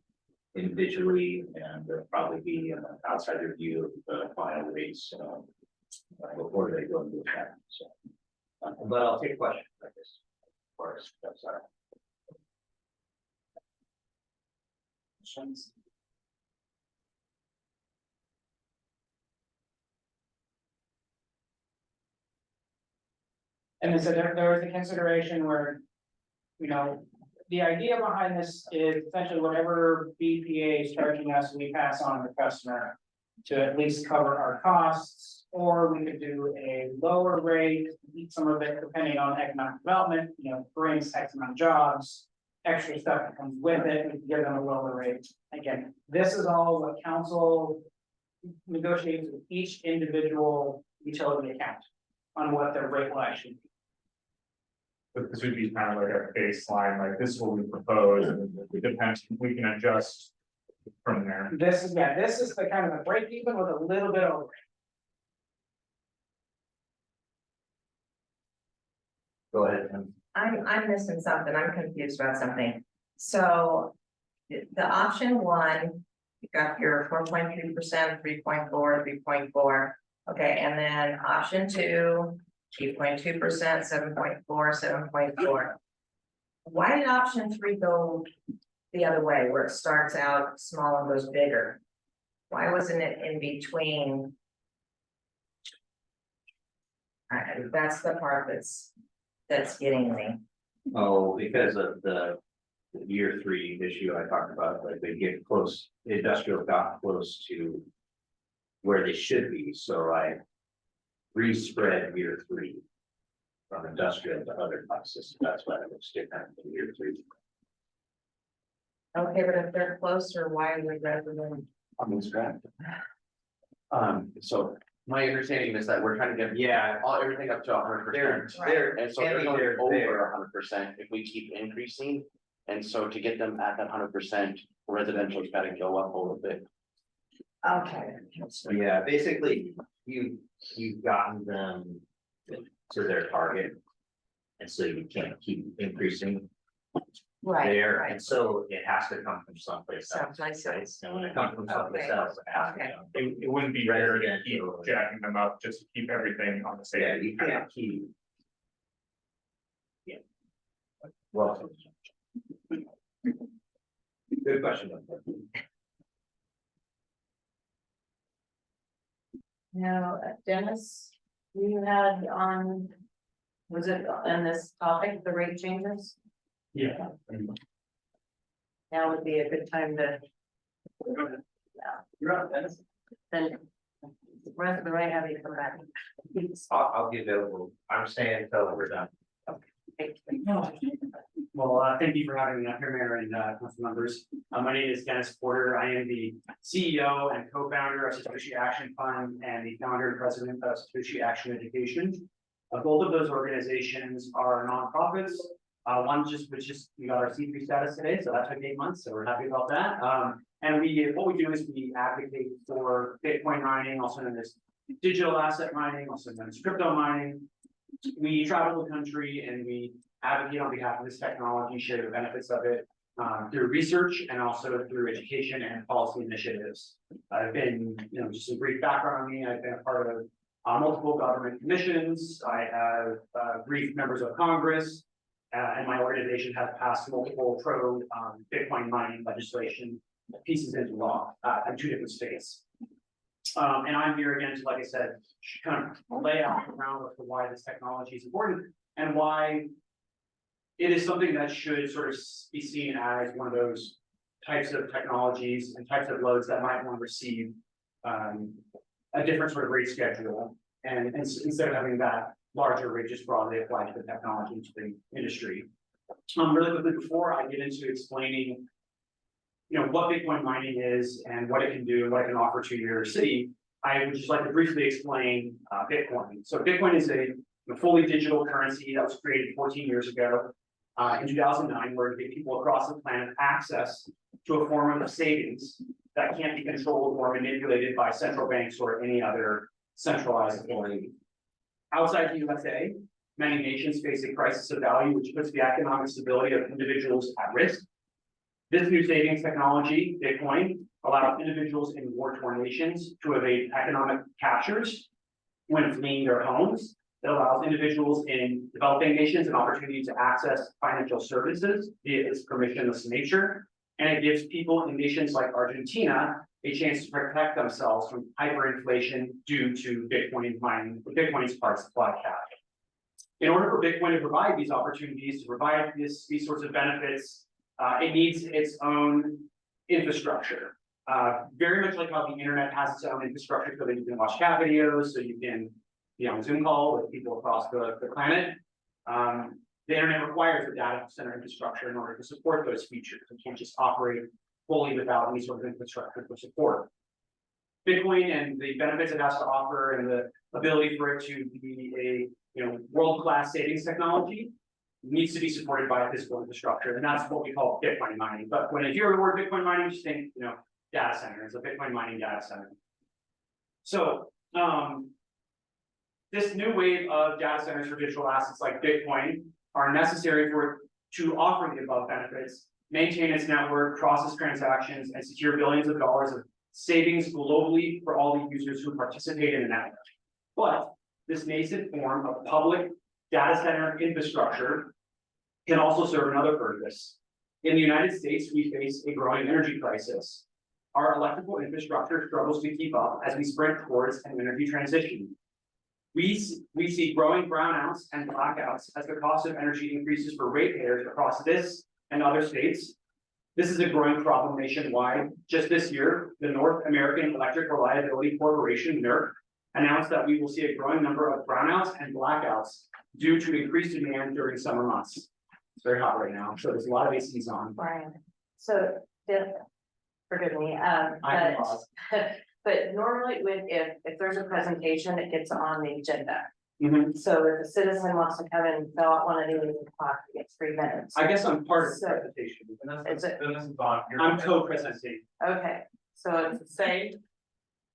individually and probably be an outside review of the final rates before they go into effect. So, but I'll take questions like this. Of course, that's all right. Questions? And then so there was a consideration where, you know, the idea behind this is essentially whatever BPA is charging us, we pass on to the customer to at least cover our costs, or we could do a lower rate, eat some of it depending on economic development, you know, brings X amount of jobs, extra stuff that comes with it, we can give them a lower rate. Again, this is all what council negotiates with each individual utility account on what their rate will actually be. But this would be kind of like a baseline, like this is what we propose, and it depends, we can adjust from there. This is, yeah, this is the kind of a break even with a little bit over. Go ahead, Tim. I'm missing something, I'm confused about something. So the option one, you got your 4.3%, 3.4, 3.4. Okay, and then option two, 2.2%, 7.4, 7.4. Why did option three go the other way, where it starts out small and goes bigger? Why wasn't it in between? That's the part that's getting me. Oh, because of the year 3 issue I talked about, like they get close, the industrial got close to where they should be, so I respread year 3 from industrial to other classes, that's why it looks different in year 3. Okay, but if they're closer, why would rather than? On this graph. So my understanding is that we're trying to get everything up to 100%. And so they're going over 100% if we keep increasing. And so to get them at that 100%, residential's got to go up a little bit. Okay. So yeah, basically, you've gotten them to their target. And so you can't keep increasing there, and so it has to come from someplace else. Someplace else. And when it comes from someplace else, it has to come. It wouldn't be fair to keep jacking them up, just to keep everything on the same. Yeah, you can't keep. Well. Good question. Now, Dennis, you had on, was it on this topic, the rate changes? Yeah. Now would be a good time to, You're up, Dennis. then, the rest of the way, have you come back? I'll be available. I'm staying until we're done. Well, thank you for having me up here, Mayor and council members. My name is Dennis Porter. I am the CEO and co-founder of Satoshi Action Fund and the founder and president of Satoshi Action Education. Both of those organizations are nonprofits. One we got our C3 status today, so that took 8 months, so we're happy about that. And what we do is we advocate for Bitcoin mining, also known as digital asset mining, also known as crypto mining. We travel the country and we advocate on behalf of this technology, share the benefits of it through research and also through education and policy initiatives. I've been, just a brief background on me, I've been a part of multiple government commissions. I have briefed members of Congress, and my organization has passed multiple pro Bitcoin mining legislation pieces into law in 2 different states. And I'm here again to, like I said, kind of lay out the groundwork for why this technology is important and why it is something that should sort of be seen as one of those types of technologies and types of loads that might want to receive a different sort of rate schedule. And instead of having that larger rate just broadly applied to the technology and to the industry. Really quickly, before I get into explaining what Bitcoin mining is and what it can do and what it can offer to your city, I would just like to briefly explain Bitcoin. So Bitcoin is a fully digital currency that was created 14 years ago in 2009, where it gave people across the planet access to a form of savings that can't be controlled or manipulated by central banks or any other centralized authority. Outside the USA, many nations face a crisis of value, which puts the economic stability of individuals at risk. This new savings technology, Bitcoin, allows individuals in war-torn nations to evade economic captures when fleeing their homes. It allows individuals in developing nations an opportunity to access financial services via its permissionless nature. And it gives people in nations like Argentina a chance to protect themselves from hyperinflation due to Bitcoin mining, Bitcoin's part supply cap. In order for Bitcoin to provide these opportunities, to provide these sorts of benefits, it needs its own infrastructure. Very much like how the internet has its own infrastructure so that you can watch cat videos, so you can be on Zoom call with people across the planet. The internet requires a data center infrastructure in order to support those features. It can't just operate fully without any sort of infrastructure for support. Bitcoin and the benefits it has to offer and the ability for it to be a world-class savings technology needs to be supported by a physical infrastructure, and that's what we call Bitcoin mining. But when you hear the word Bitcoin mining, just think, data center. It's a Bitcoin mining data center. So this new wave of data centers for digital assets like Bitcoin are necessary for it to offer the above benefits, maintain its network, process transactions, and secure billions of dollars of savings globally for all the users who participate in the network. But this nascent form of public data center infrastructure can also serve another purpose. In the United States, we face a growing energy crisis. Our electrical infrastructure struggles to keep up as we sprint towards an energy transition. We see growing brownouts and blackouts as the cost of energy increases for ratepayers across this and other states. This is a growing problem nationwide. Just this year, the North American Electric Reliability Corporation, NERC, announced that we will see a growing number of brownouts and blackouts due to increased demand during summer months. It's very hot right now, so there's a lot of ACs on. Brian, so, forgive me, I can pause. but normally if there's a presentation, it gets on the agenda. Mhm. So if a citizen wants to come and fill out one of these, it gets 3 minutes. I guess I'm part of the So- presentation. Is it? I'm co-presenting. Okay, so it's the same.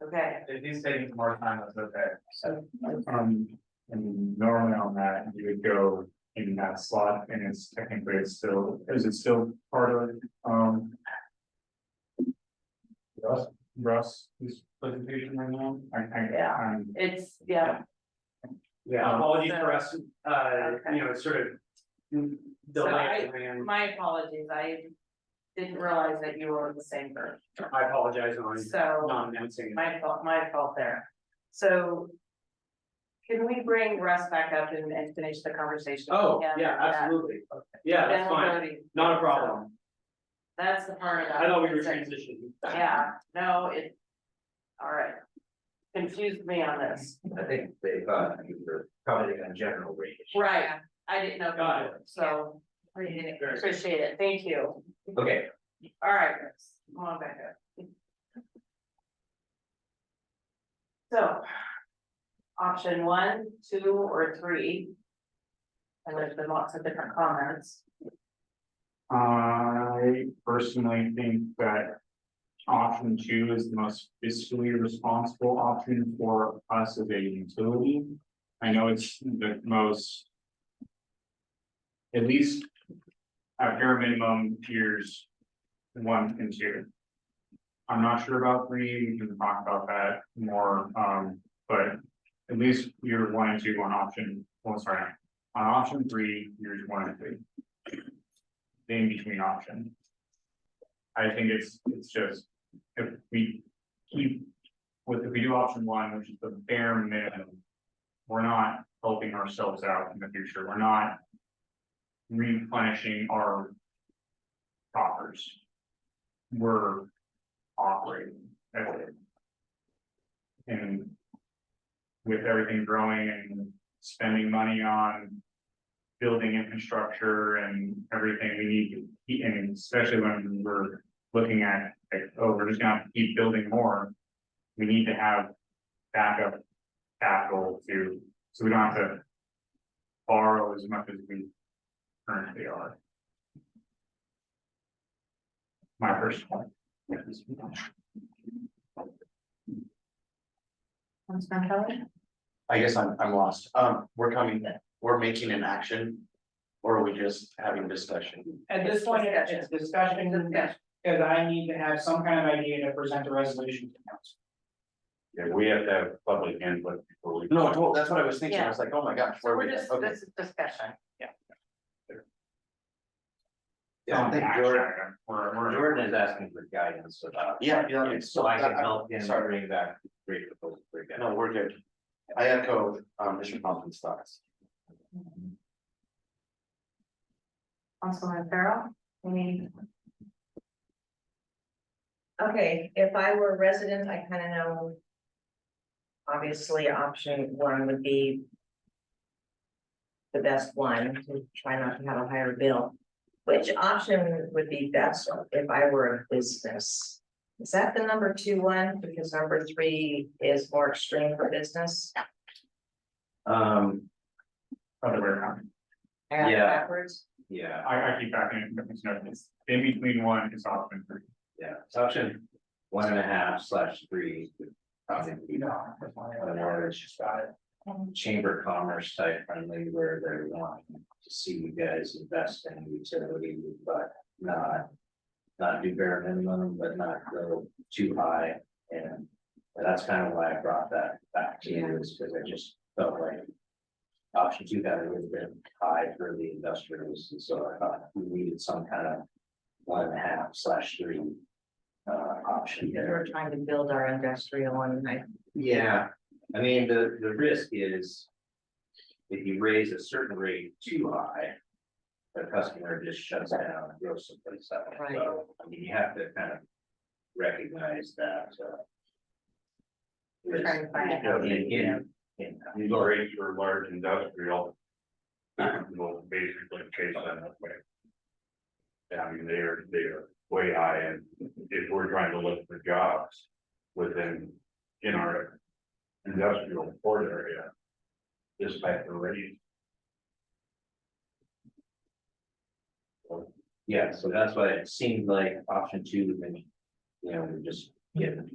Okay, If he's taking more time, that's okay. so, And normally on that, you would go in that slot and it's technically is it still part of, Russ's presentation right now? it's, yeah. Yeah, apologies for us, Okay. sort of So my apologies, I didn't realize that you were the same person. I apologize on So not announcing. my fault there. So can we bring Russ back up and finish the conversation? Oh, Yeah, yeah, absolutely. Yeah, Then that's we'll fine. go to- Not a problem. That's the part about. I thought we were consent. transitioning. Yeah, no, all right. Confused me on this. I think they thought you were commenting on general rate. Right, I didn't know. Got it. So appreciate it. Thank you. Okay, All right, Chris, come on back up. So. Option 1, 2, or 3. And there's been lots of different comments. I personally think that option 2 is the most fiscally responsible option for us as a utility. I know it's the most, at least at bare minimum, tiers 1 and 2. I'm not sure about 3, we can talk about that more, but at least year 1 and 2 on option, on option 3, years 1 and 3. The in between option. I think it's just, if we keep with, if we do option 1, which is the bare minimum, we're not helping ourselves out in the future. We're not replenishing our coffers. We're operating. And with everything growing and spending money on building infrastructure and everything we need to keep, and especially when we're looking at, like, oh, we're just gonna have to keep building more. We need to have backup capital so we don't have to borrow as much as we currently are. My first point. Councilman Kelly? I guess I'm lost. We're making an action. Or are we just having discussion? At this point, it's discussion, because I need to have some kind of idea to present a resolution to council. Yeah, we have to have public input before we. No, that's what I was thinking. I was like, oh my gosh, So where we're we just, okay. this is discussion. yeah, I think We're Jordan is asking for guidance about. Yeah, So I can help him sorry. bring back great proposal for you guys. No, we're good. I echo Mr. Compton's thoughts. Councilman Farrell? Any? Okay, if I were a resident, I kind of know. Obviously, option 1 would be. The best one, to try not to have a higher bill. Which option would be best if I were a business? Is that the number 2 one? Because number 3 is more extreme for business. other way around. And Yeah. backwards. Yeah, I keep backing it, it's notice. In between 1 is option 3. yeah, it's option 1.5/3. Probably be more just chamber of commerce type friendly where they're wanting to see you guys invest in utility, but not do bare minimum, but not go too high. And that's kind of why I brought that back to you, is because I just felt like option 2 got a little bit high for the industrials, and so I thought we needed some kind of 1.5/3 option We're there. trying to build our industrial one. Yeah, I mean, the risk is if you raise a certain rate too high, the customer just shuts down and goes someplace else. Right. So, I mean, you have to kind of recognize that. We're trying to find a In- These rates for large industrial. Will basically chase them that way. I mean, they're way high, and if we're trying to look for jobs within, in our industrial port area. This type of rate. Yeah, so that's why it seemed like option 2, then, we're just getting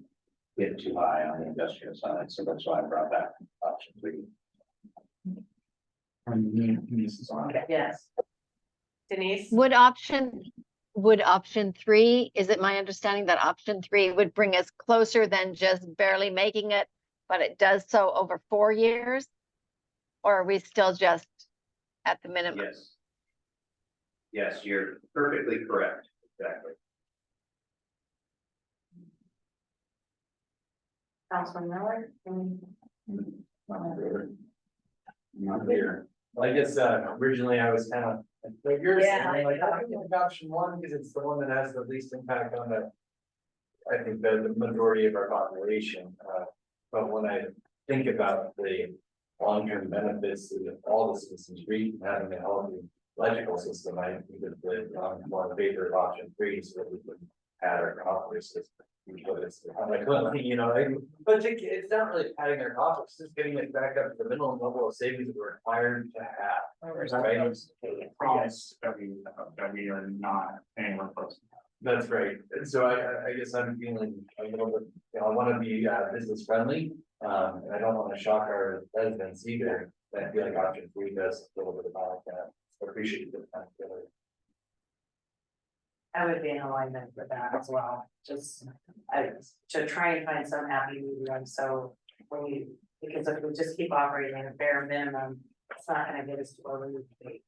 too high on the industrial side, so that's why I brought back option 3. Yes. Denise? Would option 3, is it my understanding that option 3 would bring us closer than just barely making it, but it does so over 4 years? Or are we still just at the minimum? Yes. Yes, you're perfectly correct, exactly. Councilman Miller? Not here. Well, I guess originally I was kind of like yours, Yeah. and I'm like, I think option one, because it's the one that has the least impact on the. I think the majority of our population, but when I think about the long-term benefits to all the citizens, having a healthy electrical system, I think that the more favor of option three, so that we can add our coffers system. Because I'm like, well, you know, but it's not really padding their coffers, it's just getting it back up to the minimum level of savings that we're required to have. Right? Promise that we are not anywhere close. That's right, and so I guess I'm feeling a little bit, you know, I wanna be business friendly, and I don't wanna shock our residents either. I feel like option three does a little bit about that, so appreciate the time together. I would be in alignment with that as well, just, to try and find some happy medium, so when you, because if we just keep operating at a bare minimum, it's not gonna get us to where we need to be.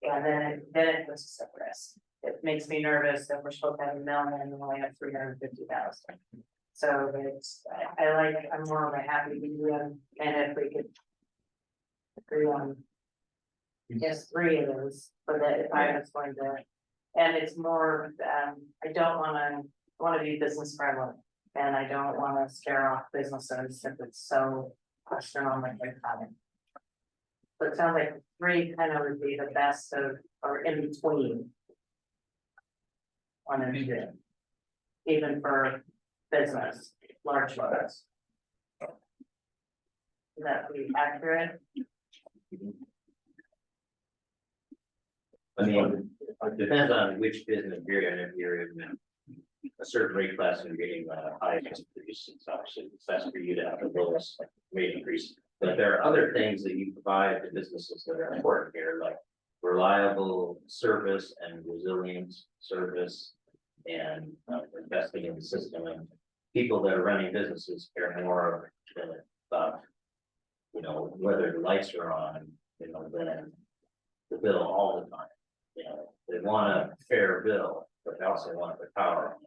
And then it puts us at risk. It makes me nervous that we're supposed to have $1 million and we only have 350,000. So it's, I'm more of a happy medium, and if we could agree on just 3 of those, but that if I was going to, and it's more, I don't wanna, I wanna be business friendly, and I don't wanna scare off businesses if it's so astronomically high. But it sounds like 3 kind of would be the best of, or in between. 1 and 2. Even for business, large business. Would that be accurate? I mean, it depends on which business you're in, if you're in a certain rate class and getting a high increase, it's obviously it's best for you to have the lowest rate increase. But there are other things that you provide to businesses that are important here, like reliable service and resilient service. And investing in the system, and people that are running businesses care more about, you know, whether the lights are on, you know, than the bill all the time. You know, they want a fair bill, but they also want the power.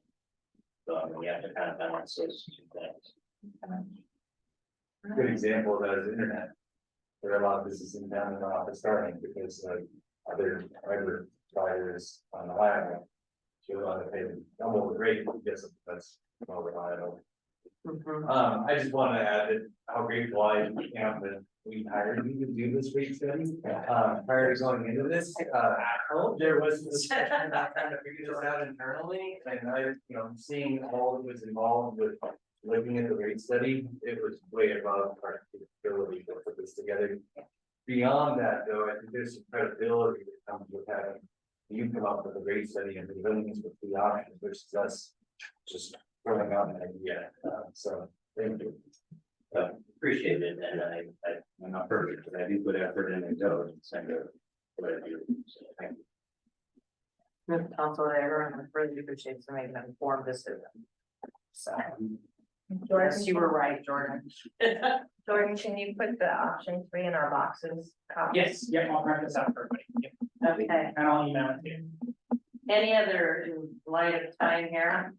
So I mean, we have to kind of balance those 2 things. Good example of that is internet. There are a lot of businesses in town that are not starting because other fiber providers on the line. You want to pay double the rate, because that's more reliable. I just want to add that how grateful I am that we hired you to do this rate study. Prior to going into this, there was this discussion about trying to figure this out internally, and seeing all that was involved with looking at the rate study, it was way above our capability to put this together. Beyond that, though, I think there's some credibility that comes with having you come up with a rate study and the willingness with the options versus us just throwing out an idea. So thank you. Appreciate it, and I'm not perfect, but I do put effort in and go and send it. What I do. So thank you. Council, everyone really appreciates to make an informed decision. So, Jordan, you were right, Jordan. Jordan, can you put the option 3 in our boxes? Yes, yeah, I'll print this out for everybody. Yep. Okay, And I'll email it to you. any other in light of time here?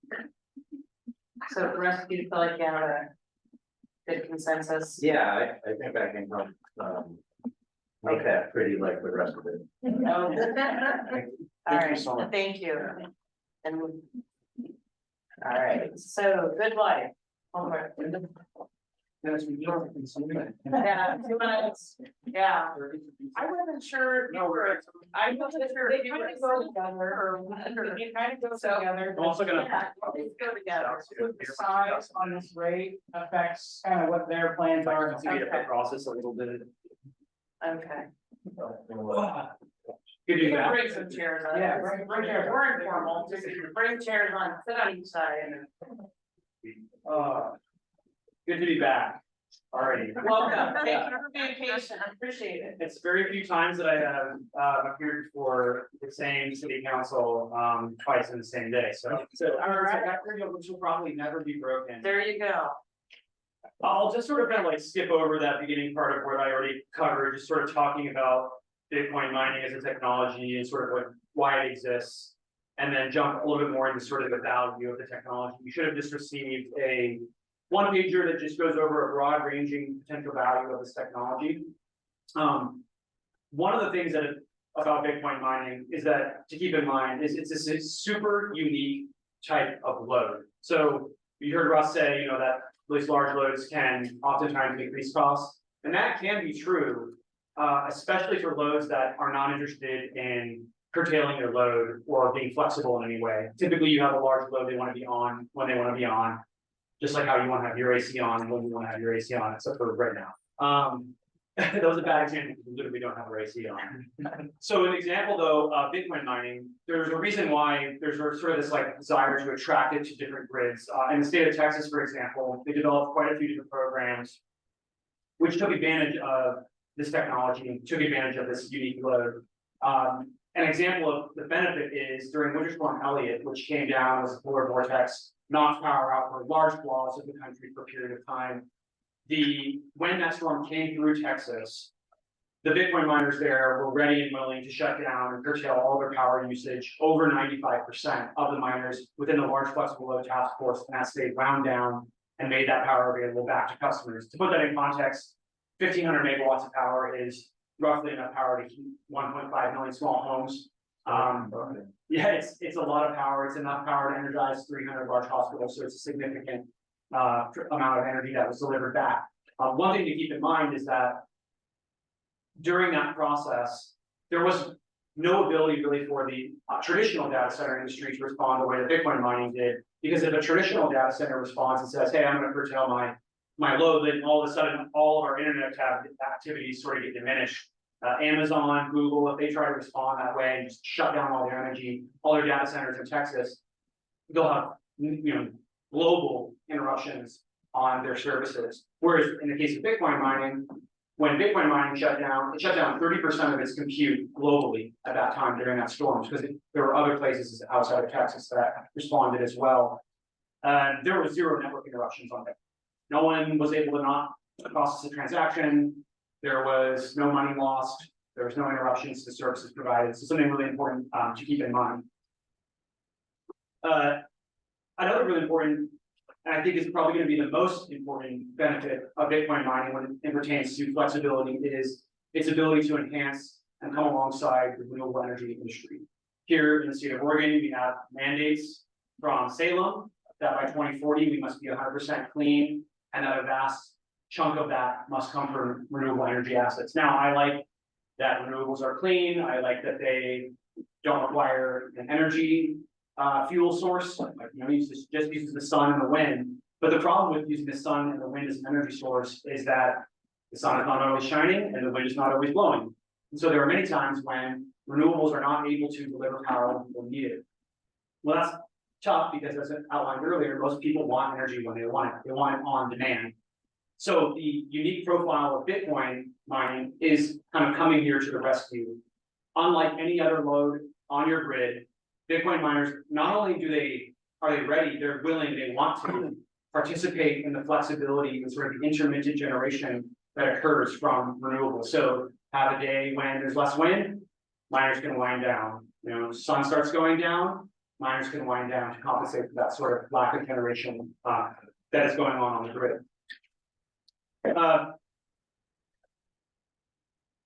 So the rest of you feel like you have a good consensus? Yeah, I think I can make that pretty like the rest of it. No. All right, so much. thank you. And. All right, so Goodlife. Homework. Yeah, 2 minutes, yeah. I wasn't sure if you were, I wasn't sure if you were go together or you kind of go together. I'm also gonna. Yeah, let's go together. The size on this rate affects kind of what their plans are. Okay. Process a little bit. Okay. Could do that. Bring some chairs on. Yeah, bring chairs. We're informal, just bring chairs on, sit on each side. Good to be back. Already. Welcome, thank you for being patient, I appreciate it. It's very few times that I have appeared for the same city council twice in the same day, so. All right, that video, which will probably never be broken. There you go. I'll just sort of kind of like skip over that beginning part of what I already covered, just sort of talking about Bitcoin mining as a technology and sort of what why it exists. And then jump a little bit more into sort of the value of the technology. You should have just received a one pager that just goes over a broad ranging potential value of this technology. One of the things about Bitcoin mining is that to keep in mind is it's a super unique type of load. So you heard Russ say, that these large loads can oftentimes increase costs, and that can be true, especially for loads that are not interested in curtailing their load or being flexible in any way. Typically, you have a large load they want to be on when they want to be on, just like how you want to have your AC on when you want to have your AC on, except for right now. That was a bad example because we literally don't have our AC on. So an example though, of Bitcoin mining, there's a reason why there's sort of this like desire to attract it to different grids. In the state of Texas, for example, they developed quite a few different programs which took advantage of this technology and took advantage of this unique load. An example of the benefit is during Winter Storm Elliott, which came down as a polar vortex, knocked power out for large swaths of the country for a period of time. When that storm came through Texas, the Bitcoin miners there were ready and willing to shut down and curtail all their power usage. Over 95% of the miners within the large flexible load task force in that state wound down and made that power available back to customers. To put that in context, 1,500 megawatts of power is roughly enough power to keep 1.5 million small homes. Yeah, it's a lot of power. It's enough power to energize 300 large hospitals, so it's a significant amount of energy that was delivered back. One thing to keep in mind is that during that process, there was no ability really for the traditional data center industry to respond the way that Bitcoin mining did, because if a traditional data center responds and says, hey, I'm going to curtail my load, then all of a sudden all of our internet activities sort of get diminished. Amazon, Google, if they try to respond that way and just shut down all their energy, all their data centers in Texas, they'll have global interruptions on their services. Whereas in the case of Bitcoin mining, when Bitcoin mining shut down, it shut down 30% of its compute globally at that time during that storm, because there were other places outside of Texas that responded as well. There was zero network interruptions on it. No one was able to not process a transaction. There was no money lost. There was no interruptions to services provided. So something really important to keep in mind. Another really important, and I think is probably going to be the most important benefit of Bitcoin mining when it pertains to flexibility is its ability to enhance and come alongside the renewable energy industry. Here in the state of Oregon, we have mandates from Salem that by 2040 we must be 100% clean, and that a vast chunk of that must come from renewable energy assets. Now, I like that renewables are clean. I like that they don't require an energy fuel source, like just uses the sun and the wind. But the problem with using the sun and the wind as an energy source is that the sun is not always shining and the wind is not always blowing. And so there are many times when renewables are not able to deliver power when people need it. Well, that's tough because, as I outlined earlier, most people want energy when they want it. They want it on demand. So the unique profile of Bitcoin mining is kind of coming here to the rescue. Unlike any other load on your grid, Bitcoin miners, not only are they ready, they're willing, they want to participate in the flexibility and sort of the intermittent generation that occurs from renewables. So have a day when there's less wind, miners can wind down. Sun starts going down, miners can wind down to compensate for that sort of lack of generation that is going on the grid.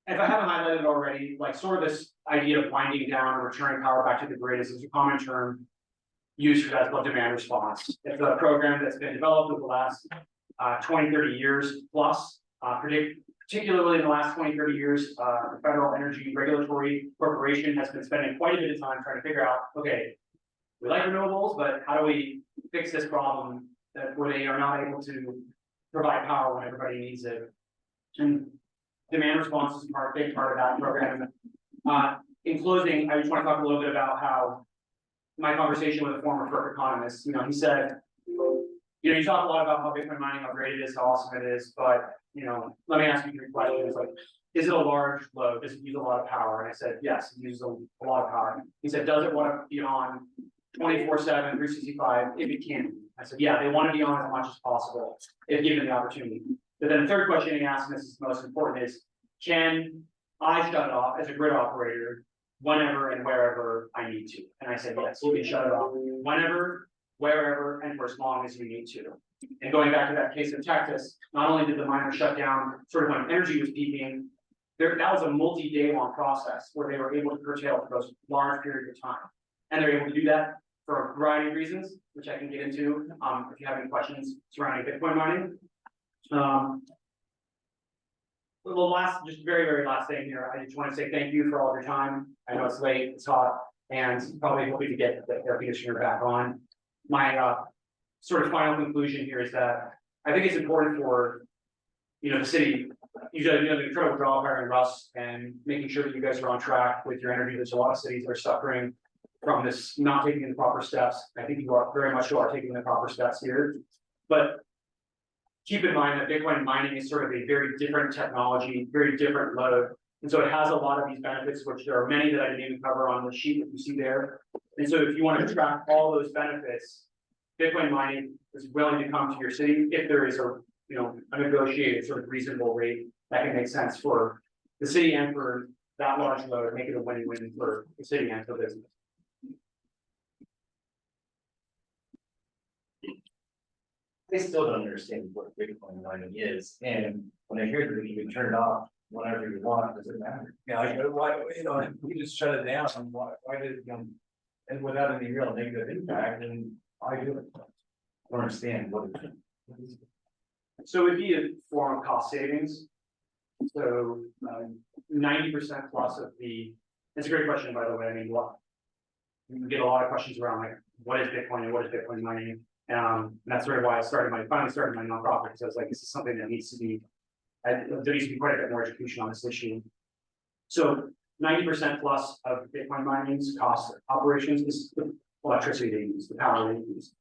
If I haven't highlighted already, like sort of this idea of winding down or returning power back to the grid is a common term used for that demand response. It's a program that's been developed over the last 20, 30 years plus, particularly in the last 20, 30 years, the Federal Energy Regulatory Corporation has been spending quite a bit of time trying to figure out, okay, we like renewables, but how do we fix this problem where they are not able to provide power when everybody needs it? And demand response is a big part of that program. In closing, I just want to talk a little bit about how my conversation with a former FERC economist, he said, you talk a lot about how Bitcoin mining, how great it is, how awesome it is, but, let me ask you 3 questions. Like, is it a large load? Does it use a lot of power? And I said, yes, it uses a lot of power. He said, does it want to be on 24/7, 365, if it can? I said, yeah, they want to be on as much as possible, if given the opportunity. But then the third question he asked, and this is the most important, is can I shut it off as a grid operator whenever and wherever I need to. And I said, yes, you can shut it off whenever, wherever, and for as long as you need to. And going back to that case of Texas, not only did the miner shut down sort of when energy was peaking, that was a multi-day long process where they were able to curtail for those large periods of time. And they're able to do that for a variety of reasons, which I can get into, if you have any questions surrounding Bitcoin mining. The last, just very last thing here, I just want to say thank you for all of your time. I know it's late, it's hot, and probably hoping to get the air conditioner back on. My sort of final conclusion here is that I think it's important for, the city, the incredible job hiring Russ and making sure that you guys are on track with your energy. There's a lot of cities that are suffering from this, not taking the proper steps. I think you are very much taking the proper steps here, but keep in mind that Bitcoin mining is sort of a very different technology, very different load. And so it has a lot of these benefits, which there are many that I didn't even cover on the sheet that you see there. And so if you want to track all those benefits, Bitcoin mining is willing to come to your city if there is a negotiated sort of reasonable rate that can make sense for the city and for that large load, make it a win-win for the city and for business. They still don't understand what Bitcoin mining is, and when I hear that you can turn it off whenever you want, does it matter? Yeah, like, why, we just shut it down, and why did, and without any real negative impact, and I do it. I don't understand what it is. So it'd be a form of cost savings. So 90% plus of it's a great question, by the way. I mean, you get a lot of questions around like, what is Bitcoin and what is Bitcoin mining? And that's sort of why I finally started my nonprofit, because I was like, this is something that needs to be, there needs to be quite a bit more education on this issue. So 90% plus of Bitcoin mining's cost operations is the electricity they use, the power they use.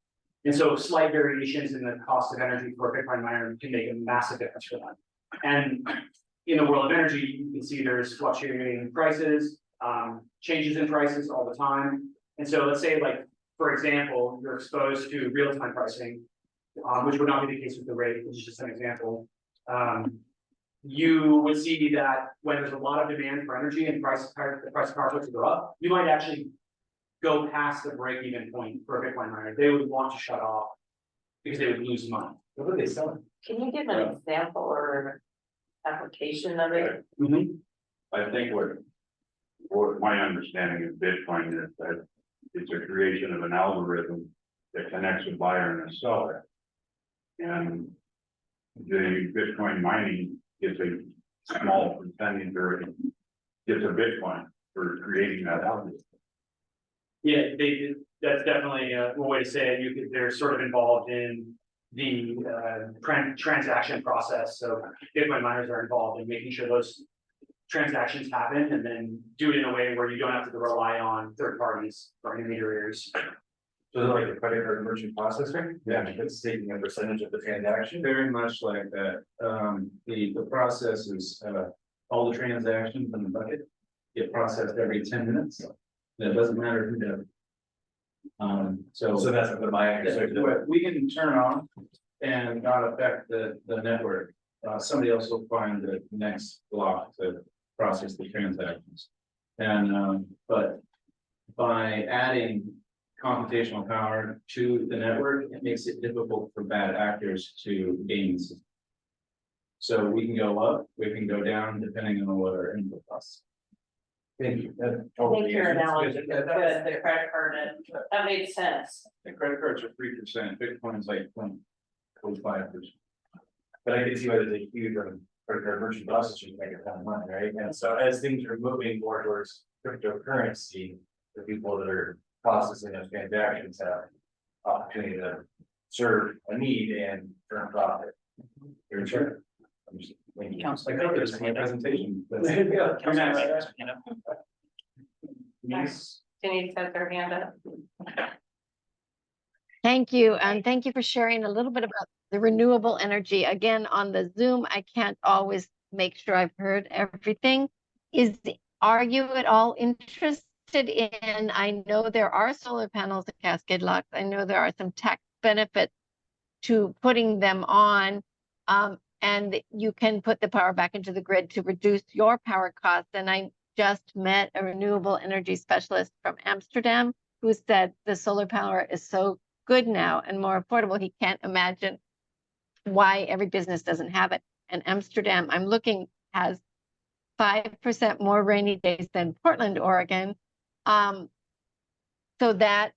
And so slight variations in the cost of energy for a Bitcoin miner can make a massive difference for them. And in the world of energy, you can see there's fluctuating prices, changes in prices all the time. And so let's say, like, for example, you're exposed to real-time pricing, which would not be the case with the rate, which is just an example. You would see that when there's a lot of demand for energy and the price of power starts to go up, you might actually go past the break-even point for a Bitcoin miner. They would want to shut off because they would lose money. What are they selling? Can you give an example or application of it? I think what my understanding of Bitcoin is that it's a creation of an algorithm that connects a buyer and a seller. And the Bitcoin mining gets a small percentage or gets a Bitcoin for creating that algorithm. Yeah, that's definitely a way to say it. They're sort of involved in the transaction process. So Bitcoin miners are involved in making sure those transactions happen and then do it in a way where you don't have to rely on third parties or intermediaries. So like a credit card merchant processor? Yeah, it's taking a percentage of the transaction. Very much like that. The process is, all the transactions in the bucket get processed every 10 minutes. It doesn't matter who does it. So that's what the buyer. We can turn on and not affect the network. Somebody else will find the next block to process the transactions. And, but by adding computational power to the network, it makes it difficult for bad actors to gain the system. So we can go up, we can go down, depending on what our input costs. Thank you. I think your analogy is good, the credit card, that made sense. The credit cards are 3%, Bitcoin's like 25%. But I can see why there's a huge credit card merchant processors make a ton of money, right? And so as things are moving more towards cryptocurrency, the people that are processing those transactions have opportunity to serve a need and earn profit. You're sure? Thank you. I covered this in my presentation. Yes. Denise has her hand up. Thank you, and thank you for sharing a little bit about the renewable energy. Again, on the Zoom, I can't always make sure I've heard everything. Are you at all interested in, I know there are solar panels at Cascade Locks. I know there are some tax benefits to putting them on, and you can put the power back into the grid to reduce your power costs. And just met a renewable energy specialist from Amsterdam who said the solar power is so good now and more affordable. He can't imagine why every business doesn't have it. And Amsterdam, I'm looking, has 5% more rainy days than Portland, Oregon. So that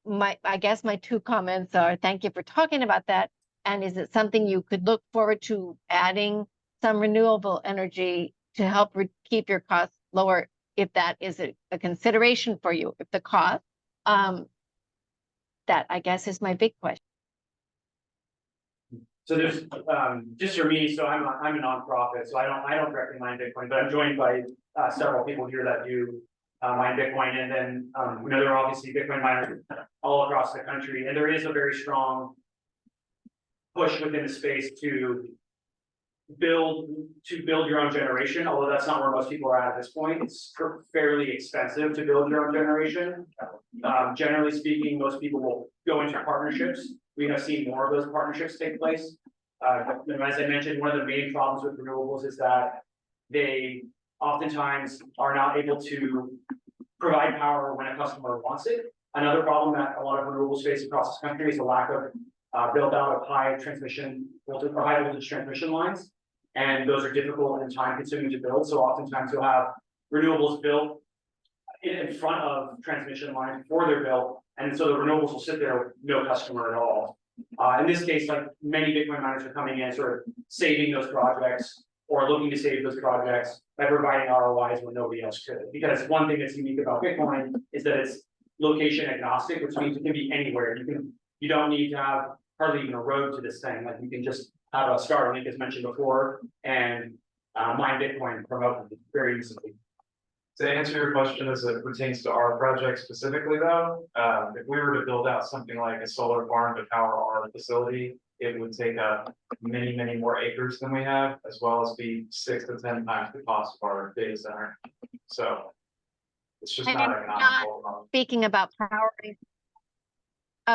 I guess my two comments are, thank you for talking about that. And is it something you could look forward to adding some renewable energy to help keep your costs lower, if that is a consideration for you, if the cost, that I guess is my big question. So there's, just for me, so I'm a nonprofit, so I don't recommend Bitcoin, but I'm joined by several people here that do mine Bitcoin, and then you know, there are obviously Bitcoin miners all across the country, and there is a very strong push within the space to build your own generation, although that's not where most people are at this point. It's fairly expensive to build your own generation. Generally speaking, most people will go into partnerships. We have seen more of those partnerships take place. And as I mentioned, one of the main problems with renewables is that they oftentimes are not able to provide power when a customer wants it. Another problem that a lot of renewables face across this country is the lack of build out of high transmission voltage or high voltage transmission lines. And those are difficult and time consuming to build. So oftentimes you'll have renewables built in front of transmission lines before they're built. And so the renewables will sit there with no customer at all. In this case, like many Bitcoin miners are coming in, sort of saving those projects or looking to save those projects by providing ROIs when nobody else could. Because one thing that's unique about Bitcoin is that it's location agnostic, which means it can be anywhere. You don't need to have hardly even a road to this thing. Like you can just have a Starlink, as mentioned before, and mine Bitcoin and promote it very easily. To answer your question as it pertains to our project specifically though, if we were to build out something like a solar farm to power our facility, it would take up many, many more acres than we have, as well as be 6 to 10 times the cost of our data center. So it's just not economical. Speaking about powering,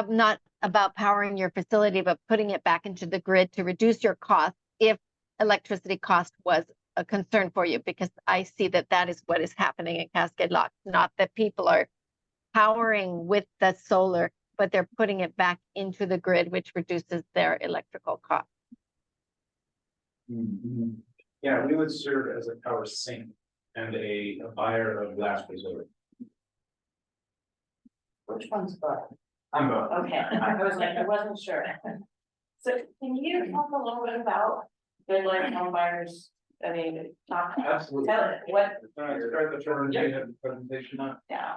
not about powering your facility, but putting it back into the grid to reduce your cost if electricity cost was a concern for you, because I see that that is what is happening at Cascade Locks, not that people are powering with the solar, but they're putting it back into the grid, which reduces their electrical cost. Yeah, we would serve as a power sink and a buyer of last resort. Which one's both? I'm both. Okay, I wasn't sure. So can you talk a little bit about Goodlife Homebuyers? I mean, talk. Absolutely. Tell it, what, Start the presentation up. yeah.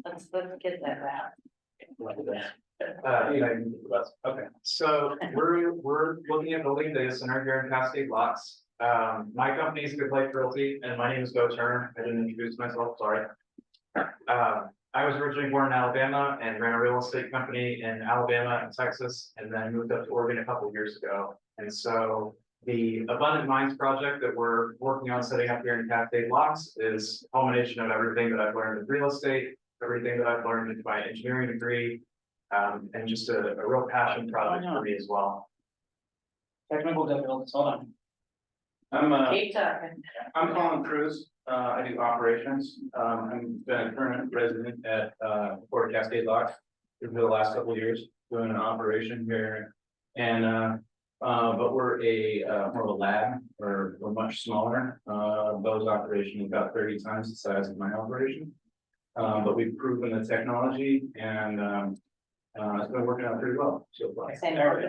Let's get that out. Okay, so we're looking at building a data center here in Cascade Locks. My company is Goodlife Realty, and my name is Bo Turner. I didn't introduce myself, sorry. I was originally born in Alabama and ran a real estate company in Alabama and Texas, and then moved up to Oregon a couple of years ago. And so the Abundant Minds project that we're working on setting up here in Cascade Locks is a culmination of everything that I've learned in real estate, everything that I've learned in my engineering degree, and just a real passion project for me as well. Technical difficulties, hold on. Keep talking. I'm Colin Cruz. I do operations. I'm been a current resident at Fort Cascade Locks for the last couple of years, doing an operation here. And but we're more of a lab, or we're much smaller. Bo's operation is about 30 times the size of my operation. But we've proven the technology, and it's been working out pretty well so far. Same company?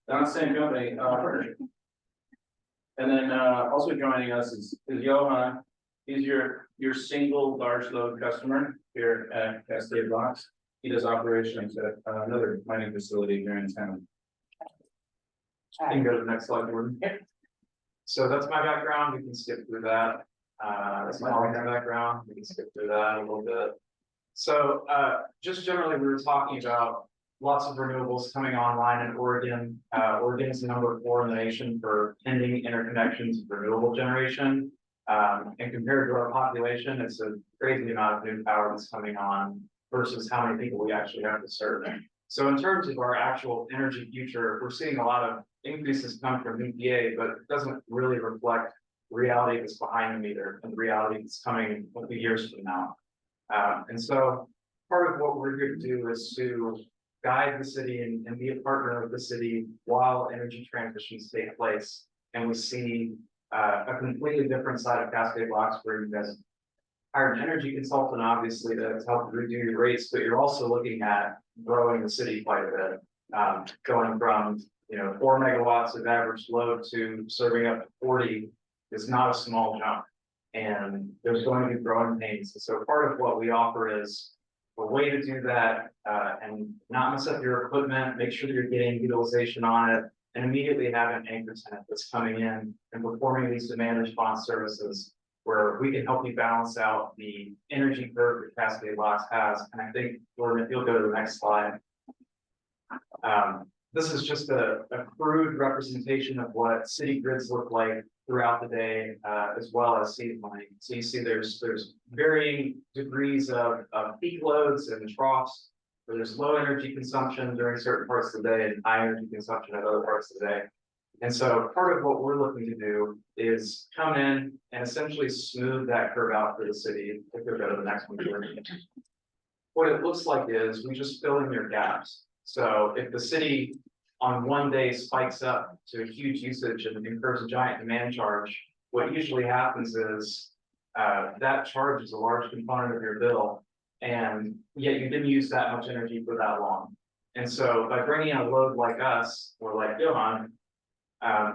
Not the same company, partnership. And then also joining us is Johan. He's your single large load customer here at Cascade Locks. He does operations at another mining facility here in town. You can go to the next slide, Jordan. So that's my background. We can skip through that. That's my background. We can skip through that a little bit. So just generally, we were talking about lots of renewables coming online in Oregon. Oregon is the number 4 in the nation for pending interconnections of renewable generation. And compared to our population, it's a crazy amount of new power that's coming on versus how many people we actually have to serve. So in terms of our actual energy future, we're seeing a lot of increases come from EPA, but it doesn't really reflect reality that's behind the meter and the reality that's coming a few years from now. And so part of what we're here to do is to guide the city and be a partner of the city while energy transitions take place. And we see a completely different side of Cascade Locks where you guys hired an energy consultant, obviously, to help redo your rates, but you're also looking at growing the city quite a bit. Going from, 4 megawatts of average load to serving up to 40 is not a small jump. And there's going to be growing pains. So part of what we offer is a way to do that and not mess up your equipment, make sure that you're getting utilization on it, and immediately have an anchor tenant that's coming in and performing these demand response services where we can help you balance out the energy curve that Cascade Locks has. And I think, Jordan, if you'll go to the next slide. This is just a crude representation of what city grids look like throughout the day, as well as seasonally. So you see there's varying degrees of peak loads and troughs, where there's low energy consumption during certain parts of the day and high energy consumption at other parts of the day. And so part of what we're looking to do is come in and essentially smooth that curve out for the city. If we go to the next one. What it looks like is we just fill in your gaps. So if the city on one day spikes up to a huge usage and incurs a giant demand charge, what usually happens is that charge is a large component of your bill, and yet you didn't use that much energy for that long. And so by bringing in a load like us or like Johan,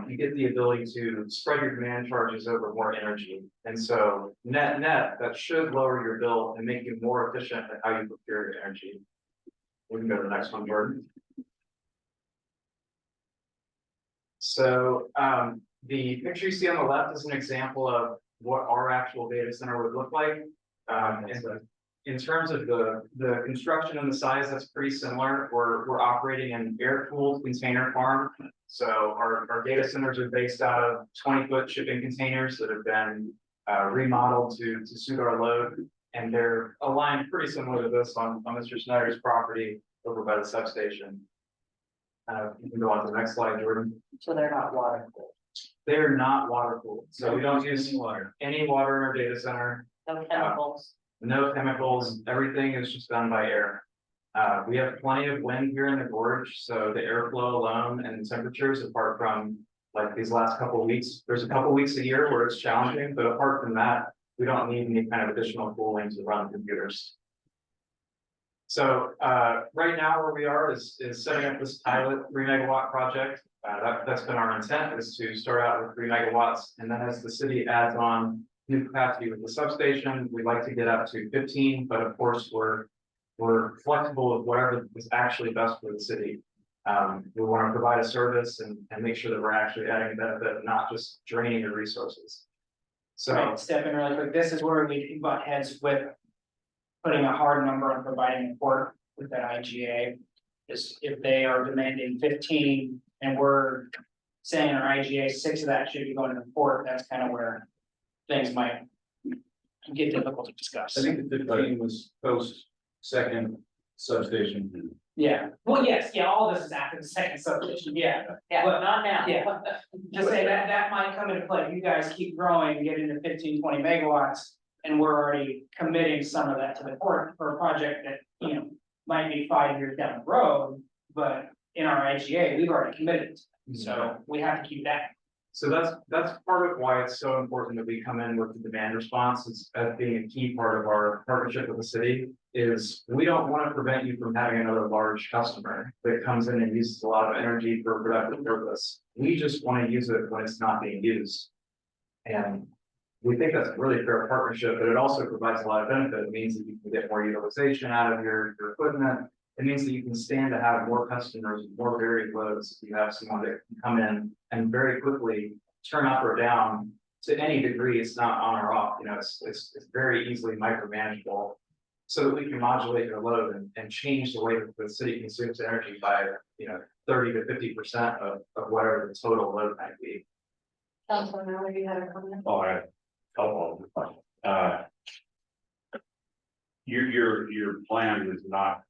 you get the ability to spread your demand charges over more energy. And so net, that should lower your bill and make you more efficient at how you procure your energy. We can go to the next one, Jordan. So the picture you see on the left is an example of what our actual data center would look like. In terms of the construction and the size, that's pretty similar. We're operating an air-cooled container farm. So our data centers are based out of 20-foot shipping containers that have been remodeled to suit our load. And they're aligned pretty similar to this on Mr. Snyder's property over by the substation. You can go on to the next slide, Jordan. So they're not water cooled. They're not water cooled. So we don't use any water in our data center. No chemicals. No chemicals. Everything is just done by air. We have plenty of wind here in the gorge, so the airflow alone and temperatures, apart from like these last couple of weeks, there's a couple of weeks a year where it's challenging, but apart from that, we don't need any kind of additional cooling to run computers. So right now where we are is setting up this pilot 3 megawatt project. That's been our intent, is to start out with 3 megawatts, and then as the city adds on new capacity with the substation, we'd like to get up to 15, but of course we're flexible with whatever is actually best for the city. We want to provide a service and make sure that we're actually adding a benefit, not just draining your resources. So So step in really quick, this is where we butt heads with putting a hard number on providing a port with that IGA. Is if they are demanding 15 and we're saying our IGA, 6 of that should be going to the port, that's kind of where things might get difficult to discuss. I think the 15 was post second substation. Yeah, well, yes, yeah, all this is after the second substation, yeah. But not now. Yeah, just say that might come into play. You guys keep growing, get into 15, 20 megawatts. And we're already committing some of that to the port for a project that, might be 5 years down the road. But in our IGA, we've already committed. So we have to keep that. So that's part of why it's so important that we come in with the demand response as being a key part of our partnership with the city. Is we don't want to prevent you from having another large customer that comes in and uses a lot of energy for a productive purpose. We just want to use it when it's not being used. And we think that's a really fair partnership, but it also provides a lot of benefit. It means that you can get more utilization out of your equipment. It means that you can stand to have more customers, more varied loads. You have someone that can come in and very quickly turn up or down to any degree. It's not on or off, it's very easily micromanageable, so that we can modulate your load and change the way that the city consumes energy by 30 to 50% of whatever the total load might be. Councilman Miller, you had a comment? Oh, I have a couple of your plan is not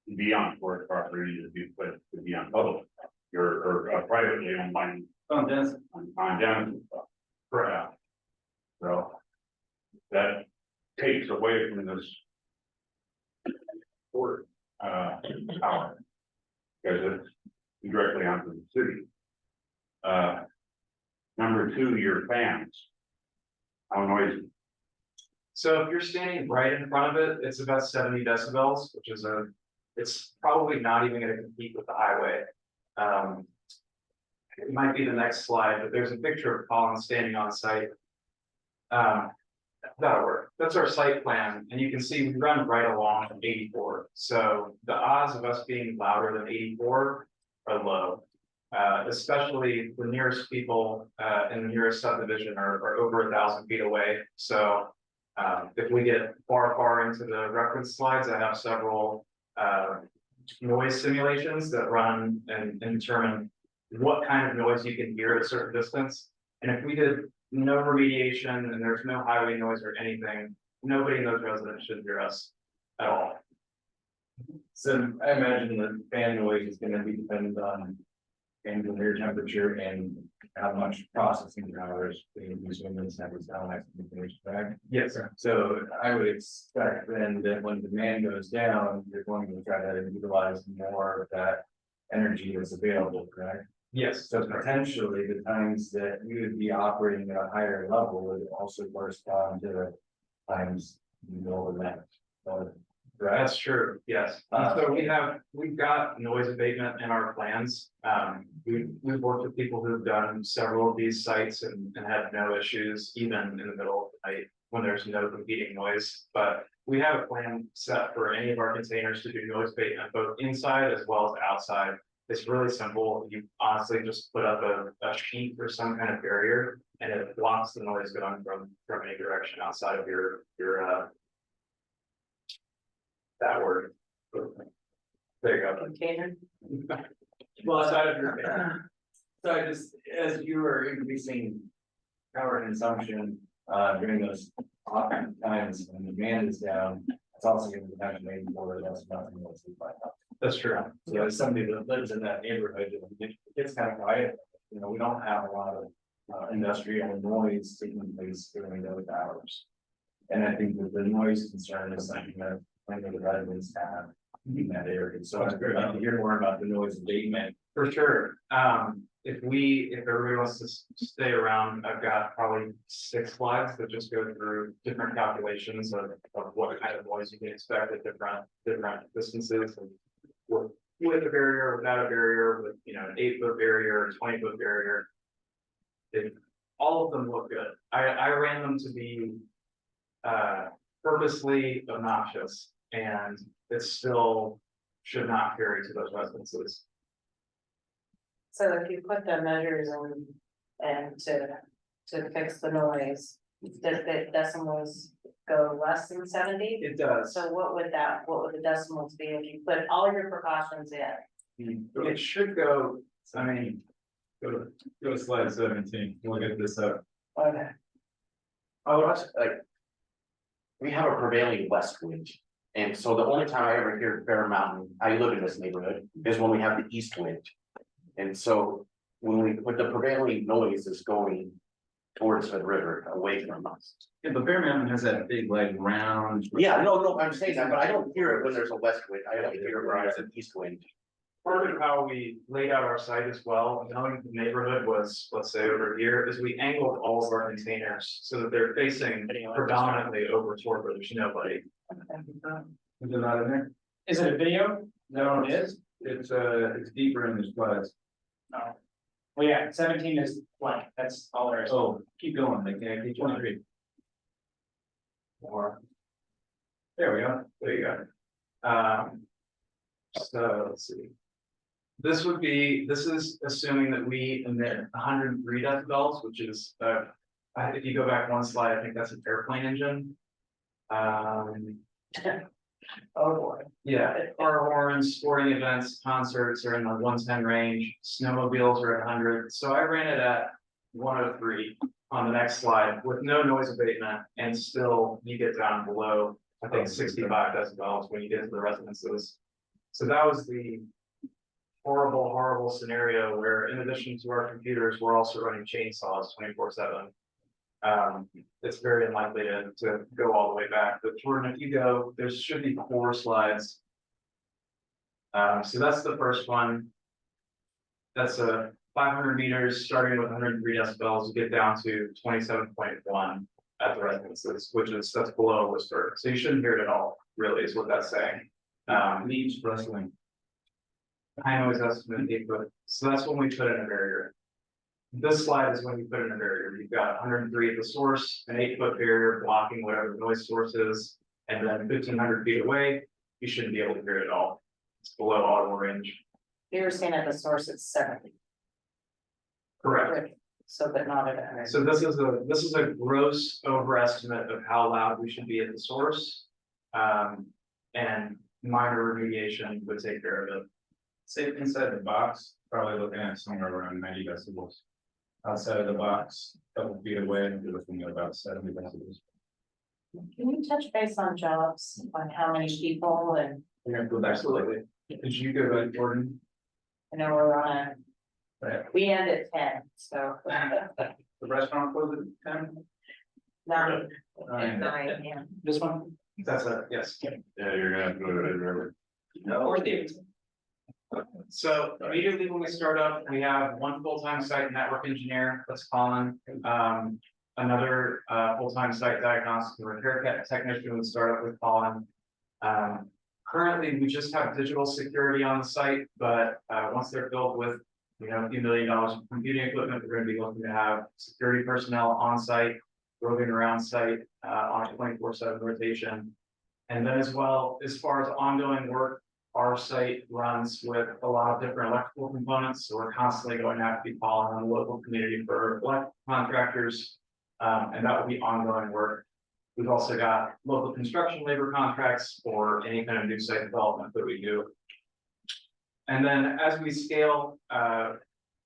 to be on port property, but to be on public, or privately on mine. On Denison. On Denison. Correct. So. That takes away from this. Or, power. Because it's directly onto the city. Number two, your fans. How noisy? So if you're standing right in front of it, it's about 70 decibels, which is it's probably not even gonna compete with the highway. It might be the next slide, but there's a picture of Colin standing on site. That'll work. That's our site plan, and you can see we run right along 84. So the odds of us being louder than 84 are low. Especially the nearest people in the nearest subdivision are over 1,000 feet away. So if we get far into the reference slides, I have several noise simulations that run and determine what kind of noise you can hear at a certain distance. And if we did no remediation and there's no highway noise or anything, nobody in those residents should hear us at all. So I imagine the fan noise is gonna be dependent on ambient air temperature and how much processing powers being used when this happens down next to the finished bag. Yes, sir. So I would expect then that when demand goes down, you're going to try to utilize more of that energy that's available, correct? Yes. So potentially the times that we would be operating at a higher level would also correspond to the times below that. That's true, yes. So we've got noise abatement in our plans. We've worked with people who've done several of these sites and had no issues, even in the middle of the night when there's no competing noise. But we have a plan set for any of our containers to do noise abatement, both inside as well as outside. It's really simple. You honestly just put up a sheet or some kind of barrier, and it blocks the noise going from any direction outside of your that word. There you go. Container. Well, outside of your. So I just, as you were increasing power consumption, during those off times when demand is down, it's also going to be maybe more or less nothing else. That's true. So as somebody that lives in that neighborhood, it gets kind of quiet. You know, we don't have a lot of industrial noise taking place during those hours. And I think that the noise concern is something that many of the residents have in that area. So I'd like to hear more about the noise abatement. For sure. If everybody wants to stay around, I've got probably 6 slides that just go through different calculations of what kind of noise you can expect at different distances, and with a barrier, without a barrier, with an 8-foot barrier, 20-foot barrier. All of them look good. I ran them to be purposely obnoxious, and it still should not carry to those residences. So if you put the measures in and to fix the noise, does the decimals go less than 70? It does. So what would the decimals be if you put all your precautions in? It should go, I mean, go to slide 17, we'll get this up. Okay. Oh, we have a prevailing west wind. And so the only time I ever hear Bear Mountain, I live in this neighborhood, is when we have the east wind. And so when the prevailing noise is going towards the river, away from us. Yeah, but Bear Mountain has that big like round. Yeah, no, I'm saying that, but I don't hear it when there's a west wind. I only hear it when there's an east wind. Part of how we laid out our site as well, knowing the neighborhood was, let's say over here, is we angled all of our containers so that they're facing predominantly over toward where there's nobody. Is it not in there? Is it a video? No, it is. It's deeper in the slides. No. Well, yeah, 17 is blank, that's all there is. Oh, keep going, like, yeah, keep 23. More. There we go. There you go. So let's see. This is assuming that we emit 103 decibels, which is, if you go back one slide, I think that's an airplane engine. Oh boy. Yeah, car horns, sporting events, concerts are in the 110 range, snowmobiles are at 100. So I ran it at 103 on the next slide with no noise abatement, and still you get down below, I think 65 decibels when you get to the residences. So that was the horrible scenario where in addition to our computers, we're also running chainsaws 24/7. It's very unlikely to go all the way back, but Jordan, if you go, there should be 4 slides. So that's the first one. That's a 500 meters, starting with 103 decibels, you get down to 27.1 at the residences, that's below whisper, so you shouldn't hear it at all, really, is what that's saying. Leaves rustling. High noise estimate 8 foot, so that's when we put in a barrier. This slide is when you put in a barrier. You've got 103 at the source, an 8-foot barrier blocking whatever the noise source is, and then 1,500 feet away, you shouldn't be able to hear it at all. It's below audible range. You were saying at the source it's 70. Correct. So but not at 100. So this is a gross overestimate of how loud we should be at the source. And minor remediation would take care of it. Say inside the box, probably looking at somewhere around 90 decibels. Outside of the box, a couple feet away, you're looking at about 70 decibels. Can you touch base on jobs, on how many people and Absolutely. Did you go to Jordan? I know we're on Right. we end at 10, so. The restaurant closed at 10? 9. At 9, yeah. This one? That's a, yes. Yeah, you're gonna have to go to Red River. No. So immediately when we start up, we have 1 full-time site network engineer, that's Colin. Another full-time site diagnostic and repair technician would start up with Colin. Currently, we just have digital security on the site, but once they're filled with, a few $1 million of computing equipment, we're going to be looking to have security personnel on site, roving around site on a 24/7 rotation. And then as well, as far as ongoing work, our site runs with a lot of different electrical components, so we're constantly going to have to be calling on the local community for electrical contractors, and that would be ongoing work. We've also got local construction labor contracts for any kind of new site development that we do. And then as we scale,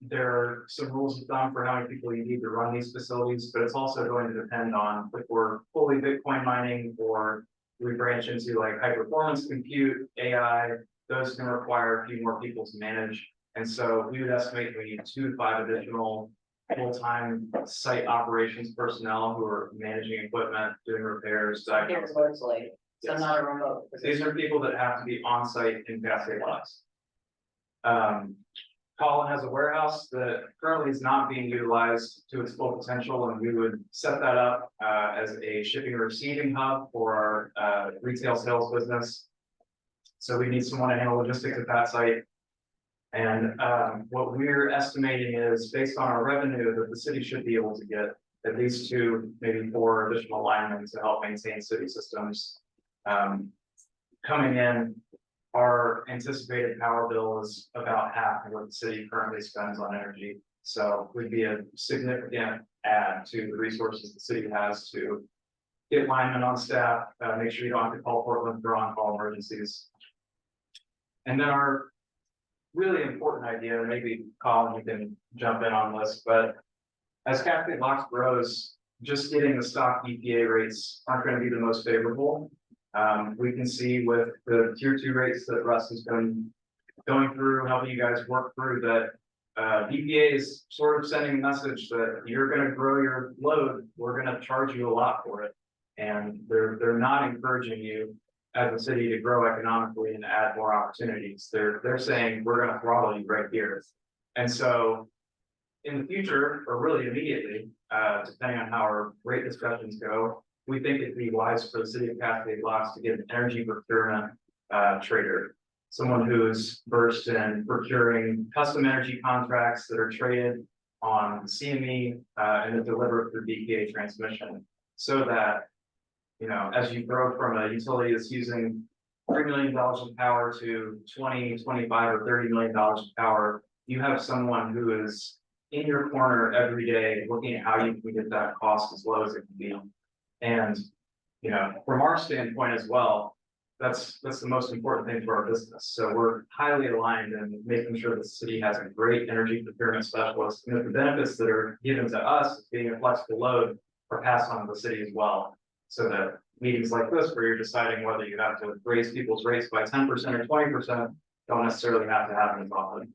there are some rules of thumb for how many people you need to run these facilities, but it's also going to depend on if we're fully Bitcoin mining or we branch into like high performance compute, AI, those can require a few more people to manage. And so we would estimate we need 2 to 5 additional full-time site operations personnel who are managing equipment, doing repairs, Here diagnosis. locally, so Yes. not a remote. These are people that have to be on site in Cascade Labs. Colin has a warehouse that currently is not being utilized to its full potential, and we would set that up as a shipping and receiving hub for our retail sales business. So we need someone to handle logistics at that site. And what we're estimating is based on our revenue that the city should be able to get at least 2, maybe 4 additional linemen to help maintain city systems. Coming in, our anticipated power bill is about half of what the city currently spends on energy. So would be a significant add to the resources the city has to get linemen on staff, make sure you don't have to call Portland for on-call emergencies. And then our really important idea, maybe Colin, you can jump in on this, but as Cascade Locks grows, just getting the stock EPA rates aren't going to be the most favorable. We can see with the tier 2 rates that Russ has been going through, helping you guys work through that. EPA is sort of sending a message that you're going to grow your load, we're going to charge you a lot for it. And they're not encouraging you as a city to grow economically and add more opportunities. They're saying we're going to throttle you right here. And so in the future, or really immediately, depending on how our rate discussions go, we think it'd be wise for the city of Cascade Locks to get an energy procurement trader, someone who's versed in procuring custom energy contracts that are traded on CME and then delivered through BPA transmission, so that as you grow from a utility that's using $3 million of power to 20, 25, or $30 million of power, you have someone who is in your corner every day looking at how you can get that cost as low as it can be. And, from our standpoint as well, that's the most important thing for our business. So we're highly aligned in making sure the city has a great energy procurement specialist, and that the benefits that are given to us as being a flexible load are passed on to the city as well. So that meetings like this, where you're deciding whether you have to raise people's rates by 10% or 20%, don't necessarily have to happen as often.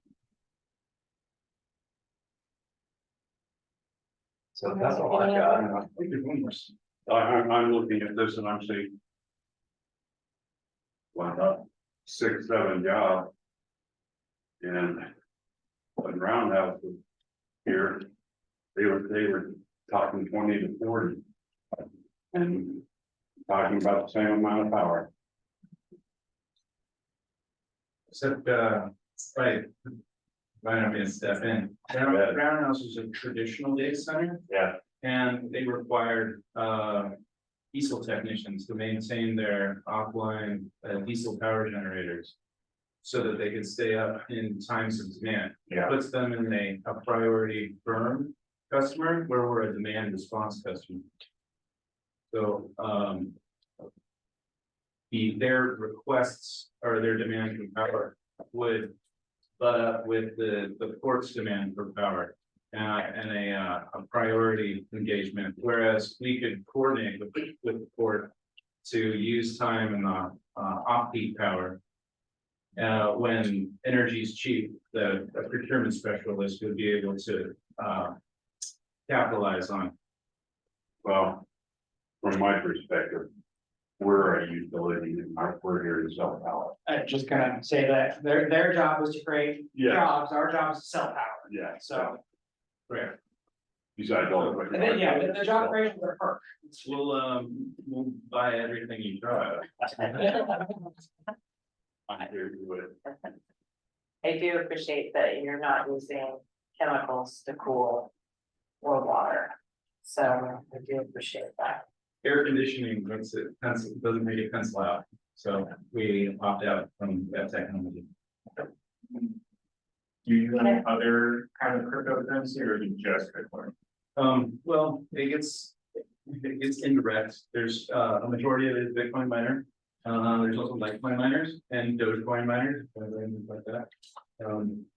So that's all I got. I'm looking at this and I'm seeing. One up, 6, 7 jobs. And. When Roundhouse was here. They were talking 20 to 40. And talking about the same amount of power. Except, right. Might not be a step in. Roundhouse is a traditional data center. Yeah. And they required, diesel technicians to maintain their offline, diesel power generators. So that they could stay up in times of demand. Yeah. Puts them in a priority firm customer where we're a demand response customer. So, their requests or their demand for power would butt up with the port's demand for power. And a priority engagement, whereas we could coordinate with the port to use time in the off-peak power. When energy is cheap, the procurement specialist would be able to capitalize on. Well, from my perspective, we're a utility and we're here to sell power. I'm just gonna say that their job is to create Yeah. jobs, our job is to sell power, Yeah. so. Correct. Besides all the. And then, yeah, the job creation is a perk. We'll buy everything you try. I hear you with. I do appreciate that you're not using chemicals to cool or water. So I do appreciate that. Air conditioning makes it pencil, doesn't make it pencil out, so we opt out from that technology. Do you use any other kind of cryptocurrency or is it just Bitcoin? Well, it's indirect. There's a majority of it is Bitcoin miner. There's also Litecoin miners and Dogecoin miners, and like that.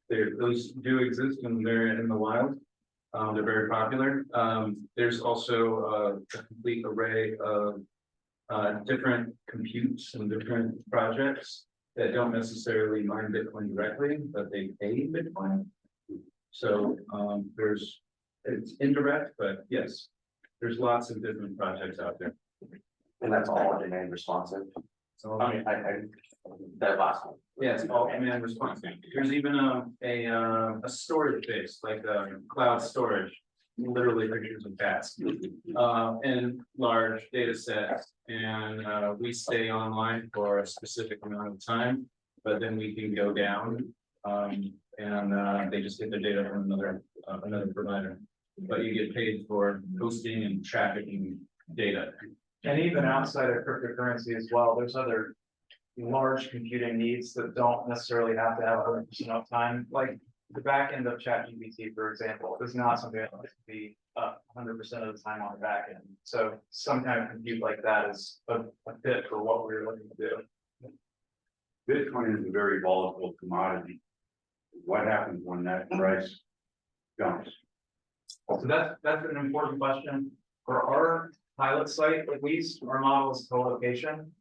Those do exist and they're in the wild. They're very popular. There's also a complete array of different computes and different projects that don't necessarily mine Bitcoin directly, but they pay Bitcoin. So it's indirect, but yes, there's lots of different projects out there. And that's all demand responsive. So I mean, that last one. yeah, it's all demand responsive. There's even a storage base, like cloud storage, literally pictures of cats. And large data sets, and we stay online for a specific amount of time, but then we can go down. And they just get the data from another provider. But you get paid for hosting and trafficking data. And even outside of cryptocurrency as well, there's other large computing needs that don't necessarily have to have 100% uptime. Like the back end of ChatGPT, for example, is not something that has to be up 100% of the time on the back end. So some kind of compute like that is a fit for what we're looking to do. Bitcoin is a very volatile commodity. What happens when that price jumps? So that's an important question. For our pilot site, at least, our model is co-location.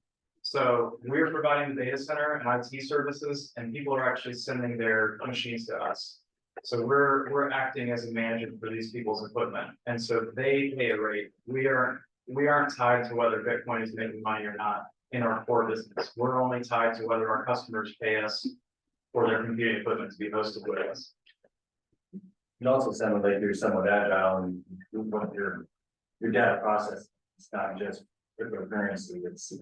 So we're providing the data center and IT services, and people are actually sending their machines to us. So we're acting as a manager for these people's equipment, and so they pay a rate. We aren't tied to whether Bitcoin is making money or not in our core business. We're only tied to whether our customers pay us for their computing equipment to be hosted with us. It also sounded like you're somewhat agile and what your data process. It's not just cryptocurrency, it's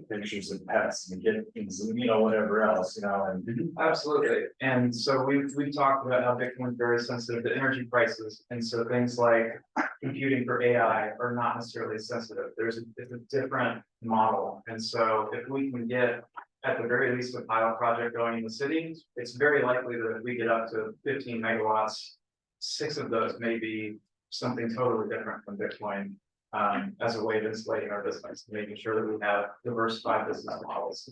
pictures of pets and kittens and whatever else, and. Absolutely. And so we've talked about how Bitcoin is very sensitive to energy prices. And so things like computing for AI are not necessarily sensitive. It's a different model. And so if we can get at the very least a pilot project going in the city, it's very likely that if we get up to 15 megawatts, 6 of those may be something totally different from Bitcoin. As a way of insulating our business, making sure that we have diversified business models,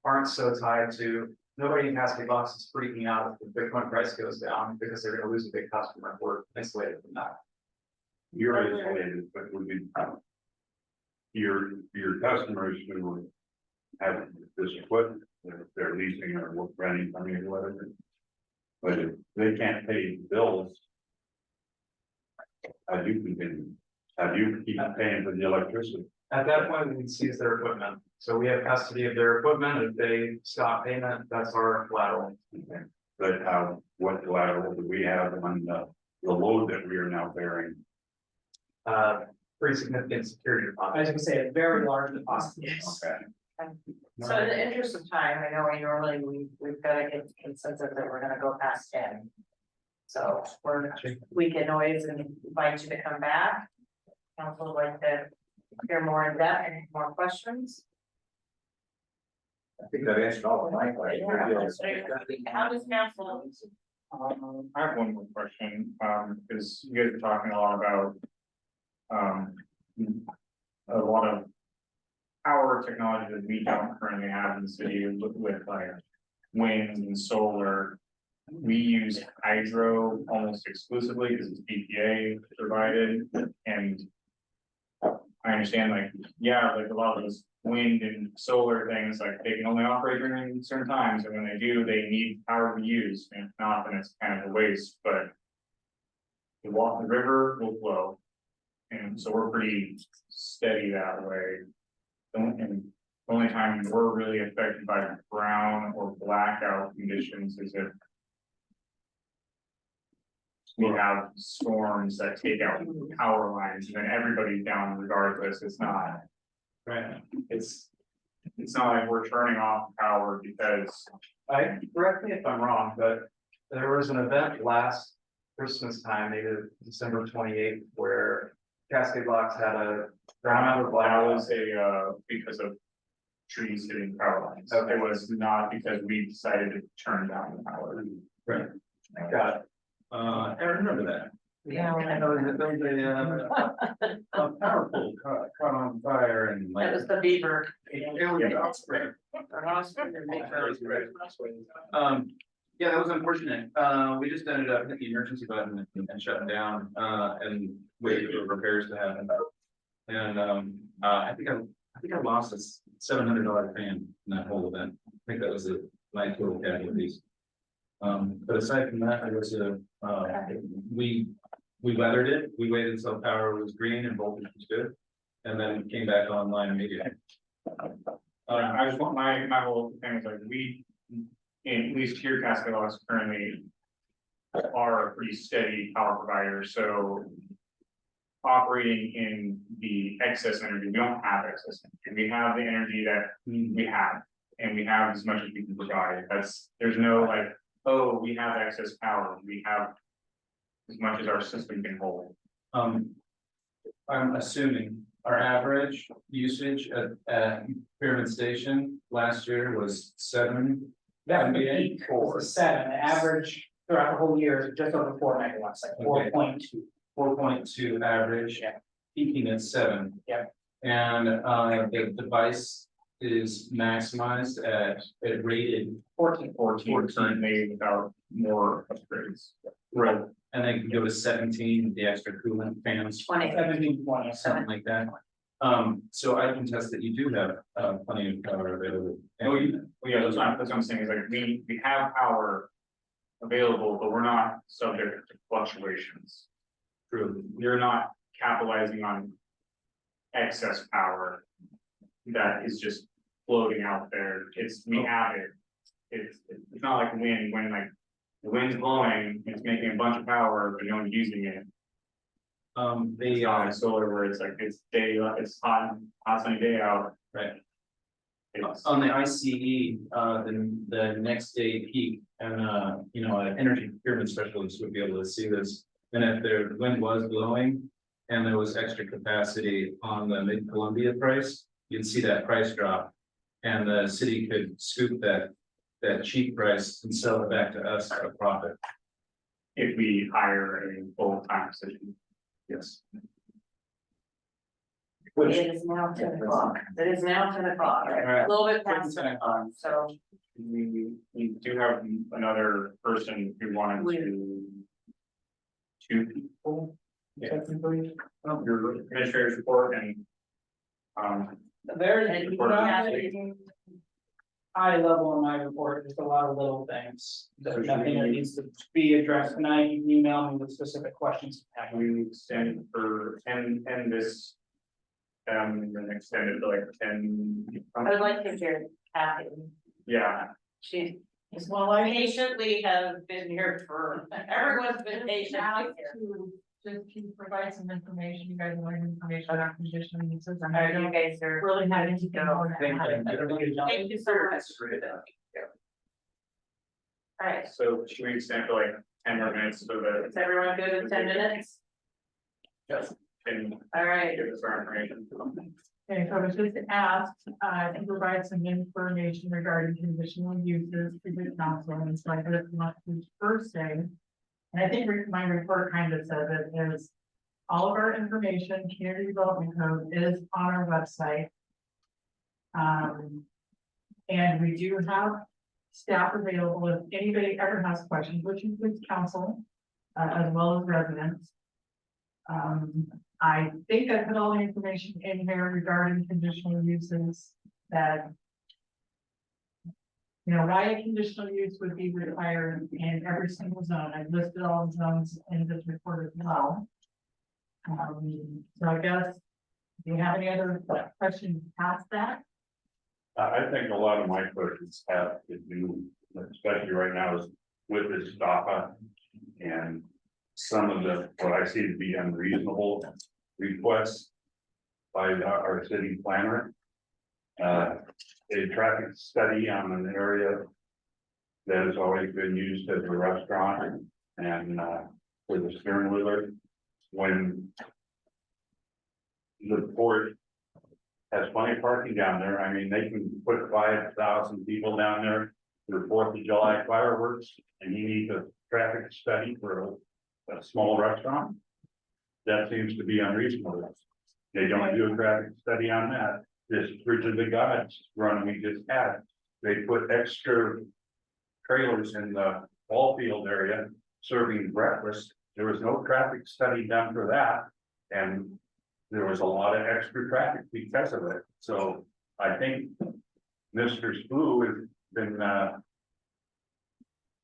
aren't so tied to nobody in Cascade Box is freaking out if the Bitcoin price goes down because they're going to lose a big customer. We're insulated from that. You're insulated, but would be your customers who have this equipment, they're leasing or renting from you or whatever. But if they can't pay bills, As you continue, as you keep paying for the electricity. At that point, we can seize their equipment. So we have custody of their equipment. If they stop payment, that's our collateral. But what collateral do we have on the load that we are now bearing? Pretty significant security I was deposit. gonna say a very large deposit, yes. Okay. So in the interest of time, I know we've got to get consensus that we're gonna go past 10. So we can always invite you to come back. Council would like to hear more in depth and more questions. I think that answered all of my questions. How does council? I have one more question, because you guys are talking a lot about. A lot of power technology that we don't currently have in the city with like wind and solar. We use hydro almost exclusively because it's BPA provided, and I understand like, yeah, like a lot of those wind and solar things, like they can only operate during certain times, and when they do, they need power to be used, and if not, then it's kind of a waste, but the river will flow. And so we're pretty steady that way. And the only time we're really affected by brown or blackout conditions is if we have storms that take out power lines, and then everybody's down regardless. It's not, Right. it's not like we're turning off power because. Correct me if I'm wrong, but there was an event last Christmas time, maybe December 28th, where Cascade Locks had a brownout or That blackout. was because of trees hitting power lines. Okay. It was not because we decided to turn down the power. Right. Got it. I remember that. Yeah. There was a power pole caught on fire and That was the beaver. Yeah, that was unfortunate. We just ended up hitting the emergency button and shutting down, and waiting for repairs to happen. And, I think I lost a $700 fan in that whole event. I think that was my total casualties. But aside from that, it was we weathered it. We waited until power was green and voltage was good. And then came back online immediately. I just want my whole thing is like at least here Cascade Locks currently are a pretty steady power provider, so operating in the excess energy, we don't have excess energy. We have the energy that we have, and we have as much as we can provide. There's no like, oh, we have excess power. We have as much as our system can hold. I'm assuming our average usage at Pyramid Station last year was 7. That would be 7, the average throughout the whole year is just over 4 megawatts, like 4.2. 4.2 average, peaking at 7. Yeah. And the device is maximized at rated 14. Currently without more upgrades. Right. And they can go to 17 with the extra coolant fans. 17, 20. Something like that. So I can test that you do have plenty of power available. Yeah, that's what I'm saying is like, we have power available, but we're not subject to fluctuations. True. You're not capitalizing on excess power that is just floating out there. We have it. It's not like wind, when like the wind's blowing, it's making a bunch of power, but no one's using it. It's not like solar where it's like it's hot sunny day out. Right. It's On the ICE, the next day peak, and an energy procurement specialist would be able to see this. And if the wind was blowing and there was extra capacity on the Mid-Columbia price, you'd see that price drop. And the city could scoop that cheap price and sell it back to us at a profit. if we hire a full-time position. Yes. It is now 10 o'clock. It is now 10 o'clock, Alright. a little bit past 10 o'clock, so. We do have another person who wanted to. Two people, technically, your administrator's report and. There's. And you report don't on have the anything. high level in my report, just a lot of little things. That nothing that needs to be addressed tonight, you can email me with specific questions. We extend for and this. And extended to like 10. I would like to hear Kathy. Yeah, She, well, I patiently have been here for, everyone's been patient. Just to provide some information, you guys want information on our conditional uses. I know you guys are Really having to go. Thank you so much. All right, so should we extend for like 10 more minutes so that is everyone good with 10 minutes? can All right. give us our information? Okay, so I was just asked, to provide some information regarding conditional uses to the council, and so I did it on each first day. And I think my report kind of says it is, all of our information, community development code is on our website. And we do have staff available if anybody ever has questions, which includes council, as well as residents. I think I put all the information in here regarding conditional uses that. You know, why a conditional use would be required in every single zone. I've listed all the zones in this report as well. So I guess, do you have any other questions past that? I think a lot of my questions have to do, especially right now, is with this DAPA. And some of the, what I see to be unreasonable requests by our city planner. A traffic study on an area that has always been used as a restaurant and for the stern wheeler. When the port has plenty of parking down there, I mean, they can put 5,000 people down there for 4th of July fireworks, and you need a traffic study for a small restaurant. That seems to be unreasonable. They don't do a traffic study on that. This Bridge of the Gods run we just had, they put extra trailers in the ball field area serving breakfast. There was no traffic study done for that. And there was a lot of extra traffic because of it. So I think Mr. Spoo has been,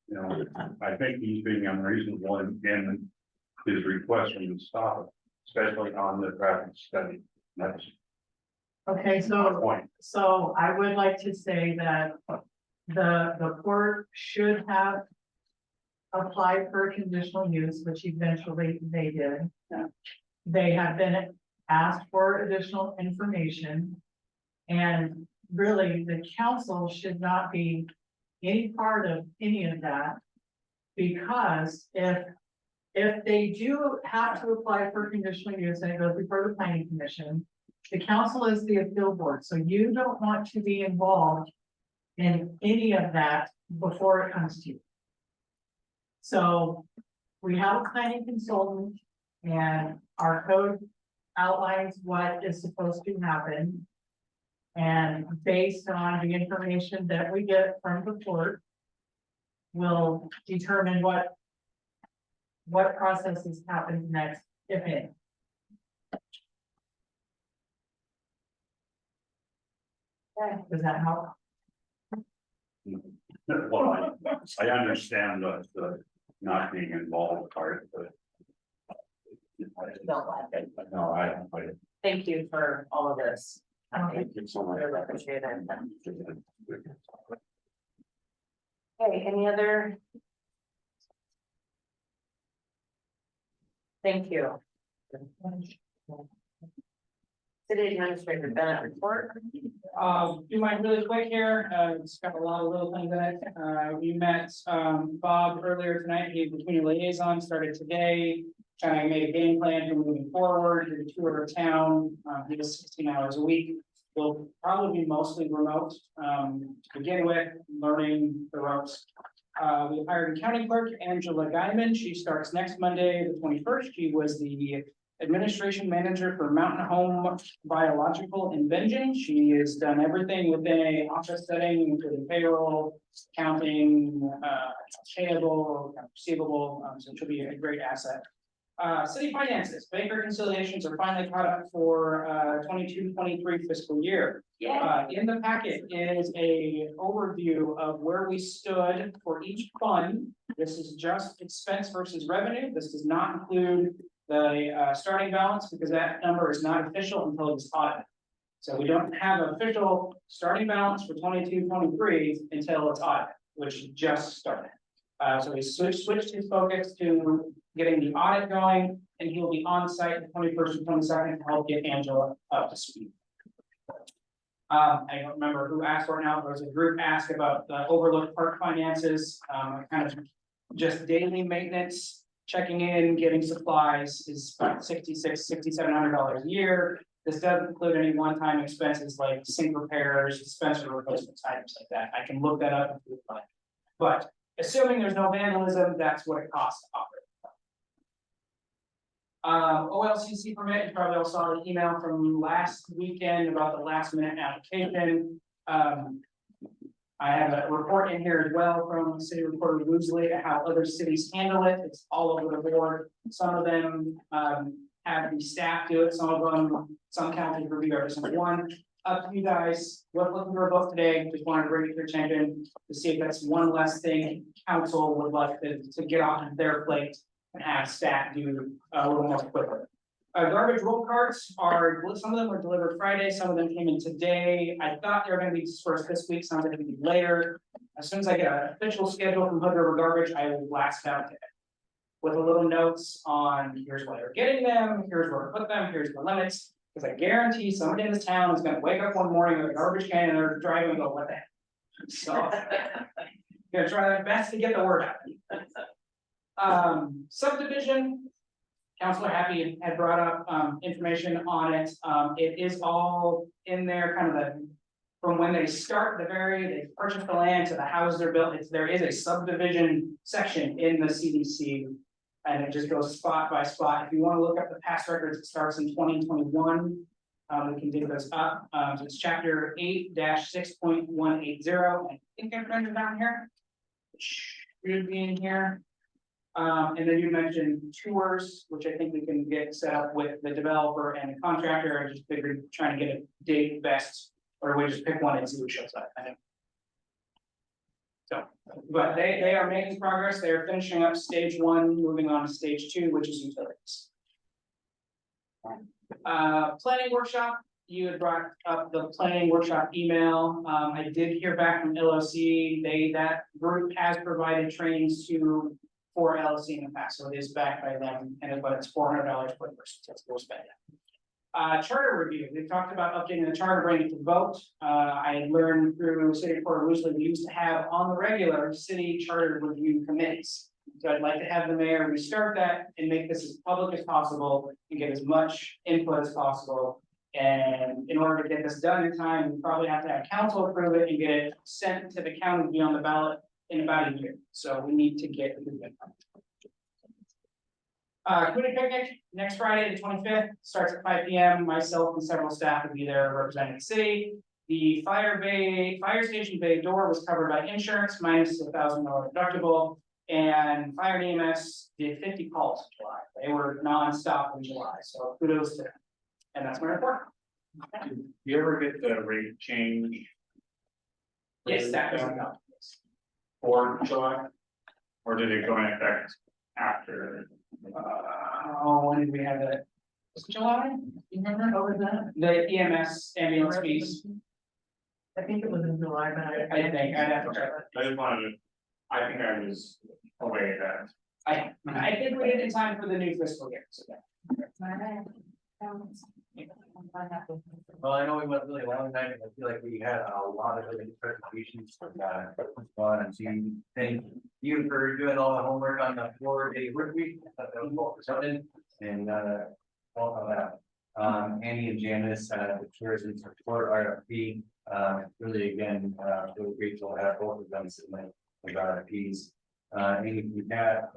you know, I think he's being unreasonable in his request from the stop, especially on the traffic study. That's Okay, so I would like to say that the court should have applied for a conditional use, which eventually they did. They have been asked for additional information. And really, the council should not be any part of any of that. Because if they do have to apply for conditional use and it goes before the planning commission, the council is the appeal board, so you don't want to be involved in any of that before it comes to you. So we have a planning consultant and our code outlines what is supposed to happen. And based on the information that we get from the court, we'll determine what processes happen next, if any. Does that help? well, I understand the not being involved part, but. Don't like it. No, I don't like it. Thank you for all of this. Thank you so much. Really appreciate it. Okay, any other? Thank you. City Administrator Bennett report. Do mine really quick here, it's got a lot of little things in it, we met, Bob earlier tonight, he, the community liaison, started today. Kind of made a game plan for moving forward, did a tour of town, he does 16 hours a week. Will probably be mostly remote, to begin with, learning the ropes. We hired a county clerk, Angela Guyman, she starts next Monday, the 21st, she was the administration manager for Mountain Home Biological in Benjamin. She has done everything within a office setting, including payroll, accounting, payable, receivable, so she'll be a great asset. City finances, bank reconciliations are finally caught up for 22-23 fiscal year. In the packet is a overview of where we stood for each fund. This is just expense versus revenue. This does not include the starting balance because that number is not official until it's audited. So we don't have an official starting balance for 22-23 until it's audited, which just started. So we switched his focus to getting the audit going, and he will be on site the 21st and 22nd to help get Angela up to speed. I don't remember who asked for it now. There was a group asked about the overlooked park finances, kind of just daily maintenance, checking in, getting supplies is about $6,700 a year. This doesn't include any one-time expenses like sink repairs, dispenser replacements, items like that. I can look that up if you would like. But assuming there's no vandalism, that's what it costs to operate. OLCC permit, you probably all saw the email from last weekend about the last minute application. I have a report in here as well from City Recorder Woosley at how other cities handle it. It's all over the board. Some of them have the staff do it, some of them, some counties review every single one. Up to you guys, looking for a book today, just wanted to bring it to your attention to see if that's one less thing council would like to get off of their plate and have staff do a little more quickly. Garbage roll carts are, some of them were delivered Friday, some of them came in today. I thought they were gonna be dispersed this week, sounds like it'll be later. As soon as I get an official schedule from Hood River Garbage, I will blast it out today. With a little notes on, here's why you're getting them, here's where to put them, here's the limits. Because I guarantee somebody in this town is gonna wake up one morning with a garbage can and they're driving and go, what the heck? So, gonna try their best to get the word out. Subdivision, Councilor Happy had brought up information on it. It is all in there, kind of the, from when they start they purchase the land to the houses are built. There is a subdivision section in the CDC. And it just goes spot by spot. If you want to look up the past records, it starts in 2021. We can dig those up. So it's chapter 8-6.180. I think I've written it down here. It should be in here. And then you mentioned tours, which I think we can get set up with the developer and the contractor. I just figured trying to get a date best, or we just pick one and see who shows up. I think. So, but they are making progress. They are finishing up stage 1, moving on to stage 2, which is utilities. Planning workshop. You had brought up the planning workshop email. I did hear back from LOC. That group has provided trainings for LOC in the past, so it is backed by them, but it's $400 per person. So it's full spend. Charter review. We talked about updating the charter, bringing it to vote. I had learned through City Recorder Woosley, we used to have on the regular city charter review committees. So I'd like to have the mayor restart that and make this as public as possible and get as much input as possible. And in order to get this done in time, we probably have to have council approve it and get it sent to the county to be on the ballot in about a year. So we need to get it moving. Community picnic next Friday, the 25th, starts at 5 p.m. Myself and several staff will be there representing the city. The fire station bay door was covered by insurance minus $1,000 deductible, and fire and EMS did 50 calls in July. They were non-stop in July, so kudos to them. And that's my report. Do you ever get the rate change? Yes, that was enough. For July? Or did it go in effect after? When did we have that? Was it July? You remember over that? The EMS ambulance fees. I think it was in July, but I think I'd have to check. I just wanted to, I think I was away that. I think we did in time for the new fiscal year. So Well, I know we went really long night, and I feel like we had a lot of really good presentations from fun and team. Thank you for doing all the homework on the 4-day work week. That was well presented, and all of that. Annie and Janice, the tourism support RFP, really again, really grateful to have both of them submit the RFPs. Annie, we had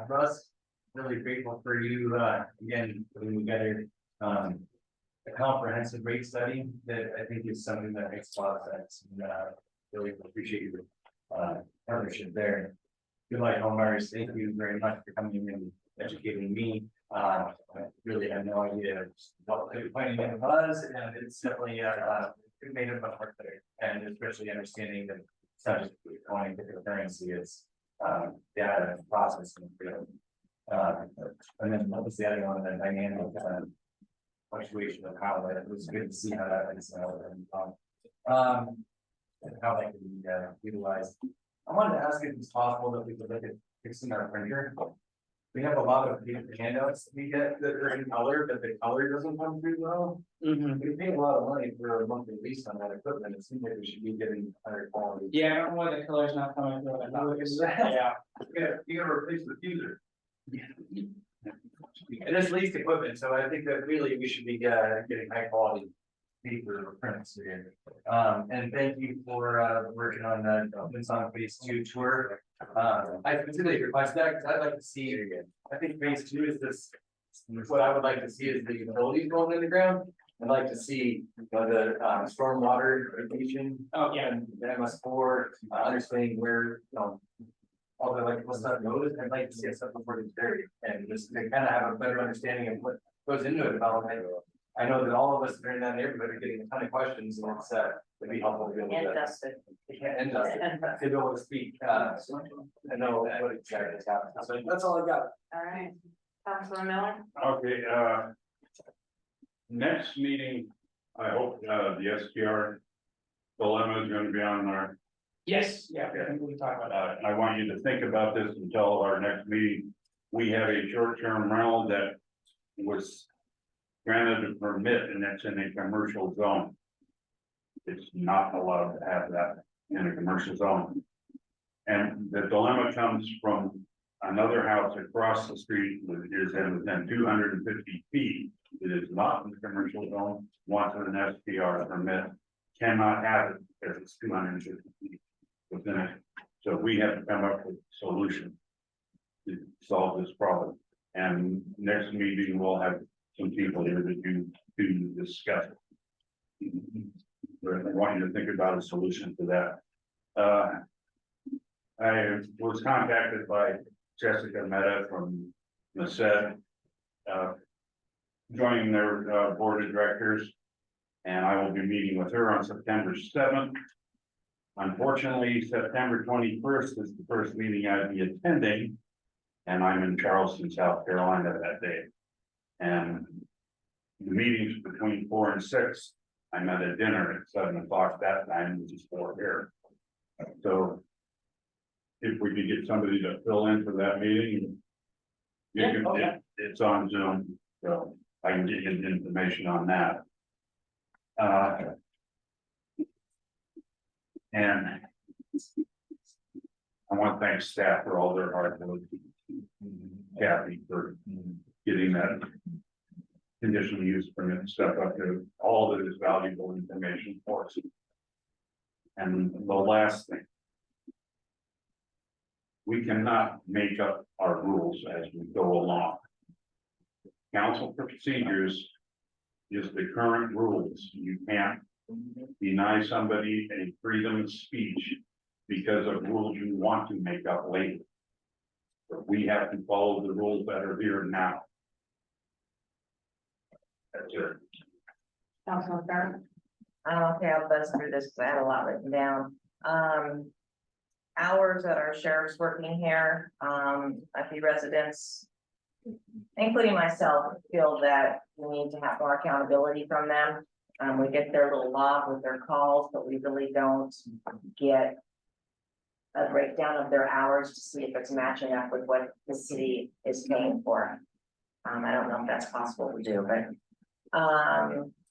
Russ, really grateful for you again putting together a comprehensive rate study that I think is something that makes a lot of sense. And really appreciate your partnership there. Goodlife Homebuyers, thank you very much for coming in and educating me. I really had no idea what the planning unit was, and it's definitely, it made it much more clear, and especially understanding that it's not just going to concurrency, it's, data and processing, you know. And then obviously adding on the dynamic, fluctuation of how that, it was good to see how that is, and how that can be, utilized. I wanted to ask if it's possible that we could look at fixing our printer. We have a lot of handouts we get that are in color, but the color doesn't come through well. We pay a lot of money for a monthly lease on that equipment. It seems like we should be getting higher quality. Yeah, I don't know why the color's not coming through. Yeah. You gotta replace the fuser. And it's leased equipment, so I think that really we should be getting high quality paper prints here. And thank you for working on the Winsong Phase 2 tour. I specifically request that because I'd like to see it again. I think Phase 2 is this. What I would like to see is the utilities going in the ground. I'd like to see, you know, the stormwater irrigation. Oh, yeah. And the MS4, understanding where, you know, all the electrical stuff goes. I'd like to see something before it's buried, and just to kind of have a better understanding of what goes into a development. I know that all of us that are in that neighborhood are getting a ton of questions, and it's it'd be helpful to be able to. And dusted. And dusted, to be able to speak, I know what exactly is happening, so that's all I got. All right, Councilor Miller? Okay, next meeting, I hope, the STR dilemma is gonna be on our. Yes, yeah, I think we can talk about that. I want you to think about this until our next meeting. We have a short-term rental that was granted a permit, and that's in a commercial zone. It's not allowed to have that in a commercial zone. And the dilemma comes from another house across the street that is within 250 feet. It is not in the commercial zone, wants an SPR permit, cannot have it if it's 250 feet within it. So we have to come up with a solution to solve this problem. And next meeting, we'll have some people here to discuss it. But I want you to think about a solution to that. I was contacted by Jessica Mehta from Merced, joining their board of directors, and I will be meeting with her on September 7th. Unfortunately, September 21st is the first meeting I'd be attending, and I'm in Charleston, South Carolina that day. And the meetings between 4 and 6, I'm at a dinner at 7 o'clock that time, which is 4 here. So if we could get somebody to fill in for that meeting, it's on Zoom, so I can get you the information on that. And I want to thank staff for all their hard work. Kathy for getting that conditional use permit stuff up to all that is valuable information for us. And the last thing, we cannot make up our rules as we go along. Council procedures is the current rules. You can't deny somebody a freedom of speech because of rules you want to make up later. But we have to follow the rules that are here now. That's it. Councilor Fair? Okay, I'll buzz through this because I had a lot written down. Hours that our sheriff's working here, a few residents, including myself, feel that we need to have more accountability from them. We get their little log with their calls, but we really don't get a breakdown of their hours to see if it's matching up with what the city is paying for. I don't know if that's possible to do, but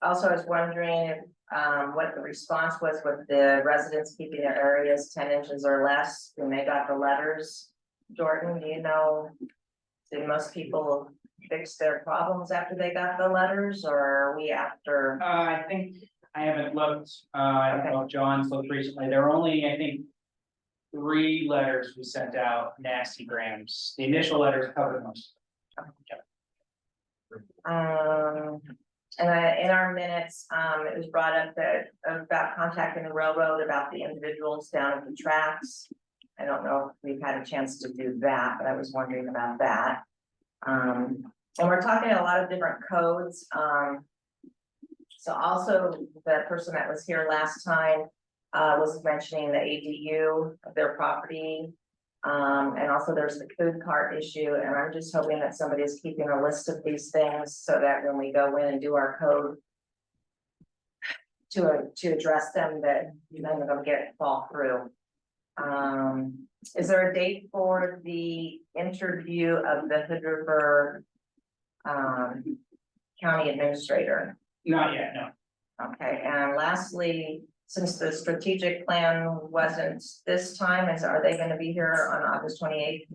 also I was wondering what the response was with the residents keeping their areas 10 inches or less when they got the letters. Jordan, do you know, did most people fix their problems after they got the letters, or are we after? I think, I haven't looked, I don't know if John's looked recently, there were only, I think, 3 letters we sent out, nasty grams. The initial letters covered most. And in our minutes, it was brought up that about contacting the railroad about the individuals down at the tracks. I don't know if we've had a chance to do that, but I was wondering about that. And we're talking a lot of different codes, so also the person that was here last time was mentioning the ADU of their property. And also there's the food cart issue, and I'm just hoping that somebody is keeping a list of these things so that when we go in and do our code to address them, that none of them fall through. Is there a date for the interview of the Hood River County Administrator? Not yet, no. Okay, and lastly, since the strategic plan wasn't this time, are they gonna be here on August 28th?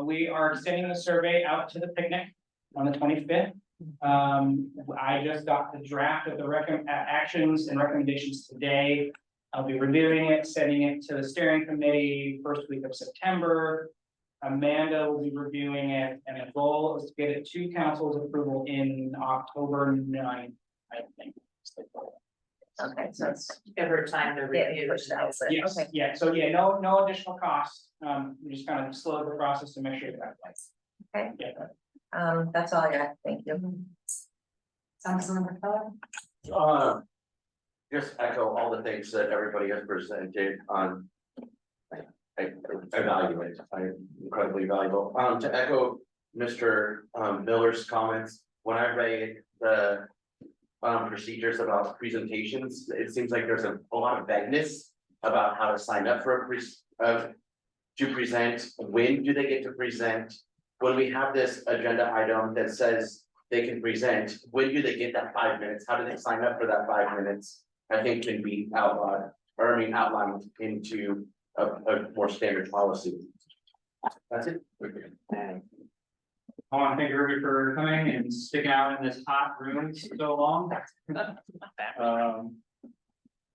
We are sending the survey out to the picnic on the 25th. I just got the draft of the actions and recommendations today. I'll be reviewing it, sending it to the steering committee first week of September. Amanda will be reviewing it, and the goal is to get it to council's approval in October 9th, I think. Okay, so it's Give her time to review. pushed out, but Yes, okay. yeah, so yeah, no additional cost, we just kind of slow the process to make sure that place. Okay. Yeah. That's all I got, thank you. Councilmember Keller? Just echo all the things that everybody has presented on. I evaluate, incredibly valuable. To echo Mr. Miller's comments, when I read the procedures about presentations, it seems like there's a lot of vagueness about how to sign up for to present, when do they get to present? When we have this agenda item that says they can present, when do they get that 5 minutes? How do they sign up for that 5 minutes? I think can be outlined into a more standard policy. That's it. I want to thank everybody for coming and sticking out in this hot room so long.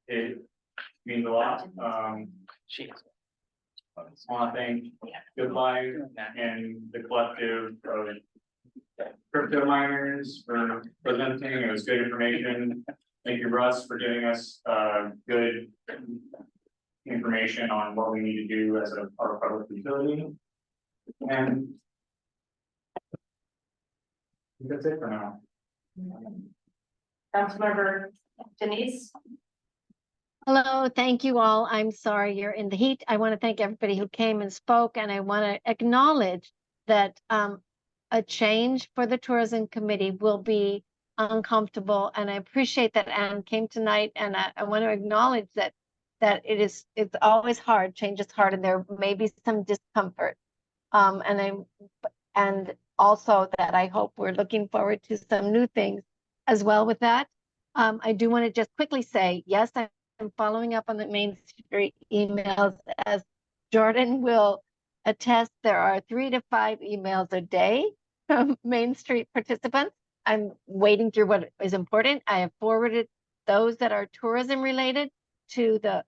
It means a lot. I want to thank Goodlife and the collective of crypto miners for presenting. It was good information. Thank you, Russ, for giving us good information on what we need to do as our public utility. And that's it for now. Councilmember Denise? Hello, thank you all. I'm sorry you're in the heat. I want to thank everybody who came and spoke, and I want to acknowledge that a change for the tourism committee will be uncomfortable, and I appreciate that Anne came tonight, and I want to acknowledge that it's always hard. Change is hard, and there may be some discomfort. And also that I hope we're looking forward to some new things as well with that. I do want to just quickly say, yes, I'm following up on the Main Street emails. As Jordan will attest, there are 3 to 5 emails a day from Main Street participants. I'm wading through what is important. I have forwarded those that are tourism related to the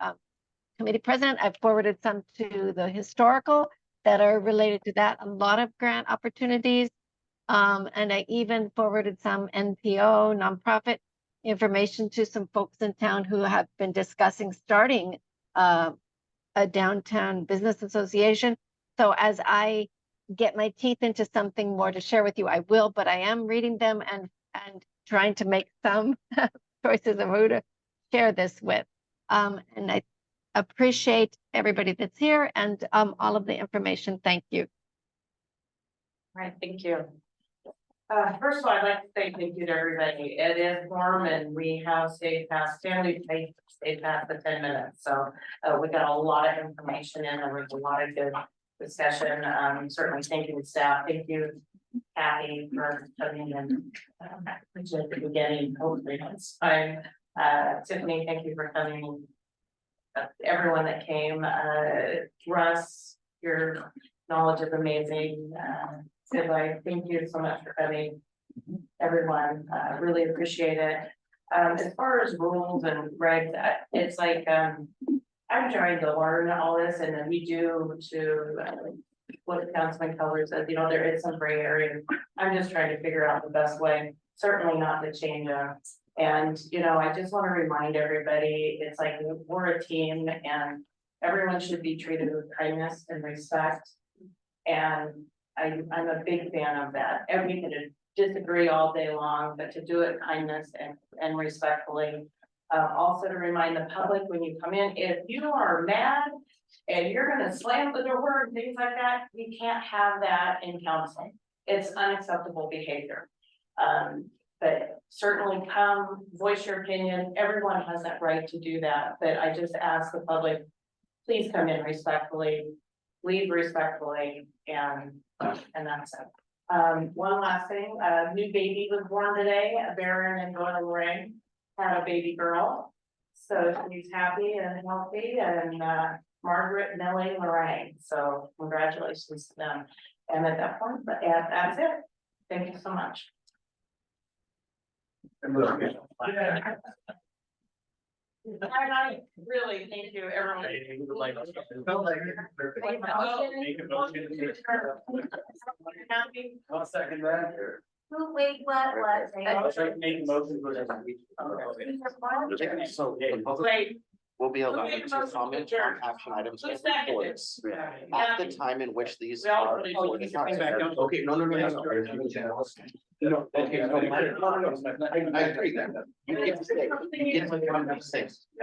committee president. I've forwarded some to the historical that are related to that. A lot of grant opportunities. And I even forwarded some NPO, nonprofit information to some folks in town who have been discussing starting a downtown business association. So as I get my teeth into something more to share with you, I will, but I am reading them and trying to make some choices of who to share this with. And I appreciate everybody that's here and all of the information. Thank you. All right, thank you. First of all, I'd like to say thank you to everybody. It is warm and we have stayed past, Stanley stayed past the 10 minutes. So we got a lot of information in. There was a lot of good discussion. Certainly thanking the staff. Thank you, Kathy, for coming in at the beginning. Hopefully next time. Tiffany, thank you for coming. Everyone that came, Russ, your knowledge is amazing. Goodlife, thank you so much for coming. Everyone, really appreciate it. As far as rules and regs, it's like I'm trying to learn all this, and then we do to what Councilman Keller says, you know, there is some gray area. I'm just trying to figure out the best way, certainly not to change them. And, you know, I just want to remind everybody, it's like we're a team and everyone should be treated with kindness and respect. And I'm a big fan of that, and we can disagree all day long, but to do it kindness and respectfully. Also to remind the public when you come in, if you are mad and you're gonna slam the door and things like that, you can't have that in council. It's unacceptable behavior. But certainly come, voice your opinion, everyone has that right to do that, but I just ask the public, please come in respectfully, leave respectfully, and that's it. One last thing, a new baby was born today, a Baron and Doyle Lorraine had a baby girl. So she's happy and healthy, and Margaret Millie Lorraine, so congratulations to them. And at that point, but yeah, that's it. Thank you so much. And I really thank you, everyone. Happy. I'll second that. Wait, what? Make a motion. So, Wait. we'll be allowed to comment on action items and reports at the time in which these are. Okay, no. No, okay, no, I agree that. You get to say, you get to come and say.